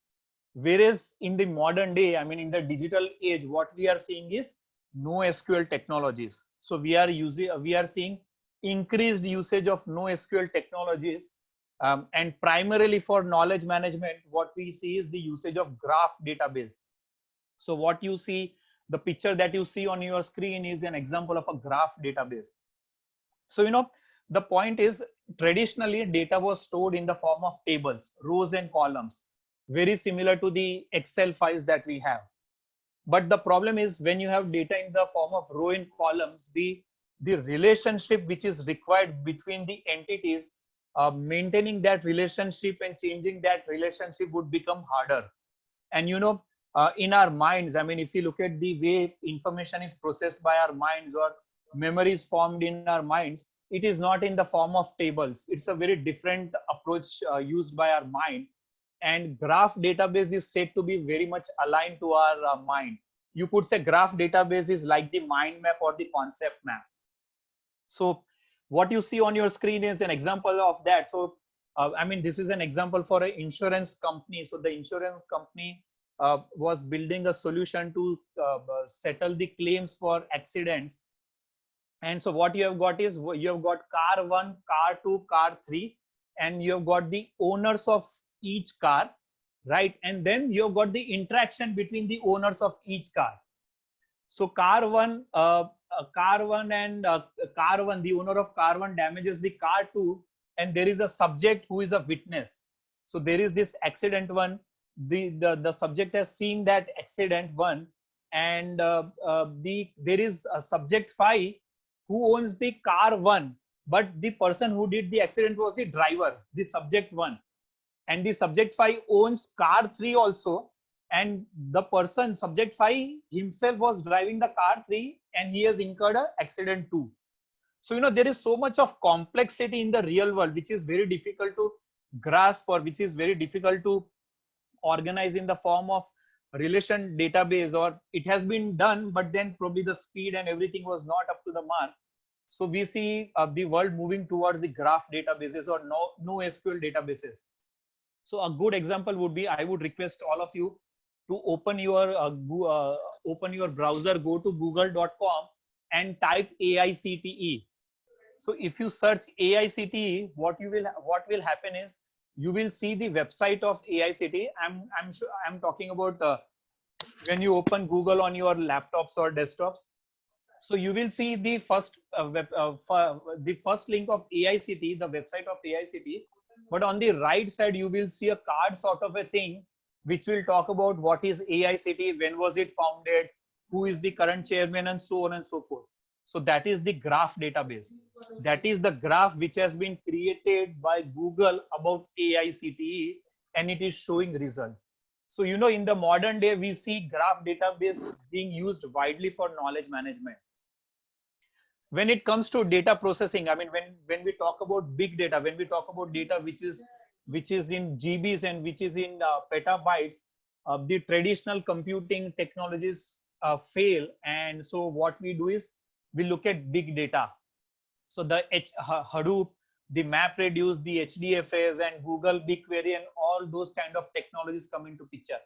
Whereas in the modern day, I mean, in the digital age, what we are seeing is NoSQL technologies. So we are seeing increased usage of NoSQL technologies. And primarily for knowledge management, what we see is the usage of graph database. So what you see, the picture that you see on your screen is an example of a graph database. So, the point is, traditionally data was stored in the form of tables, rows and columns, very similar to the Excel files that we have. But the problem is, when you have data in the form of row and columns, the relationship which is required between the entities, maintaining that relationship and changing that relationship would become harder. And in our minds, I mean, if you look at the way information is processed by our minds, or memory is formed in our minds, it is not in the form of tables. It's a very different approach used by our mind. And graph database is said to be very much aligned to our mind. You could say graph database is like the mind map or the concept map. So what you see on your screen is an example of that. So I mean, this is an example for an insurance company. So the insurance company was building a solution to settle the claims for accidents. And so what you have got is, you have got car 1, car 2, car 3, and you have got the owners of each car, right? And then you have got the interaction between the owners of each car. So car 1 and car 1, the owner of car 1 damages the car 2, and there is a subject who is a witness. So there is this accident 1. The subject has seen that accident 1, and there is a subject 5 who owns the car 1, but the person who did the accident was the driver, the subject 1, and the subject 5 owns car 3 also, and the person, subject 5 himself, was driving the car 3, and he has incurred an accident 2. So there is so much of complexity in the real world, which is very difficult to grasp, or which is very difficult to organize in the form of relation database, or it has been done, but then probably the speed and everything was not up to the mark. So we see the world moving towards the graph databases, or NoSQL databases. So a good example would be, I would request all of you to open your open your browser, go to google.com and type AICTE. So if you search AICTE, what will happen is you will see the website of AICTE. I'm talking about when you open Google on your laptops or desktops. So you will see the first the first link of AICTE, the website of AICTE. But on the right side, you will see a card sort of a thing, which will talk about what is AICTE, when was it founded, who is the current chairman, and so on and so forth. So that is the graph database. That is the graph which has been created by Google about AICTE, and it is showing results. So, you know, in the modern day, we see graph database being used widely for knowledge management. When it comes to data processing, I mean, when we talk about big data, when we talk about data which is in GBs and which is in petabytes, the traditional computing technologies fail. And so what we do is we look at big data. So the Hadoop, the MapReduce, the HDFS, and Google BigQuery, and all those kind of technologies come into picture.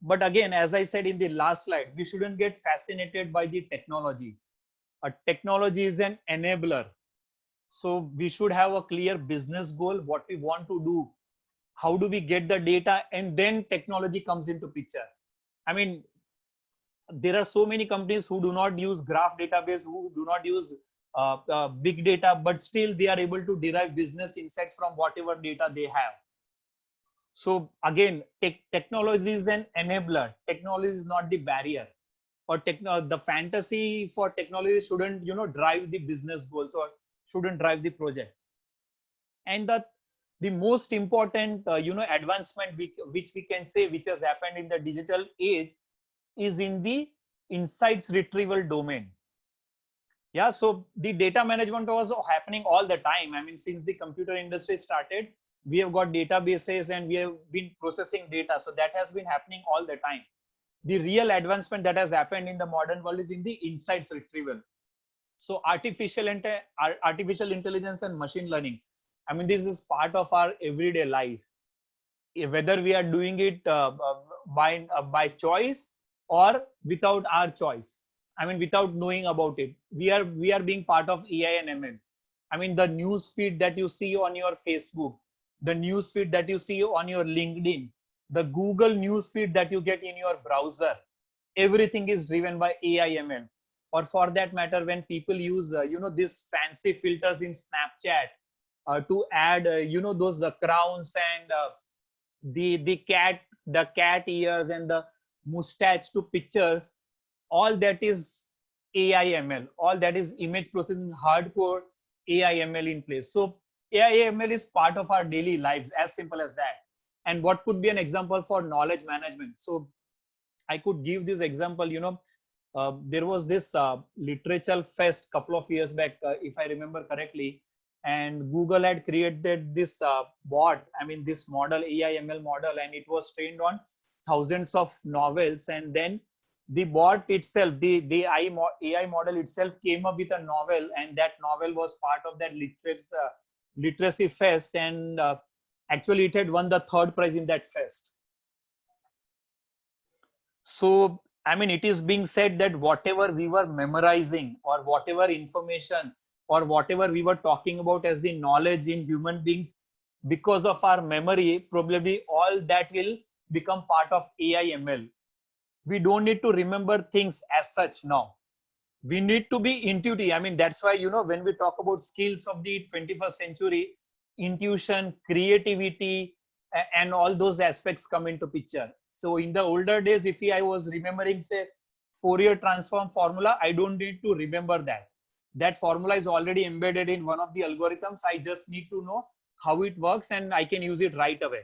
But again, as I said in the last slide, we shouldn't get fascinated by the technology. A technology is an enabler. So we should have a clear business goal, what we want to do, how do we get the data, and then technology comes into picture. I mean, there are so many companies who do not use graph database, who do not use big data, but still they are able to derive business insights from whatever data they have. So again, technology is an enabler. Technology is not the barrier. Or the fantasy for technology shouldn't, you know, drive the business goals or shouldn't drive the project. And the most important you know, advancement which we can say which has happened in the digital age is in the insights retrieval domain. Yeah, so the data management was happening all the time. I mean, since the computer industry started, we have got databases and we have been processing data. So that has been happening all the time. The real advancement that has happened in the modern world is in the insights retrieval. So artificial intelligence and machine learning, I mean, this is part of our everyday life, whether we are doing it by choice or without our choice. I mean, without knowing about it, we are being part of AI and ML. I mean, the news feed that you see on your Facebook, the news feed that you see on your LinkedIn, the Google news feed that you get in your browser, everything is driven by AI ML. Or for that matter, when people use you know, these fancy filters in Snapchat to add you know, those crowns and the cat ears and the mustache to pictures, all that is AI ML. All that is image processing, hardcore AI ML in place. So AI ML is part of our daily lives, as simple as that. And what could be an example for knowledge management? So I could give this example. You know, there was this literature fest couple of years back, if I remember correctly, and Google had created this bot, I mean, this model, AI ML model, and it was trained on thousands of novels. And then the bot itself, the AI model itself came up with a novel, and that novel was part of that literacy fest. And actually, it had won the third prize in that fest. So, I mean, it is being said that whatever we were memorizing or whatever information or whatever we were talking about as the knowledge in human beings, because of our memory, probably all that will become part of AI ML. We don't need to remember things as such now. We need to be intuitive. I mean, that's why, you know, when we talk about skills of the 21st century, intuition, creativity, and all those aspects come into picture. So in the older days, if I was remembering, say, Fourier transform formula, I don't need to remember that. That formula is already embedded in one of the algorithms. I just need to know how it works and I can use it right away.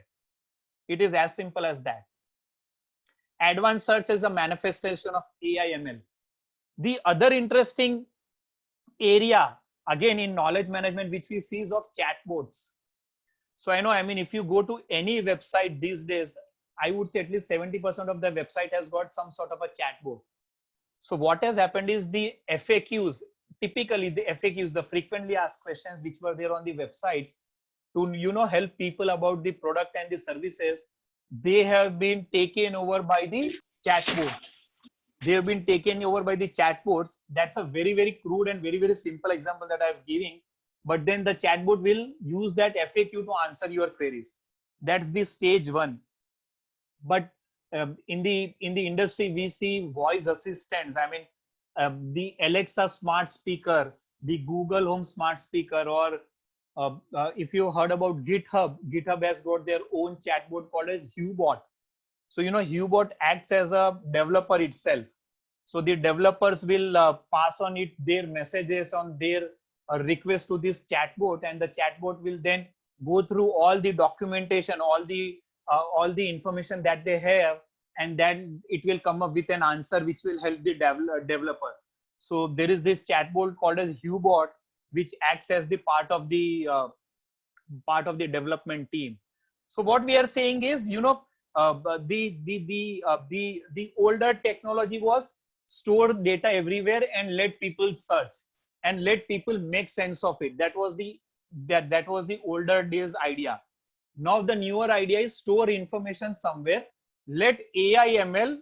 It is as simple as that. Advanced search is a manifestation of AI ML. The other interesting area, again, in knowledge management, which we see is of chatbots. So I know, I mean, if you go to any website these days, I would say at least 70% of the website has got some sort of a chatbot. So what has happened is the FAQs, typically the FAQs, the frequently asked questions which were there on the websites to, you know, help people about the product and the services, they have been taken over by the chatbots. They have been taken over by the chatbots. That's a very, very crude and very, very simple example that I'm giving. But then the chatbot will use that FAQ to answer your queries. That's the stage one. But in the industry, we see voice assistants. I mean, the Alexa smart speaker, the Google Home smart speaker, or if you heard about GitHub has got their own chatbot called as HuBot. So HuBot acts as a developer itself. So the developers will pass on it their messages on their request to this chatbot, and the chatbot will then go through all the documentation, all the information that they have, and then it will come up with an answer which will help the developer. So there is this chatbot called as HuBot, which acts as the part of the development team. So what we are saying is, the older technology was store data everywhere and let people search and let people make sense of it. That was the older days idea. Now the newer idea is store information somewhere, let AI ML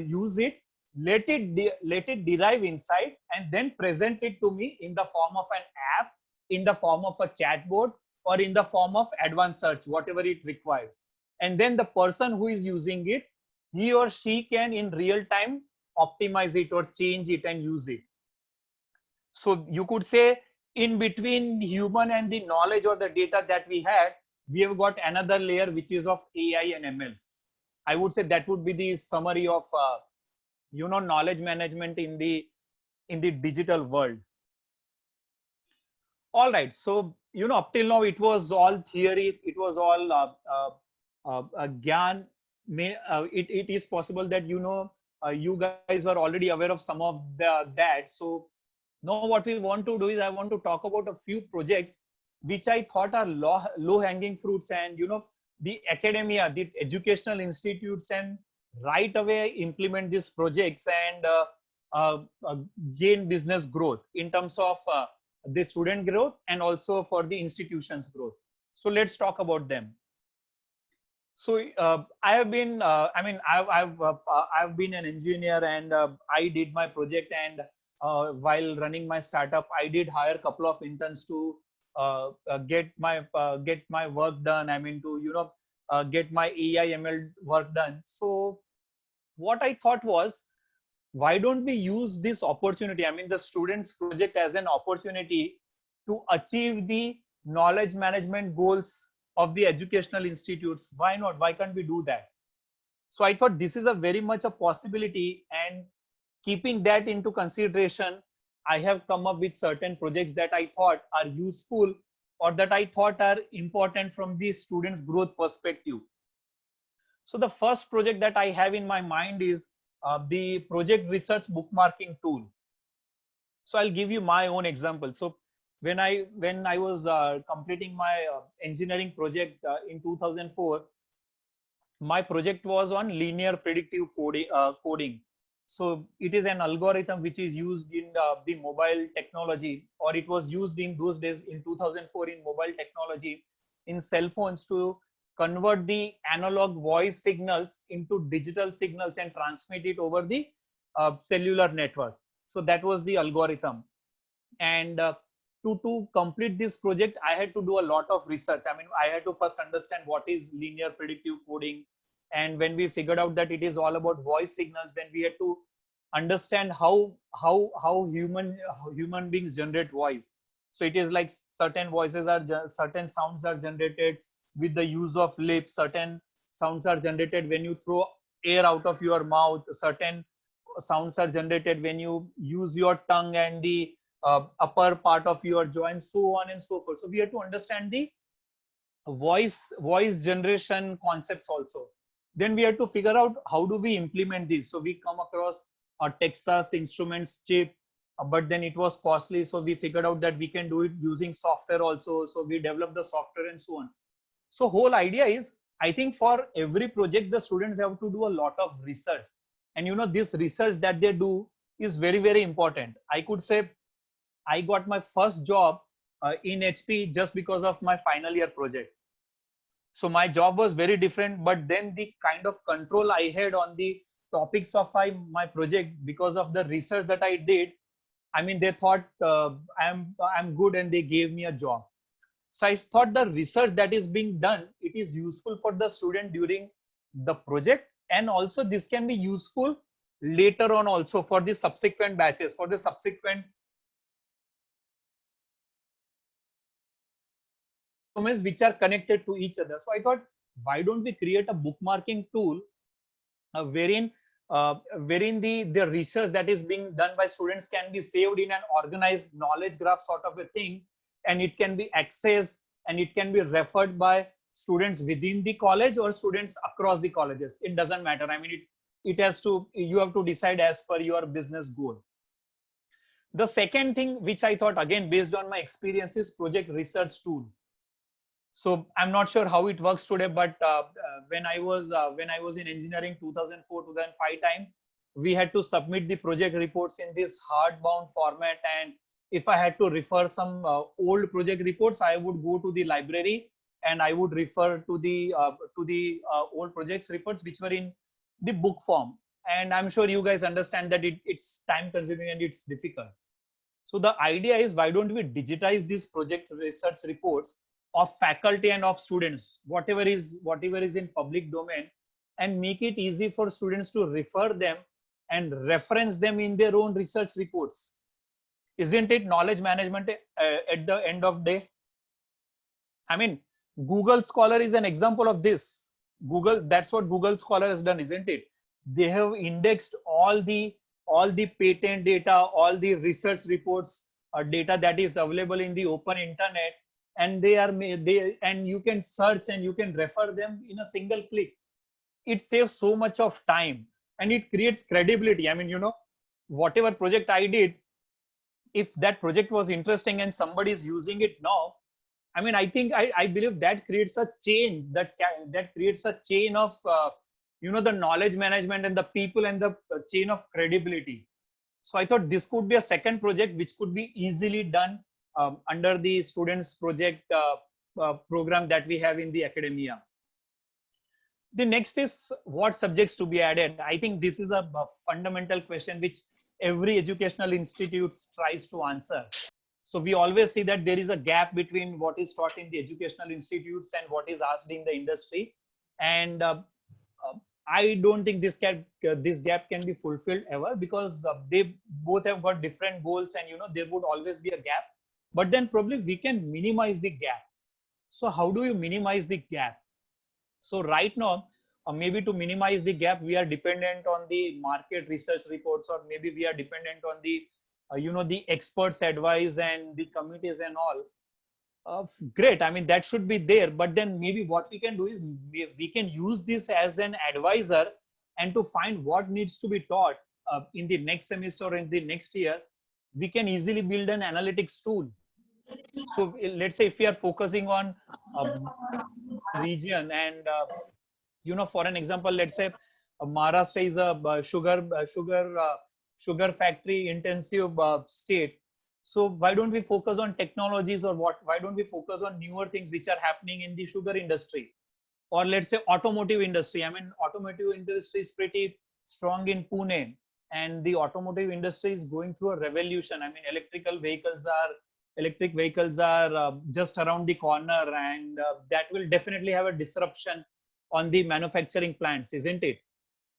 use it, let it derive insight, and then present it to me in the form of an app, in the form of a chatbot, or in the form of advanced search, whatever it requires. And then the person who is using it, he or she can in real time optimize it or change it and use it. So you could say, in between human and the knowledge or the data that we had, we have got another layer which is of AI and ML. I would say that would be the summary of knowledge management in the digital world. All right, so up till now it was all theory, it was all gyan. It is possible that you guys were already aware of some of that. So now what we want to do is, I want to talk about a few projects which I thought are low hanging fruits, and the academia, the educational institutes, and right away implement these projects and gain business growth in terms of the student growth and also for the institutions growth. So let's talk about them. So I have been, I've been an engineer, and I did my project, and while running my startup, I did hire a couple of interns to get my work done. I mean, to get my AI ML work done. So what I thought was, why don't we use this opportunity, I mean the students project, as an opportunity to achieve the knowledge management goals of the educational institutes? Why not? Why can't we do that? So I thought this is a very much a possibility, and keeping that into consideration, I have come up with certain projects that I thought are useful, or that I thought are important from the students growth perspective. So the first project that I have in my mind is the project research bookmarking tool. So I'll give you my own example. So when I was completing my engineering project in 2004, my project was on linear predictive coding. So it is an algorithm which is used in the mobile technology, or it was used in those days in 2004 in mobile technology, in cell phones, to convert the analog voice signals into digital signals and transmit it over the cellular network. So that was the algorithm. And to complete this project, I had to do a lot of research. I mean, I had to first understand what is linear predictive coding. And when we figured out that it is all about voice signals, then we had to understand how human beings generate voice. So it is like certain certain sounds are generated with the use of lips, certain sounds are generated when you throw air out of your mouth, certain sounds are generated when you use your tongue and the upper part of your joints, so on and so forth. So we have to understand the voice generation concepts also. Then we have to figure out how do we implement this. So we come across a Texas Instruments chip, but then it was costly. So we figured out that we can do it using software also. So we developed the software and so on. So whole idea is, I think for every project, the students have to do a lot of research. And this research that they do is very, very important. I could say I got my first job in HP just because of my final year project. So my job was very different, but then the kind of control I had on the topics of my project, because of the research that I did, I mean, they thought I'm good and they gave me a job. So I thought the research that is being done, it is useful for the student during the project, and also this can be useful later on also for the subsequent batches, for the subsequent domains which are connected to each other. So I thought, why don't we create a bookmarking tool wherein the research that is being done by students can be saved in an organized knowledge graph sort of a thing, and it can be accessed and it can be referred by students within the college or students across the colleges. It doesn't matter. I mean, it has to, you have to decide as per your business goal. The second thing which I thought, again based on my experience, is project research tool. So I'm not sure how it works today, but when I was in engineering 2004 2005 time, we had to submit the project reports in this hardbound format, and if I had to refer some old project reports, I would go to the library and I would refer to the old projects reports which were in the book form. And I'm sure you guys understand that it's time consuming and it's difficult. So the idea is, why don't we digitize these project research reports of faculty and of students, whatever is in public domain, and make it easy for students to refer them and reference them in their own research reports. Isn't it knowledge management at the end of day? I mean, Google Scholar is an example of this. That's what Google Scholar has done, isn't it? They have indexed all the patent data, all the research reports data that is available in the open internet, and and you can search and you can refer them in a single click. It saves so much of time and it creates credibility. I mean, whatever project I did, if that project was interesting and somebody is using it now, I mean, I believe that creates a chain, that creates a chain of the knowledge management and the people and the chain of credibility. So I thought this could be a second project which could be easily done under the students project program that we have in the academia. The next is, what subjects to be added. I think this is a fundamental question which every educational institute tries to answer. So we always see that there is a gap between what is taught in the educational institutes and what is asked in the industry, and I don't think this gap can be fulfilled ever, because they both have got different goals, and there would always be a gap. But then probably we can minimize the gap. So how do you minimize the gap? So right now, maybe to minimize the gap, we are dependent on the market research reports, or maybe we are dependent on the the experts' advice and the committees and all. Great. I mean, that should be there. But then maybe what we can do is we can use this as an advisor, and to find what needs to be taught in the next semester or in the next year, we can easily build an analytics tool. So let's say if we are focusing on region, and for an example, let's say Maharashtra is a sugar factory intensive state. So why don't we focus on technologies, or why don't we focus on newer things which are happening in the sugar industry? Or let's say automotive industry. I mean, automotive industry is pretty strong in Pune, and the automotive industry is going through a revolution. I mean, electric vehicles are just around the corner, and that will definitely have a disruption on the manufacturing plants, isn't it?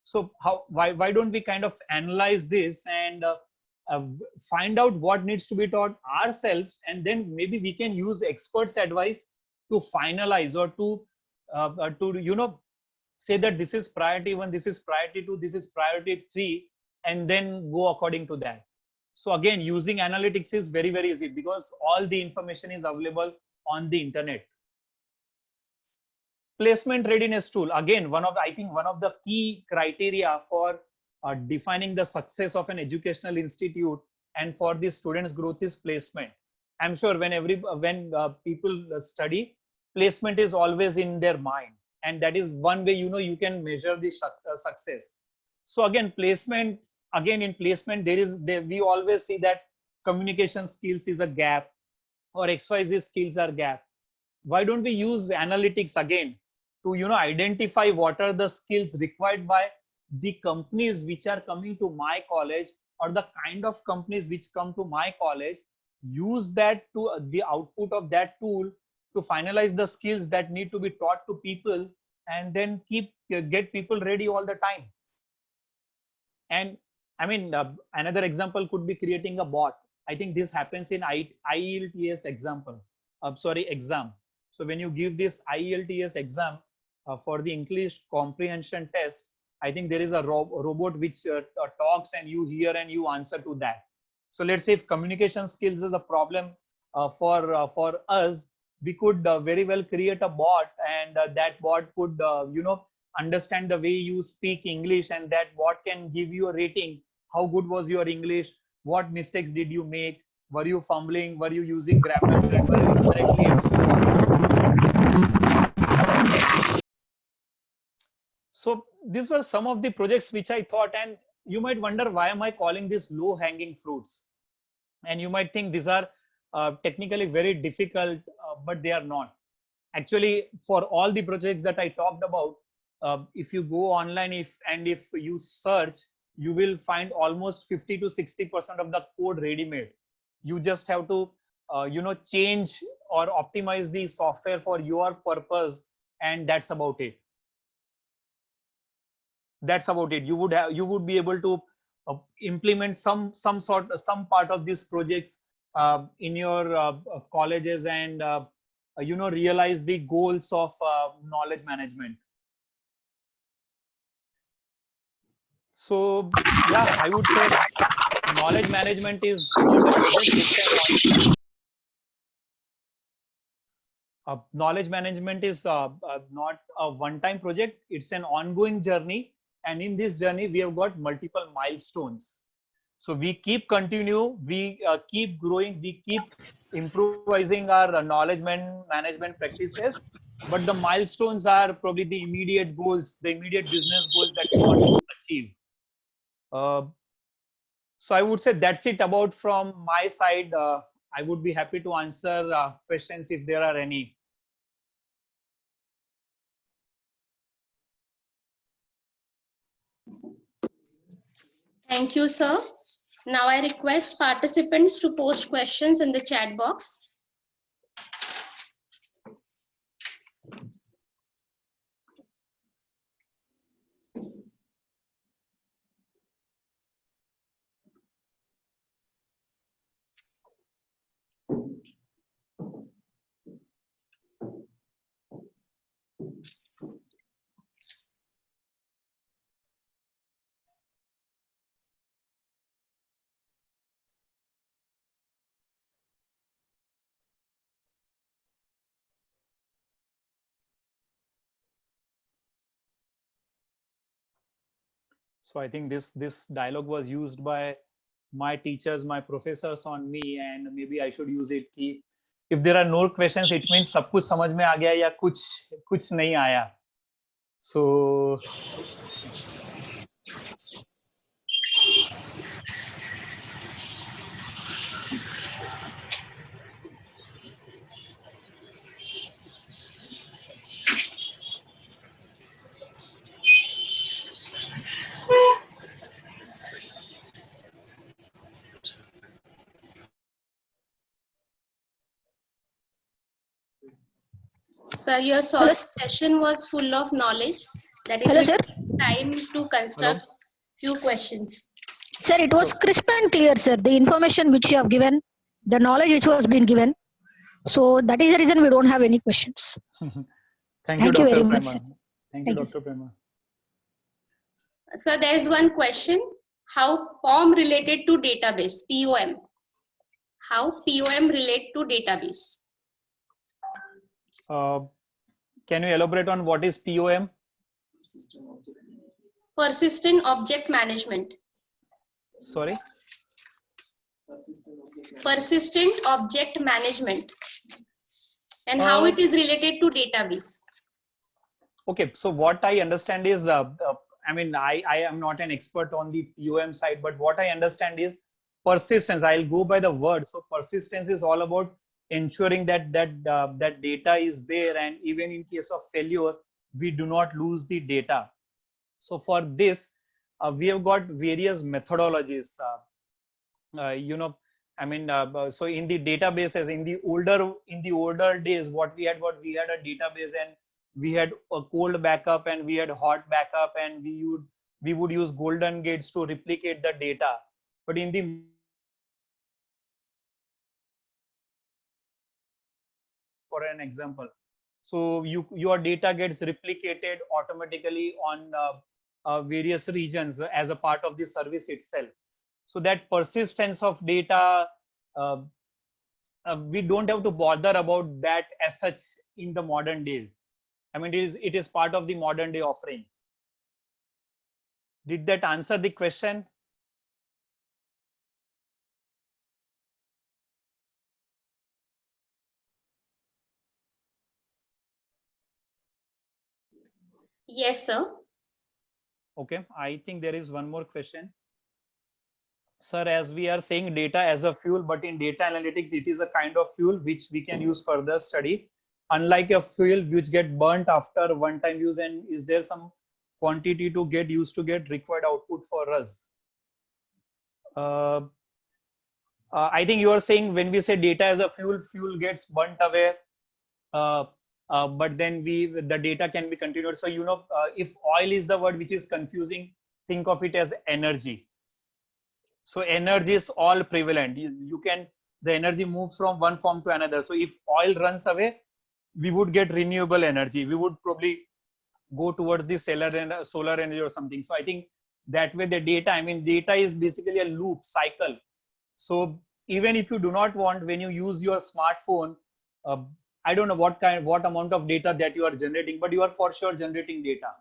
So why don't we kind of analyze this and find out what needs to be taught ourselves, and then maybe we can use experts' advice to finalize, or to say that this is priority 1, this is priority 2, this is priority 3, and then go according to that. So again, using analytics is very, very easy, because all the information is available on the internet. Placement readiness tool, again, I think one of the key criteria for defining the success of an educational institute and for the students' growth is placement. I'm sure when people study, placement is always in their mind, and that is one way you can measure the success. So again, placement. Again, in placement, we always see that communication skills is a gap, or XYZ skills are gap. Why don't we use analytics again to identify what are the skills required by the companies which are coming to my college, or the kind of companies which come to my college, use that to the output of that tool to finalize the skills that need to be taught to people, and then get people ready all the time. And I mean, another example could be creating a bot. I think this happens in IELTS exam. So when you give this IELTS exam for the English comprehension test, I think there is a robot which talks, and you hear and you answer to that. So let's say if communication skills is a problem for us, we could very well create a bot, and that bot could understand the way you speak English, and that bot can give you a rating. How good was your English? What mistakes did you make? Were you fumbling? Were you using grammar incorrectly, and so on? So these were some of the projects which I thought, and you might wonder, why am I calling this low hanging fruits? And you might think these are technically very difficult, but they are not. Actually, for all the projects that I talked about, if you go online, if you search, you will find almost 50 to 60% of the code ready-made. You just have to change or optimize the software for your purpose, and that's about it. You would be able to implement some part of these projects in your colleges, and realize the goals of knowledge management. So yeah, I would say knowledge management is not a project, knowledge management is not a one-time project. It's an ongoing journey, and in this journey we have got multiple milestones. So we keep we keep growing, we keep improvising our knowledge management practices, but the milestones are probably the immediate goals, the immediate business goals that we want to achieve. So I would say that's it about from my side. I would be happy to answer questions if there are any. Thank you, sir. Now I request participants to post questions in the chat box. So I think this dialogue was used by my teachers, my professors on me, and maybe I should use it. If there are no questions, it means सब कुछ समझ में आ गया या कुछ नहीं आया. So Sir, your session was full of knowledge. That it Hello, will sir. take time to construct few questions. Sir, it was crisp and clear, sir. The information which you have given, the knowledge which was being given. So that is the reason we don't have any questions. Thank you, Dr. very Prema. much, sir. Thank you, Dr. Prema. So there is one question: how POM related to database? POM. How POM relate to database? Can you elaborate on what is POM? Persistent object management. Sorry? Persistent object management. And how it is related to database? Okay, so what I understand is, I mean, I am not an expert on the POM side, but what I understand is persistence. I'll go by the word. So persistence is all about ensuring that that data is there, and even in case of failure, we do not lose the data. So for this, we have got various methodologies. So in the databases, in the older days, what we had a database, and we had a cold backup and we had hot backup, and we would use golden gates to replicate the data. But in the for an example, so your data gets replicated automatically on various regions as a part of the service itself. So that persistence of data, uh, we don't have to bother about that as such in the modern days. I mean, it is part of the modern day offering. Did that answer the question? Yes, sir. Okay, I think there is one more question. Sir, as we are saying data as a fuel, but in data analytics, it is a kind of fuel which we can use further study. Unlike a fuel which get burnt after one time use, and is there some quantity to get used to get required output for us? I think you are saying when we say data as a fuel, fuel gets burnt away, but then the data can be continued. So if oil is the word which is confusing, think of it as energy. So energy is all prevalent. The energy moves from one form to another. So if oil runs away, we would get renewable energy. We would probably go towards the solar energy or something. So I think that way the data, I mean, data is basically a loop cycle. So even if you do not want, when you use your smartphone, I don't know what amount of data that you are generating, but you are for sure generating data.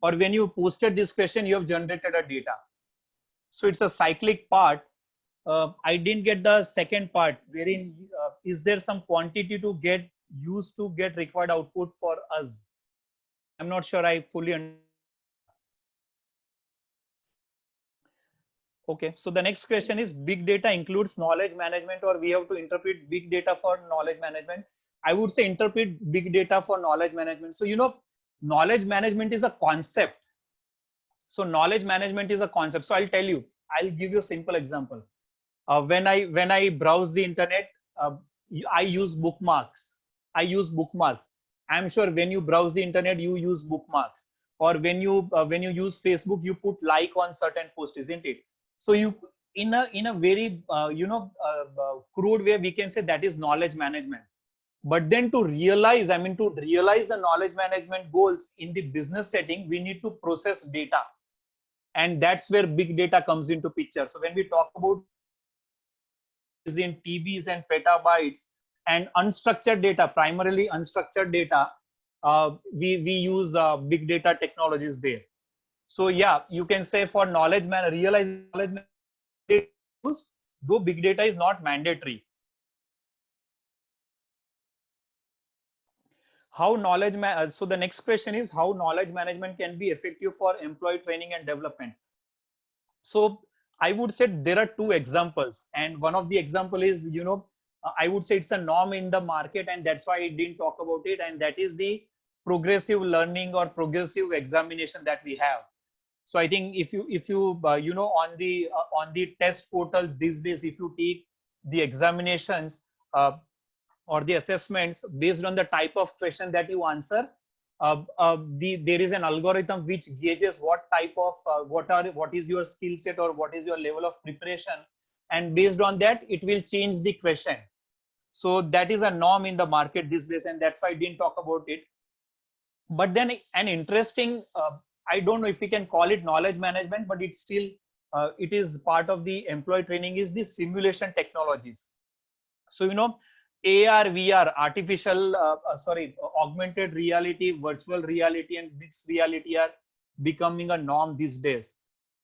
Or when you posted this question, you have generated a data. So it's a cyclic part. I didn't get the second part, wherein is there some quantity to get used to get required output for us? I'm not sure I fully understand. Okay, so the next question is, big data includes knowledge management, or we have to interpret big data for knowledge management? I would say interpret big data for knowledge management. So knowledge management is a concept. So knowledge management is a concept. So I'll give you a simple example. When I browse the internet, I use bookmarks. I'm sure when you browse the internet, you use bookmarks. Or when you use Facebook, you put like on certain posts, isn't it? So in a very crude way, we can say that is knowledge management. But then to realize the knowledge management goals in the business setting, we need to process data. And that's where big data comes into picture. So when we talk about is in TBs and petabytes and unstructured data, primarily unstructured data, we use big data technologies there. So yeah, you can say for realize knowledge management, though big data is not mandatory. So the next question is how knowledge management can be effective for employee training and development. So I would say there are two examples, and one of the example is, I would say it's a norm in the market, and that's why I didn't talk about it, and that is the progressive learning or progressive examination that we have. So I think if you on the test portals these days, if you take the examinations or the assessments based on the type of question that you answer, there is an algorithm which gauges what type of what is your skill set or what is your level of preparation, and based on that it will change the question. So that is a norm in the market these days, and that's why I didn't talk about it. But then an interesting, I don't know if we can call it knowledge management, but it's still it is part of the employee training, is the simulation technologies. So AR, VR, augmented reality, virtual reality, and mixed reality are becoming a norm these days.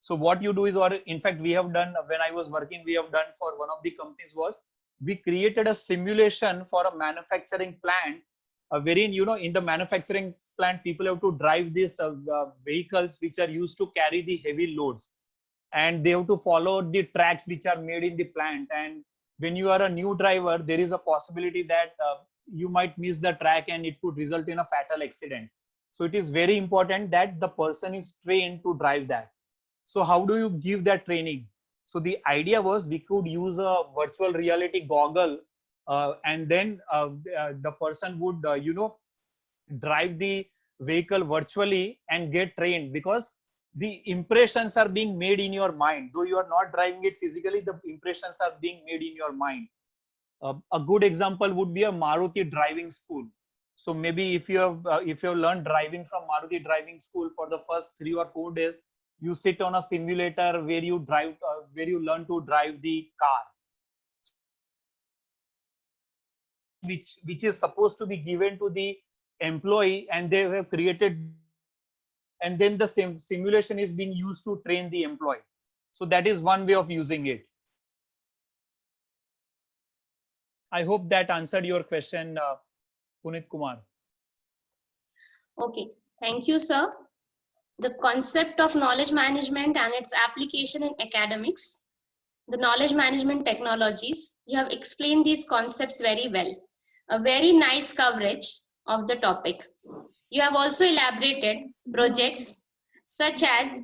So what you do is, or in fact we have done, when I was working, we have done for one of the companies was, we created a simulation for a manufacturing plant, wherein in the manufacturing plant people have to drive these vehicles which are used to carry the heavy loads, and they have to follow the tracks which are made in the plant. And when you are a new driver, there is a possibility that you might miss the track and it could result in a fatal accident. So it is very important that the person is trained to drive that. So how do you give that training? So the idea was we could use a virtual reality goggle, and then the person would, drive the vehicle virtually and get trained, because the impressions are being made in your mind. Though you are not driving it physically, the impressions are being made in your mind. A good example would be a Maruti driving school. So maybe if you have learned driving from Maruti driving school for the first 3 or 4 days, you sit on a simulator where you drive, where you learn to drive the car, which is supposed to be given to the employee, and they have created, and then the same simulation is being used to train the employee. So that is one way of using it. I hope that answered your question, Punit Kumar. Okay, thank you, sir. The concept of knowledge management and its application in academics, the knowledge management technologies, you have explained these concepts very well. A very nice coverage of the topic. You have also elaborated projects such as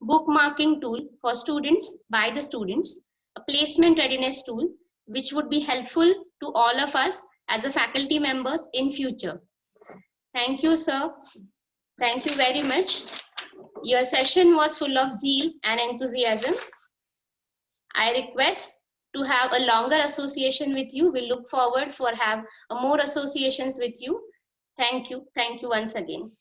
bookmarking tool for students by the students, a placement readiness tool, which would be helpful to all of us as a faculty members in future. Thank you, sir. Thank you very much. Your session was full of zeal and enthusiasm. I request to have a longer association with you. We look forward for have more associations with you. Thank you. Thank you once again.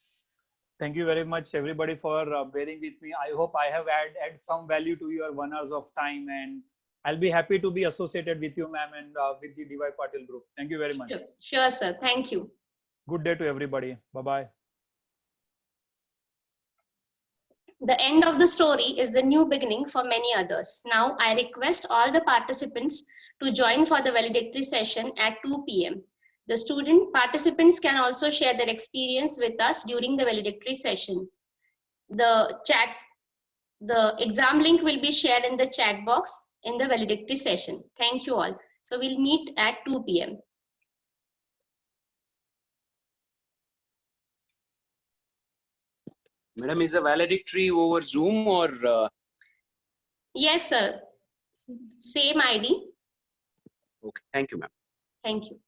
Thank you very much, everybody, for bearing with me. I hope I have add some value to your 1 hour of time, and I'll be happy to be associated with you, ma'am, and with the DY Patil group. Thank you very much. Sure, sir. Thank you. Good day to everybody. Bye-bye. The end of the story is the new beginning for many others. Now, I request all the participants to join for the valedictory session at 2 p.m. The student participants can also share their experience with us during the valedictory session. The exam link will be shared in the chat box in the valedictory session. Thank you all. So we'll meet at 2 p.m. Madam, is a valedictory over Zoom or? Yes, sir. Same ID. Okay, thank you, ma'am. Thank you.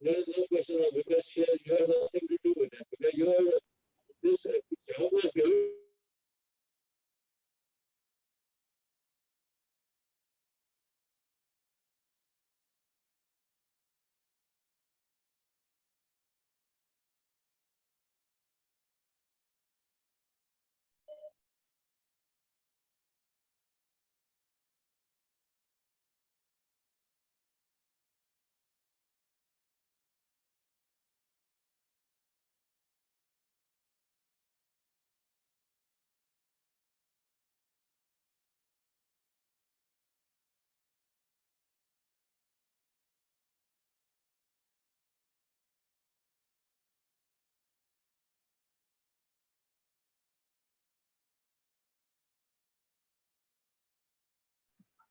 There is no question of, because you have nothing to do with it, because you have this job was given.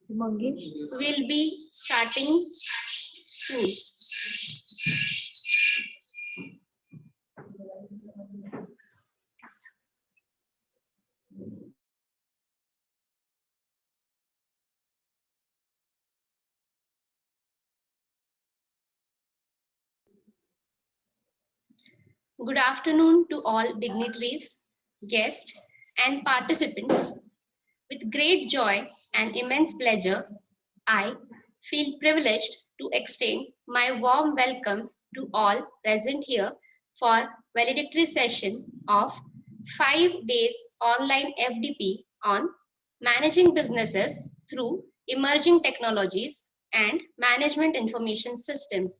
Will be starting soon. Good afternoon to all dignitaries, guests, and participants. With great joy and immense pleasure, I feel privileged to extend my warm welcome to all present here for valedictory session of 5 days online FDP on managing businesses through emerging technologies and management information system,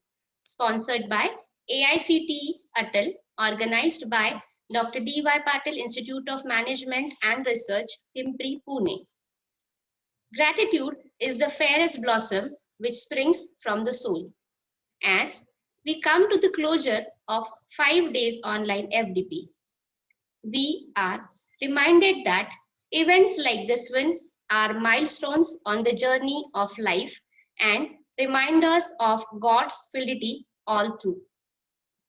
sponsored by AICTE ATAL, organized by Dr. D.Y. Patil Institute of Management and Research, Pimpri, Pune. Gratitude is the fairest blossom which springs from the soul. As we come to the closure of 5 days online FDP, we are reminded that events like this one are milestones on the journey of life and reminders of God's fidelity all through.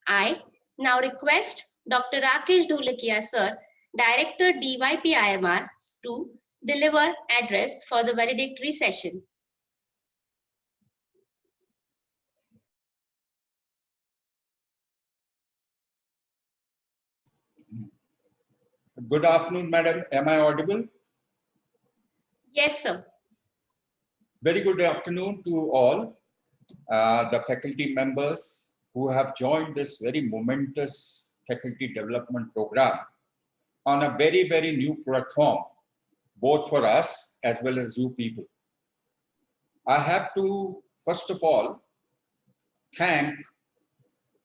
I now request Dr. Rakesh Dholakia sir, Director DYPIMR, to deliver address for the valedictory session. Good afternoon, madam. Am I audible? Yes, sir. Very good afternoon to all the faculty members who have joined this very momentous faculty development program on a very, very new platform, both for us as well as you people. I have to, first of all, thank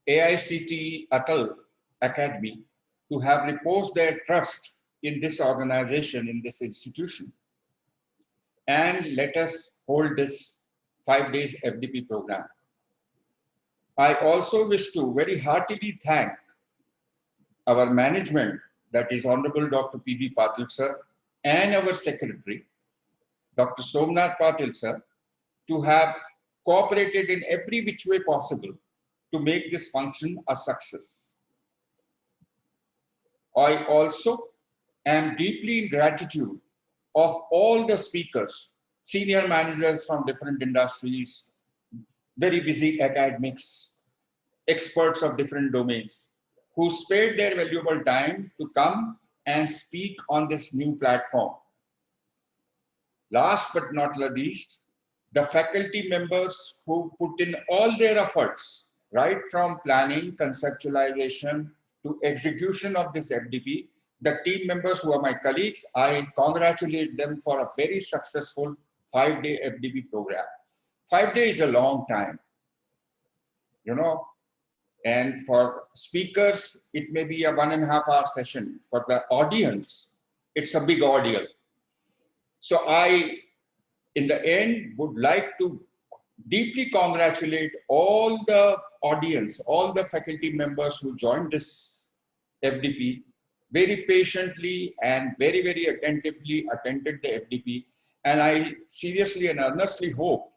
AICTE ATAL Academy to have reposed their trust in this organization, in this institution, and let us hold this 5 days FDP program. I also wish to very heartily thank our management, that is Honorable Dr. P.B. Patil sir, and our secretary, Dr. Somnath Patil sir, to have cooperated in every which way possible to make this function a success. I also am deeply in gratitude of all the speakers, senior managers from different industries, very busy academics, experts of different domains, who spared their valuable time to come and speak on this new platform. Last but not least, the faculty members who put in all their efforts, right from planning, conceptualization to execution of this FDP. The team members who are my colleagues, I congratulate them for a very successful 5-day FDP program. 5 days is a long time, you know, and for speakers, it may be a 1.5 hour session. For the audience, it's a big ordeal. So I, in the end, would like to deeply congratulate all the audience, all the faculty members who joined this FDP, very patiently and very, very attentively attended the FDP. And I seriously and earnestly hope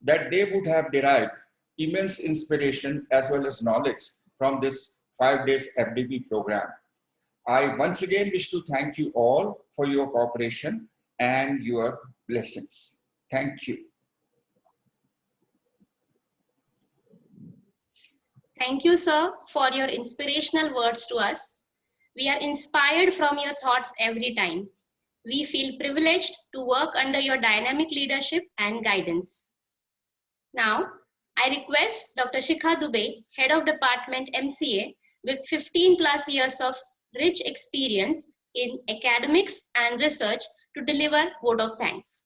that they would have derived immense inspiration as well as knowledge from this 5 days FDP program. I once again wish to thank you all for your cooperation and your blessings. Thank you. Thank you, sir, for your inspirational words to us. We are inspired from your thoughts every time. We feel privileged to work under your dynamic leadership and guidance. Now, I request Dr. Shikha Dubey, Head of Department MCA, with 15+ years of rich experience in academics and research, to deliver vote of thanks.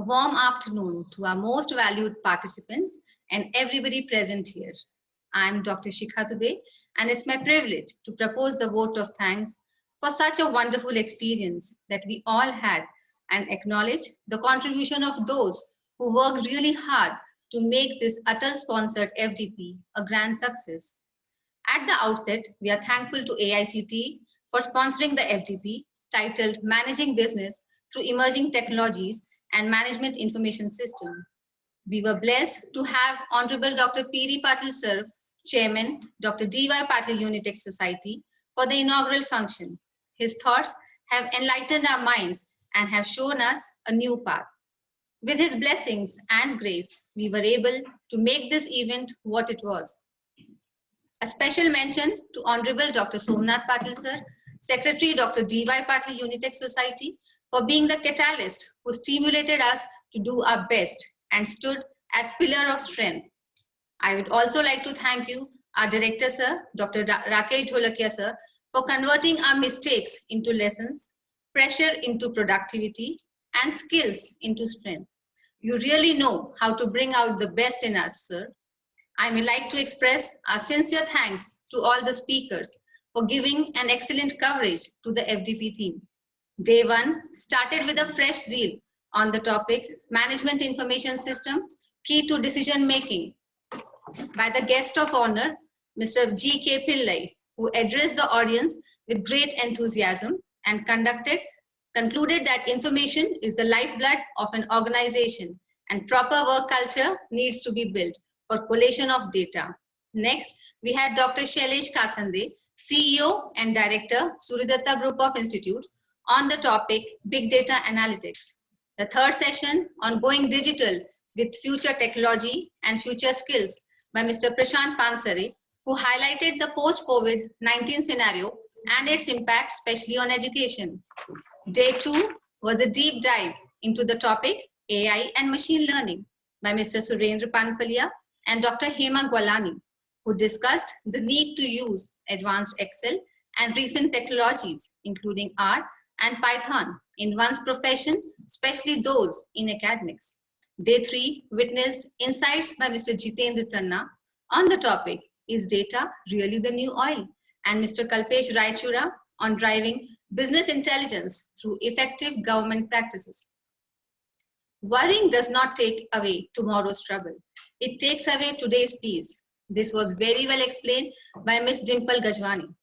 A warm afternoon to our most valued participants and everybody present here. I'm Dr. Shikha Dubey, and it's my privilege to propose the vote of thanks for such a wonderful experience that we all had, and acknowledge the contribution of those who worked really hard to make this ATAL-sponsored FDP a grand success. At the outset, we are thankful to AICTE for sponsoring the FDP titled Managing Business Through Emerging Technologies and Management Information System. We were blessed to have Honorable Dr. P.D. Patil Sir, Chairman, Dr. D.Y. Patil Unitech Society, for the inaugural function. His thoughts have enlightened our minds and have shown us a new path. With his blessings and grace, we were able to make this event what it was. A special mention to Honorable Dr. Somnath Patil Sir, Secretary Dr. D.Y. Patil Unitech Society, for being the catalyst who stimulated us to do our best and stood as pillar of strength. I would also like to thank you, our Director Sir, Dr. Rakesh Dholakia Sir, for converting our mistakes into lessons, pressure into productivity, and skills into strength. You really know how to bring out the best in us, sir. I would like to express our sincere thanks to all the speakers for giving an excellent coverage to the FDP theme. Day one started with a fresh zeal on the topic Management Information System, Key to Decision Making, by the guest of honor, Mr. G.K. Pillai, who addressed the audience with great enthusiasm and concluded that information is the lifeblood of an organization and proper work culture needs to be built for collation of data. Next, we had Dr. Shailesh Kasande, CEO and Director, Suridatta Group of Institutes, on the topic Big Data Analytics. The third session on Going Digital with Future Technology and Future Skills by Mr. Prashant Pansare, who highlighted the post-COVID-19 scenario and its impact, especially on education. Day two was a deep dive into the topic AI and Machine Learning by Mr. Surendra Panpalia and Dr. Hema Gwalani, who discussed the need to use advanced Excel and recent technologies, including R and Python, in one's profession, especially those in academics. Day three witnessed insights by Mr. Jitendra Tanna on the topic, Is Data Really the New Oil? And Mr. Kalpesh Raichura on driving business intelligence through effective government practices. Worrying does not take away tomorrow's trouble. It takes away today's peace. This was very well explained by Ms. Dimple Gajwani.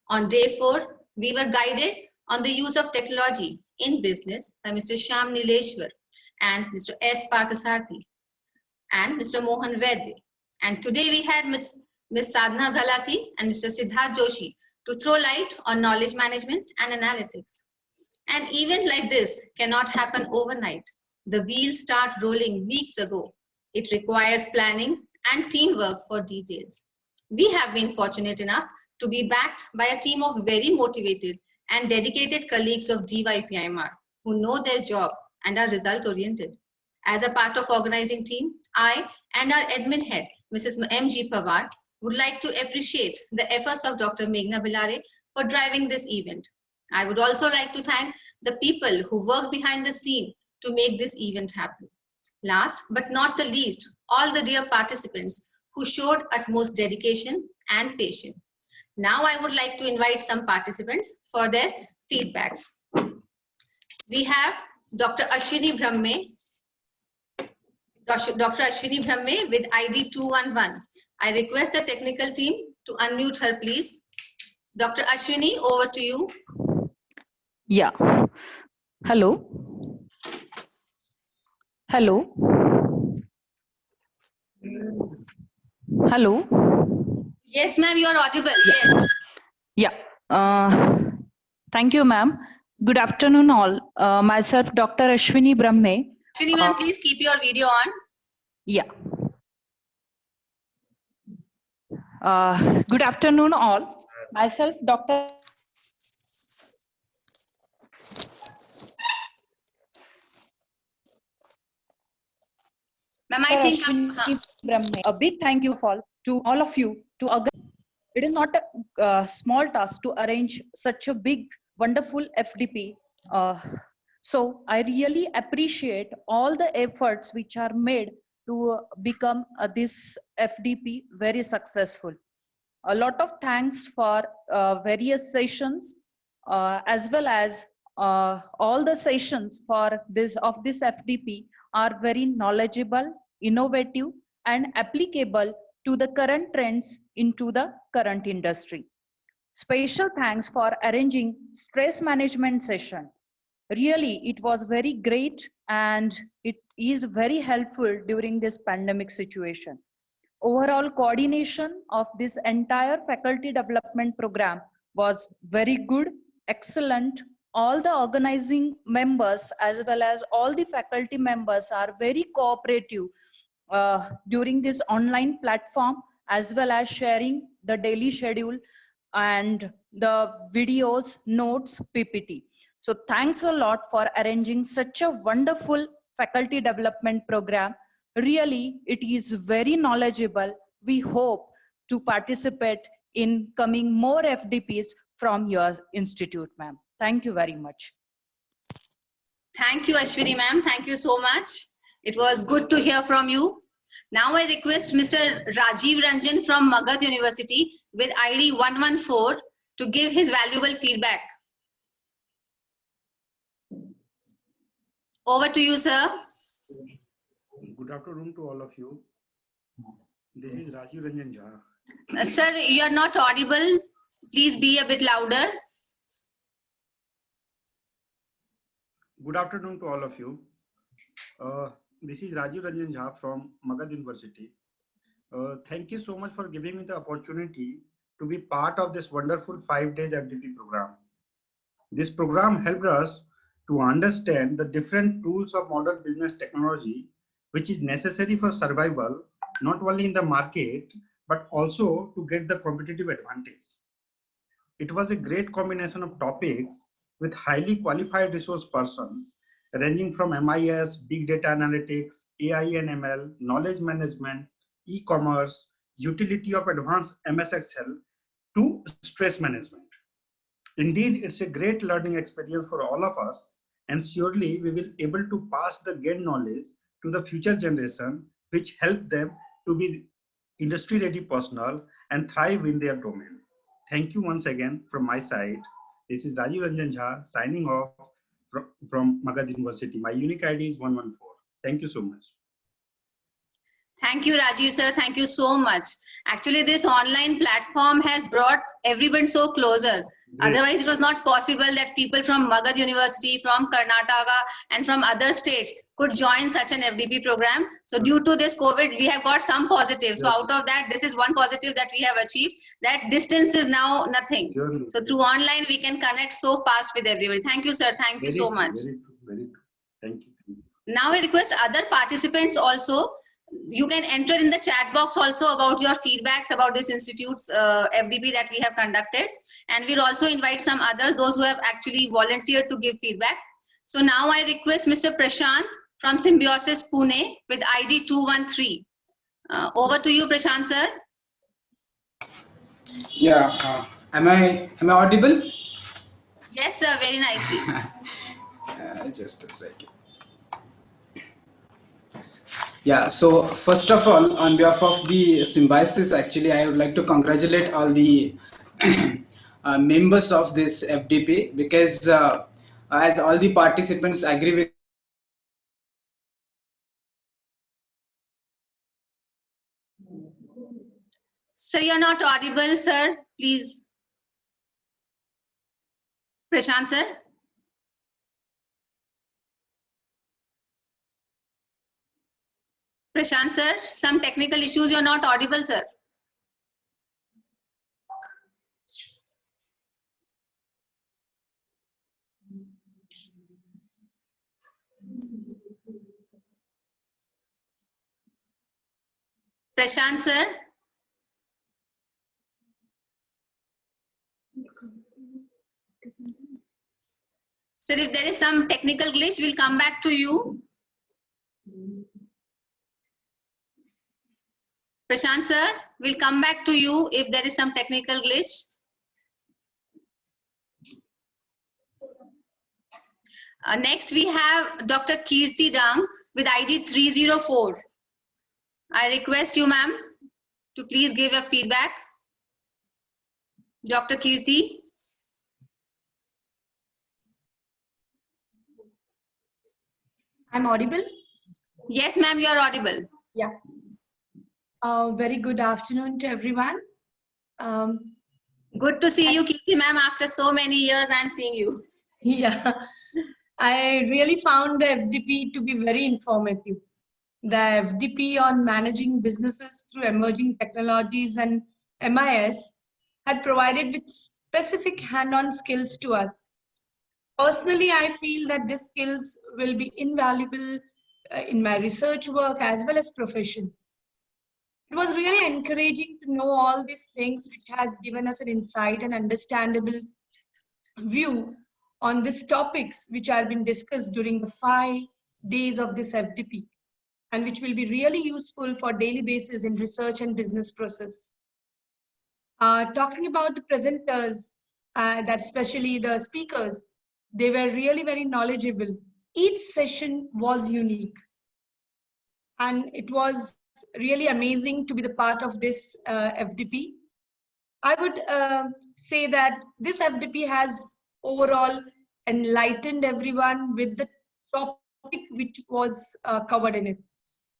On day 4, we were guided on the use of technology in business by Mr. Shyam Nileshwar and Mr. S. Parthasarthi and Mr. Mohan Vaidya. And today we had Ms. Sadhana Ghalasi and Mr. Siddharth Joshi to throw light on knowledge management and analytics. An event like this cannot happen overnight. The wheels start rolling weeks ago. It requires planning and teamwork for details. We have been fortunate enough to be backed by a team of very motivated and dedicated colleagues of DYPIMR who know their job and are result-oriented. As a part of organizing team, I and our admin head, Mrs. M.G. Pawar, would like to appreciate the efforts of Dr. Meghna Bilare for driving this event. I would also like to thank the people who worked behind the scene to make this event happen. Last but not the least, all the dear participants who showed utmost dedication and patience. Now I would like to invite some participants for their feedback. We have Dr. Ashwini Brahme, Dr. Ashwini Brahme with ID 211. I request the technical team to unmute her, please. Dr. Ashwini, over to you. Yeah. Hello. Hello. Hello. Yes, ma'am, you are audible. Yes. Yeah. Thank you, ma'am. Good afternoon, all. Myself, Dr. Ashwini Brahme. Ashwini, ma'am, please keep your video on. Yeah. Good afternoon, all. Myself, Dr. Ma'am, I think a big thank you to all of you to organize. It is not a small task to arrange such a big, wonderful FDP So I really appreciate all the efforts which are made to become this FDP very successful. A lot of thanks for various sessions as well as all the sessions for this FDP are very knowledgeable, innovative, and applicable to the current trends into the current industry. Special thanks for arranging stress management session. Really, it was very great and it is very helpful during this pandemic situation. Overall coordination of this entire faculty development program was very good, excellent. All the organizing members as well as all the faculty members are very cooperative during this online platform, as well as sharing the daily schedule and the videos, notes, PPT. So thanks a lot for arranging such a wonderful faculty development program. Really, it is very knowledgeable. We hope to participate in coming more FDPs from your institute, ma'am. Thank you very much. Thank you, Ashwini ma'am. Thank you so much. It was good to hear from you. Now I request Mr. Rajiv Ranjan from Magad University with ID 114 to give his valuable feedback. Over to you, sir. Good afternoon to all of you. This is Rajiv Ranjan Jha. Sir, you are not audible. Please be a bit louder. Good afternoon to all of you. This is Rajiv Ranjan Jha from Magad University. Thank you so much for giving me the opportunity to be part of this wonderful 5 days FDP program. This program helped us to understand the different tools of modern business technology, which is necessary for survival, not only in the market, but also to get the competitive advantage. It was a great combination of topics with highly qualified resource persons, ranging from MIS, big data analytics, AI and ML, knowledge management, e-commerce, utility of advanced MS Excel, to stress management. Indeed, it's a great learning experience for all of us, and surely we will able to pass the gained knowledge to the future generation, which help them to be industry ready personnel and thrive in their domain. Thank you once again from my side. This is Rajiv Ranjan Jha signing off from Magad University. My unique ID is 114. Thank you so much. Thank you, Rajiv sir. Thank you so much. Actually, this online platform has brought everyone so closer. Great. Otherwise, it was not possible that people from Magad University, from Karnataka, and from other states could join such an FDP program. So due to this COVID, we have got some positives. So out of that, this is one positive that we have achieved, that distance is now nothing. Surely. So through online, we can connect so fast with everybody. Thank you, sir. Thank you so much. Very good. Thank you. Now I request other participants also. You can enter in the chat box also about your feedbacks about this institute's FDP that we have conducted, and we'll also invite some others, those who have actually volunteered to give feedback. So now I request Mr. Prashant from Symbiosis Pune with ID 213. Over to you, Prashant sir. Yeah, am I audible? Yes sir, very nicely. Just a second. Yeah, so first of all, on behalf of the Symbiosis, actually, I would like to congratulate all the members of this FDP, because as all the participants agree with Sir, you're not audible, sir. Please. Prashant sir. Prashant sir, some technical issues, you're not audible, sir. Prashant sir. Sir, if there is some technical glitch, we'll come back to you. Prashant sir, we'll come back to you if there is some technical glitch. Next, we have Dr. Kirti Dang with ID 304. I request you, ma'am, to please give a feedback. Dr. Kirti. I'm audible? Yes, ma'am, you are audible. Yeah. Very good afternoon to everyone. Good to see you, Kirti ma'am. After so many years, I'm seeing you. Yeah, I really found the FDP to be very informative. The FDP on managing businesses through emerging technologies and MIS had provided with specific hand-on skills to us. Personally, I feel that these skills will be invaluable in my research work as well as profession. It was really encouraging to know all these things, which has given us an insight and understandable view on these topics which have been discussed during the 5 days of this FDP, and which will be really useful for daily basis in research and business process. Talking about the presenters, that especially the speakers, they were really very knowledgeable. Each session was unique, and it was really amazing to be the part of this FDP. I would say that this FDP has overall enlightened everyone with the topic which was covered in it.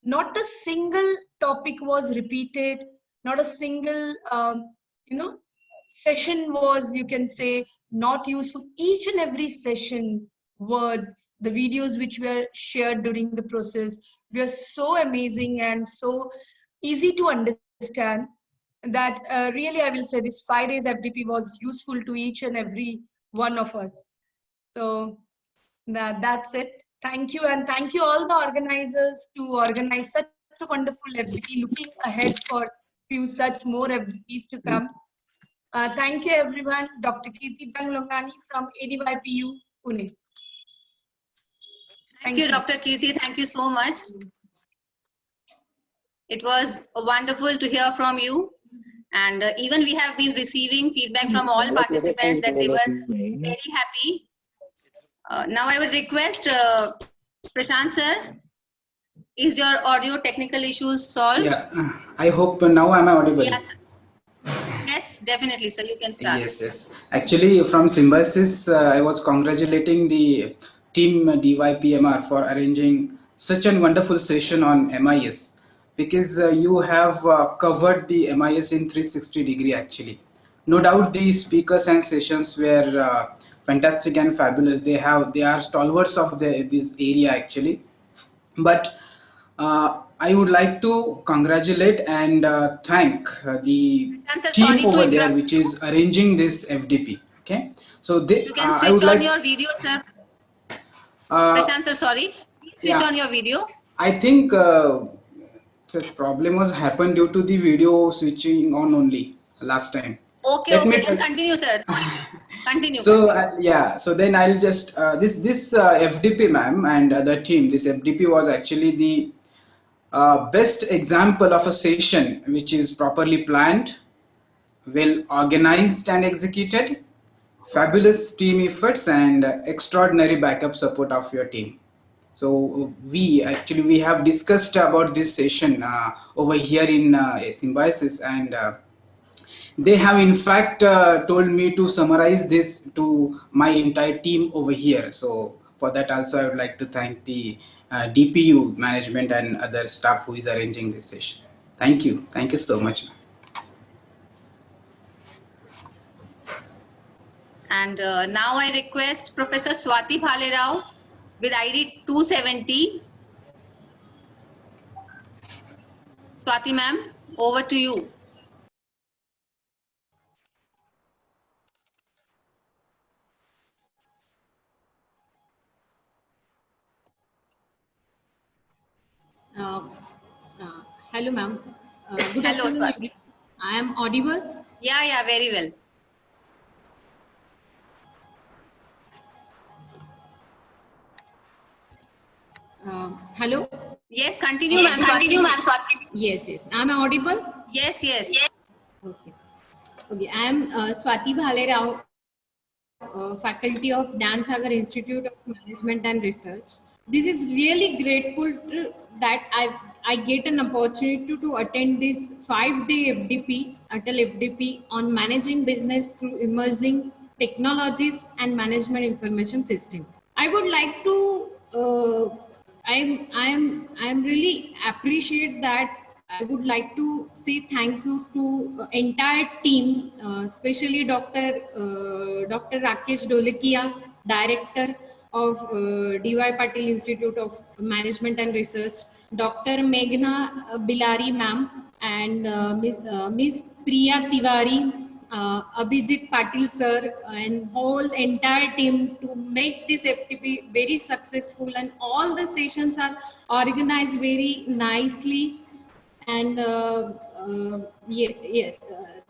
Not a single topic was repeated, not a single session was, you can say, not useful. Each and every session, word, the videos which were shared during the process were so amazing and so easy to understand that really I will say this 5 days FDP was useful to each and every one of us. So that's it. Thank you, and thank you all the organizers to organize such a wonderful FDP, looking ahead for few such more FDPs to come. Thank you everyone. Dr. Kirti Danglongani from ADYPU, Pune. Thank you, Dr. Kirti. Thank you so much. It was wonderful to hear from you. And even we have been receiving feedback from all participants that they were very happy. Now I would request Prashant sir, is your audio technical issues solved? Yeah, I hope now I'm audible. Yes. Yes, definitely, sir. You can start. Yes. Actually, from Symbiosis, I was congratulating the team DYPIMR for arranging such a wonderful session on MIS, because you have covered the MIS in 360 degree actually. No doubt the speakers and sessions were fantastic and fabulous. They are stalwarts of this area actually. But I would like to congratulate and thank the team over there which is arranging this FDP. Okay, so they, you can I switch would on like your video, sir. Prashant sir, sorry. Switch on your video. I think the problem was happened due to the video switching on only last time. Okay, then continue, sir. No issues. Continue. So so then I'll just this FDP ma'am and the team. This FDP was actually the best example of a session which is properly planned, well organized and executed, fabulous team efforts, and extraordinary backup support of your team. So we have discussed about this session over here in Symbiosis, and they have in fact told me to summarize this to my entire team over here. So for that also I would like to thank the DPU management and other staff who is arranging this session. Thank you so much. And now I request Professor Swati Bhalerao with ID 270. Swati ma'am, over to you. Hello, ma'am. Good Hello, afternoon. Swati. I am audible? Yeah, very well. Hello? Yes, continue, ma'am. Continue, ma'am. Yes. Am I audible? Yes. Okay. I am Swati Bhalerao faculty of Dan Sagar Institute of Management and Research. This is really grateful that I get an opportunity to attend this 5-day FDP, ATAL FDP on managing business through emerging technologies and management information system. I would like to, I'm really appreciate that. I would like to say thank you to entire team, especially Dr. Rakesh Dolekia, Director of DY Patil Institute of Management and Research, Dr. Meghna Bilari ma'am, and Ms. Priya Tiwari, Abhijit Patil sir, and whole entire team to make this FTP very successful, and all the sessions are organized very nicely. And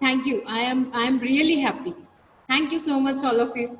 thank you. I am really happy. Thank you so much, all of you.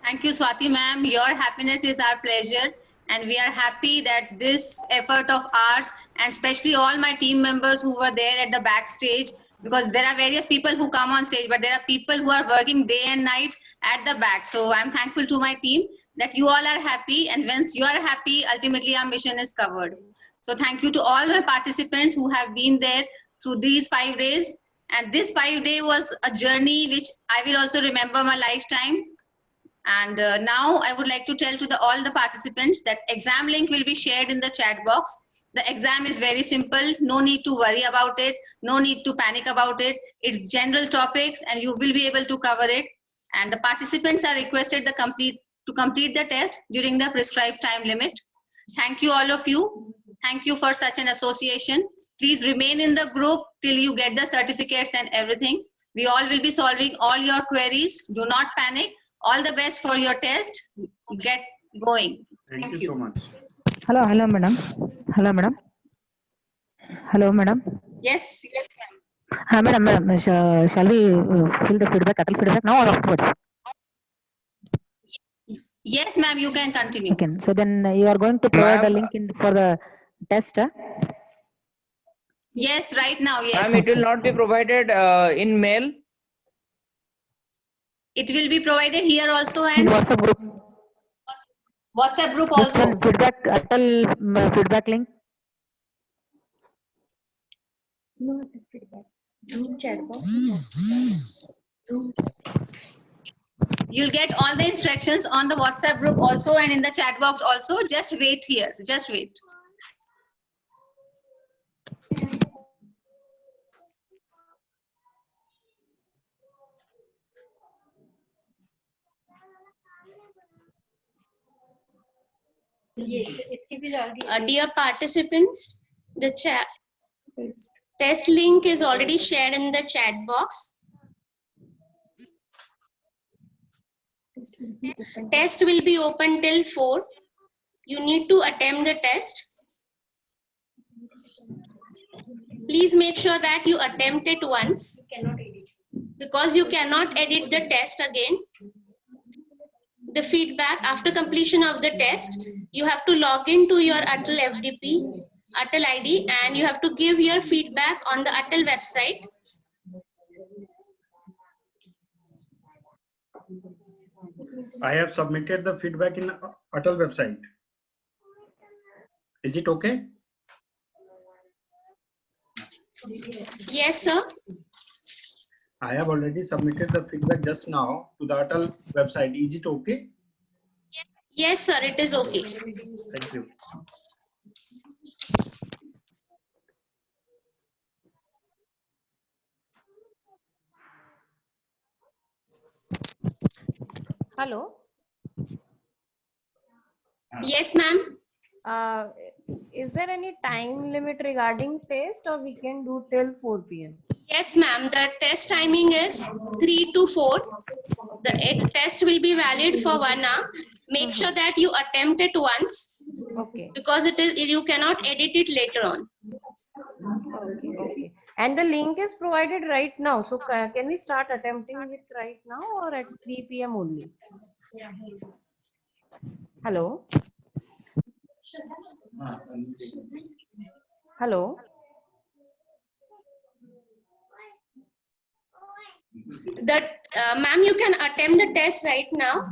Thank you, Swati ma'am. Your happiness is our pleasure, and we are happy that this effort of ours, and especially all my team members who were there at the backstage, because there are various people who come on stage, but there are people who are working day and night at the back. So I'm thankful to my team that you all are happy, and once you are happy, ultimately our mission is covered. So thank you to all my participants who have been there through these 5 days. And this 5-day was a journey which I will also remember my lifetime. And now I would like to tell to all the participants that exam link will be shared in the chat box. The exam is very simple. No need to worry about it. No need to panic about it. It's general topics and you will be able to cover it. And the participants are requested to complete the test during the prescribed time limit. Thank you all of you. Thank you for such an association. Please remain in the group till you get the certificates and everything. We all will be solving all your queries. Do not panic. All the best for your test. Get going. Thank you so much. Hello, madam. Hello, madam. Hello, madam. Yes, ma'am. Madam, shall we fill the feedback, ATAL feedback now or afterwards? Yes, ma'am, you can continue. Okay, so then you are going to provide a link for the test. Yes, right now, yes. Ma'am, it will not be provided in mail. It will be provided here also and in WhatsApp group. WhatsApp group also. Feedback, ATAL feedback link. No feedback. Chat box. You'll get all the instructions on the WhatsApp group also and in the chat box also. Just wait here. Just wait. Dear participants, the test link is already shared in the chat box. Test will be open till 4. You need to attempt the test. Please make sure that you attempt it once because you cannot edit the test again. The feedback after completion of the test, you have to log into your ATAL FDP, ATAL ID, and you have to give your feedback on the ATAL website. I have submitted the feedback in ATAL website. Is it okay? Yes, sir. I have already submitted the feedback just now to the ATAL website. Is it okay? Yes, sir, it is okay. Thank you. Hello. Yes, ma'am. Is there any time limit regarding test or we can do till 4 p.m.? Yes, ma'am. The test timing is 3 to 4. The test will be valid for 1 hour. Make sure that you attempt it once. Okay. Because you cannot edit it later on. Okay. Okay. And the link is provided right now. So can we start attempting it right now or at 3 p.m. only? Hello. Hello. Ma'am, you can attempt the test right now.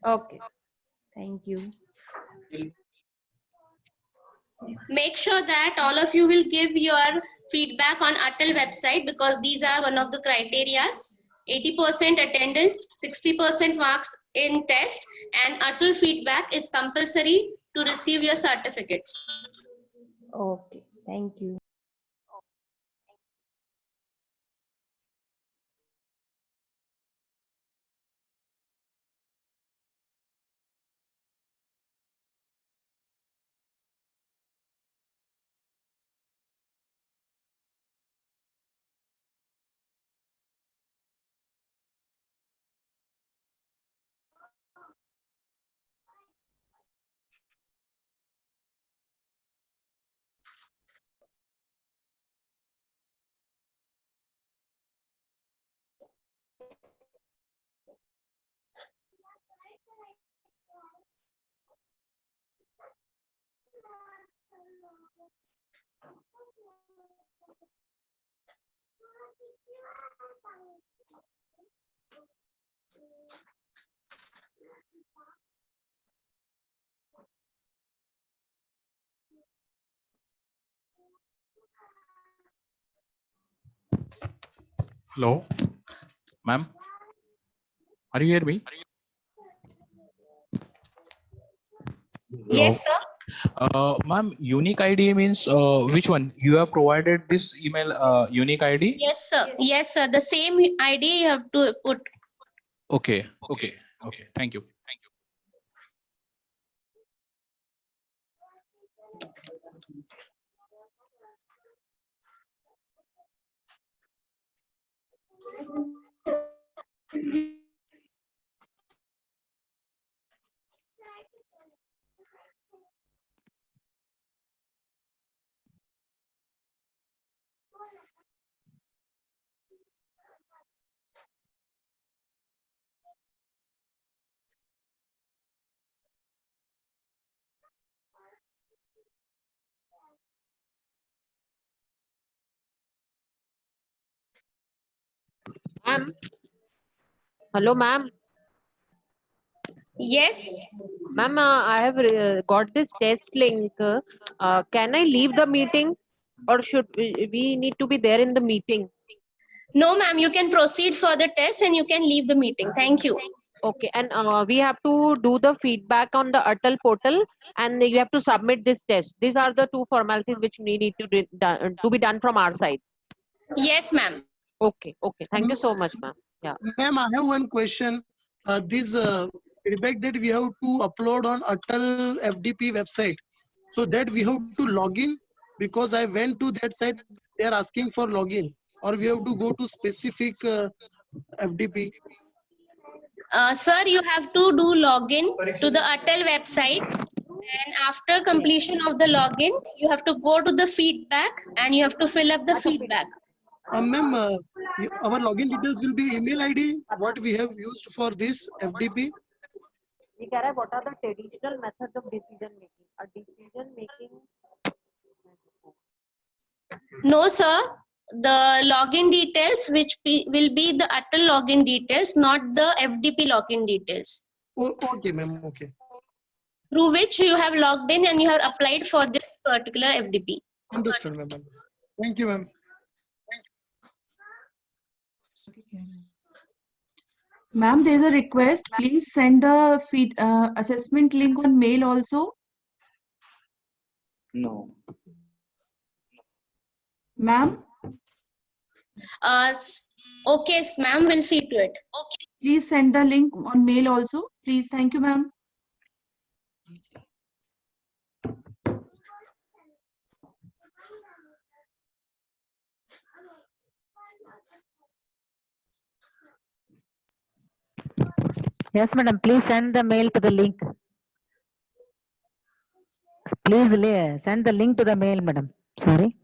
Okay. Thank you. Make sure that all of you will give your feedback on ATAL website, because these are one of the criterias. 80% attendance, 60% marks in test, and ATAL feedback is compulsory to receive your certificates. Okay. Thank you. Hello, ma'am. Are you hear me? Yes, sir. Ma'am, unique ID means which one? You have provided this email unique ID? Yes, sir. Yes, sir. The same ID you have to put. Okay. Thank you. Ma'am. Hello, ma'am. Yes. Ma'am, I have got this test link. Can I leave the meeting, or should we need to be there in the meeting? No, ma'am, you can proceed for the test and you can leave the meeting. Thank you. Okay, and we have to do the feedback on the ATAL portal, and you have to submit this test. These are the two formalities which we need to be done from our side. Yes, ma'am. Okay. Thank you so much, ma'am. Yeah. Ma'am, I have one question. This feedback that we have to upload on ATAL FDP website, so that we have to log in, because I went to that site, they are asking for login, or we have to go to specific FDP. Sir, you have to do login to the ATAL website, and after completion of the login, you have to go to the feedback and you have to fill up the feedback. Ma'am, our login details will be email ID, what we have used for this FDP. What are the traditional methods of decision making? A decision making. No, sir. The login details will be the ATAL login details, not the FDP login details. Okay, ma'am. Okay. Through which you have logged in and you have applied for this particular FDP. Understood, ma'am. Thank you, ma'am. Ma'am, there is a request. Please send the assessment link on mail also. No. Ma'am? Okay, ma'am, we'll see to it. Okay. Please send the link on mail also. Please. Thank you, ma'am. Yes, madam. Please send the mail to the link. Please send the link to the mail, madam. Sorry.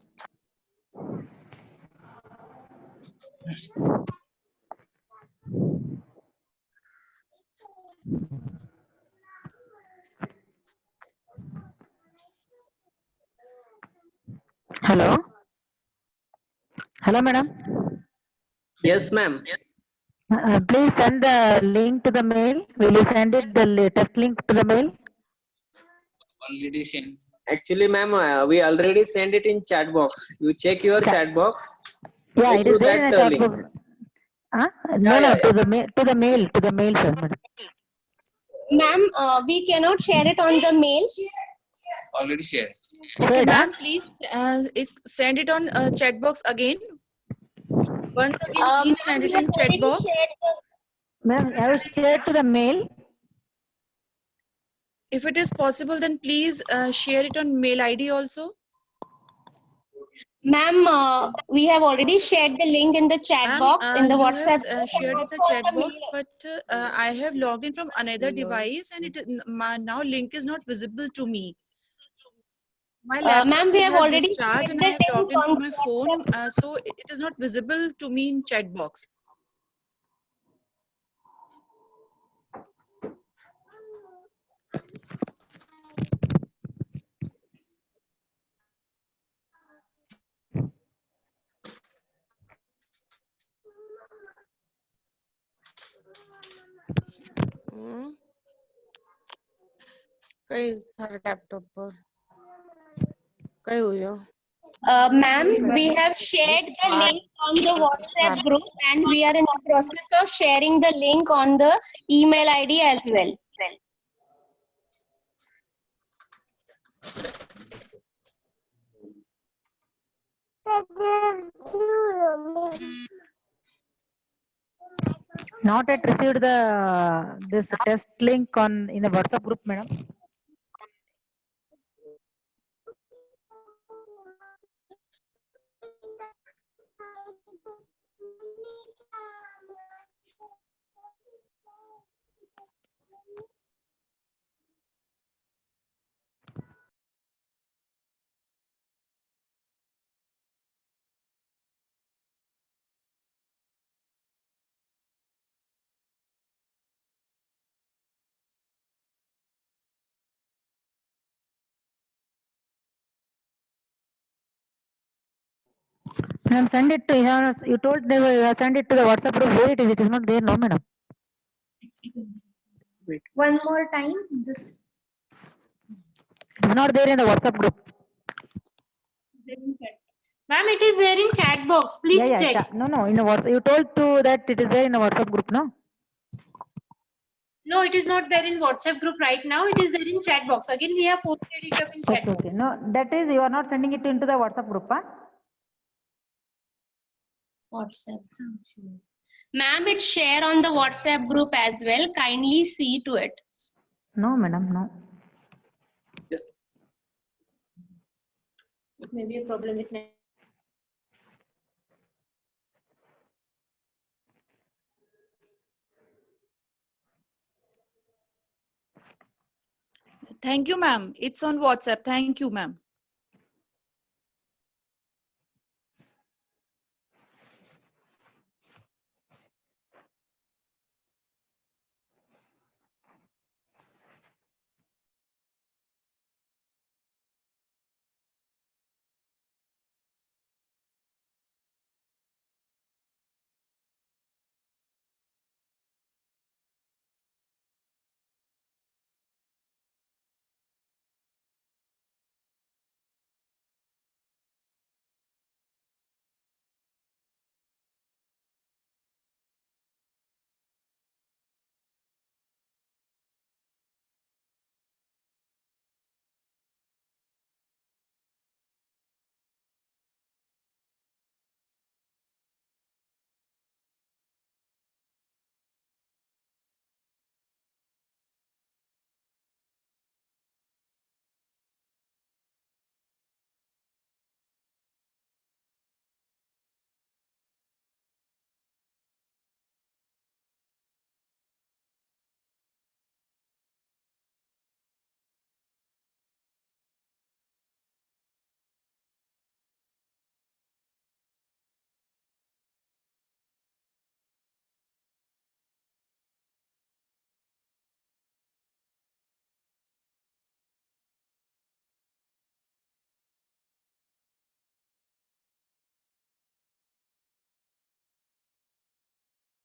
Hello. Hello, madam. Yes, ma'am. Please send the link to the mail. Will you send it the test link to the mail? Already sent. Actually, ma'am, we already sent it in chat box. You check your chat box. Yeah, it is Through there in that the chat link. box. Huh? No, Yeah, no, yeah, to yeah. the mail, to the mail, sir, madam. Ma'am, we cannot share it on the mail. Already shared. Okay, ma'am, please send it on chat box again. Once again, please Ma'am, send we it have in chat already box. shared the Ma'am, I will share to the mail. If it is possible, then please share it on mail ID also. Ma'am, we have already shared the link in the chat box in the You WhatsApp have group and shared in the also on chat the box, mail. but I have logged in from another device and it is, now link is not visible to me. My laptop Ma'am, we have has already discharged shared and the I have link logged in on from the my phone, WhatsApp. so it is not visible to me in chat box. कई laptop पर कई हो गया Ma'am, we have shared the link on the WhatsApp group and we are in the process of sharing the link on the email ID as well. Not yet received the this test link on in the WhatsApp group, madam. Madam, send it to you told they will send it to the WhatsApp group. Where it is? It is not there, no, madam. One more time. This. It is not there in the WhatsApp group. Ma'am, it is there in chat box. Please check. No, no. In the WhatsApp, you told to that it is there in the WhatsApp group, no? No, it is not there in WhatsApp group right now. It is there in chat box. Again, we have posted it up in chat Okay, box. okay. No, that is you are not sending it into the WhatsApp group, huh? WhatsApp. Ma'am, it's share on the WhatsApp group as well. Kindly see to it. No, madam, no. It may be a problem with my. Thank you, ma'am. It's on WhatsApp. Thank you, ma'am.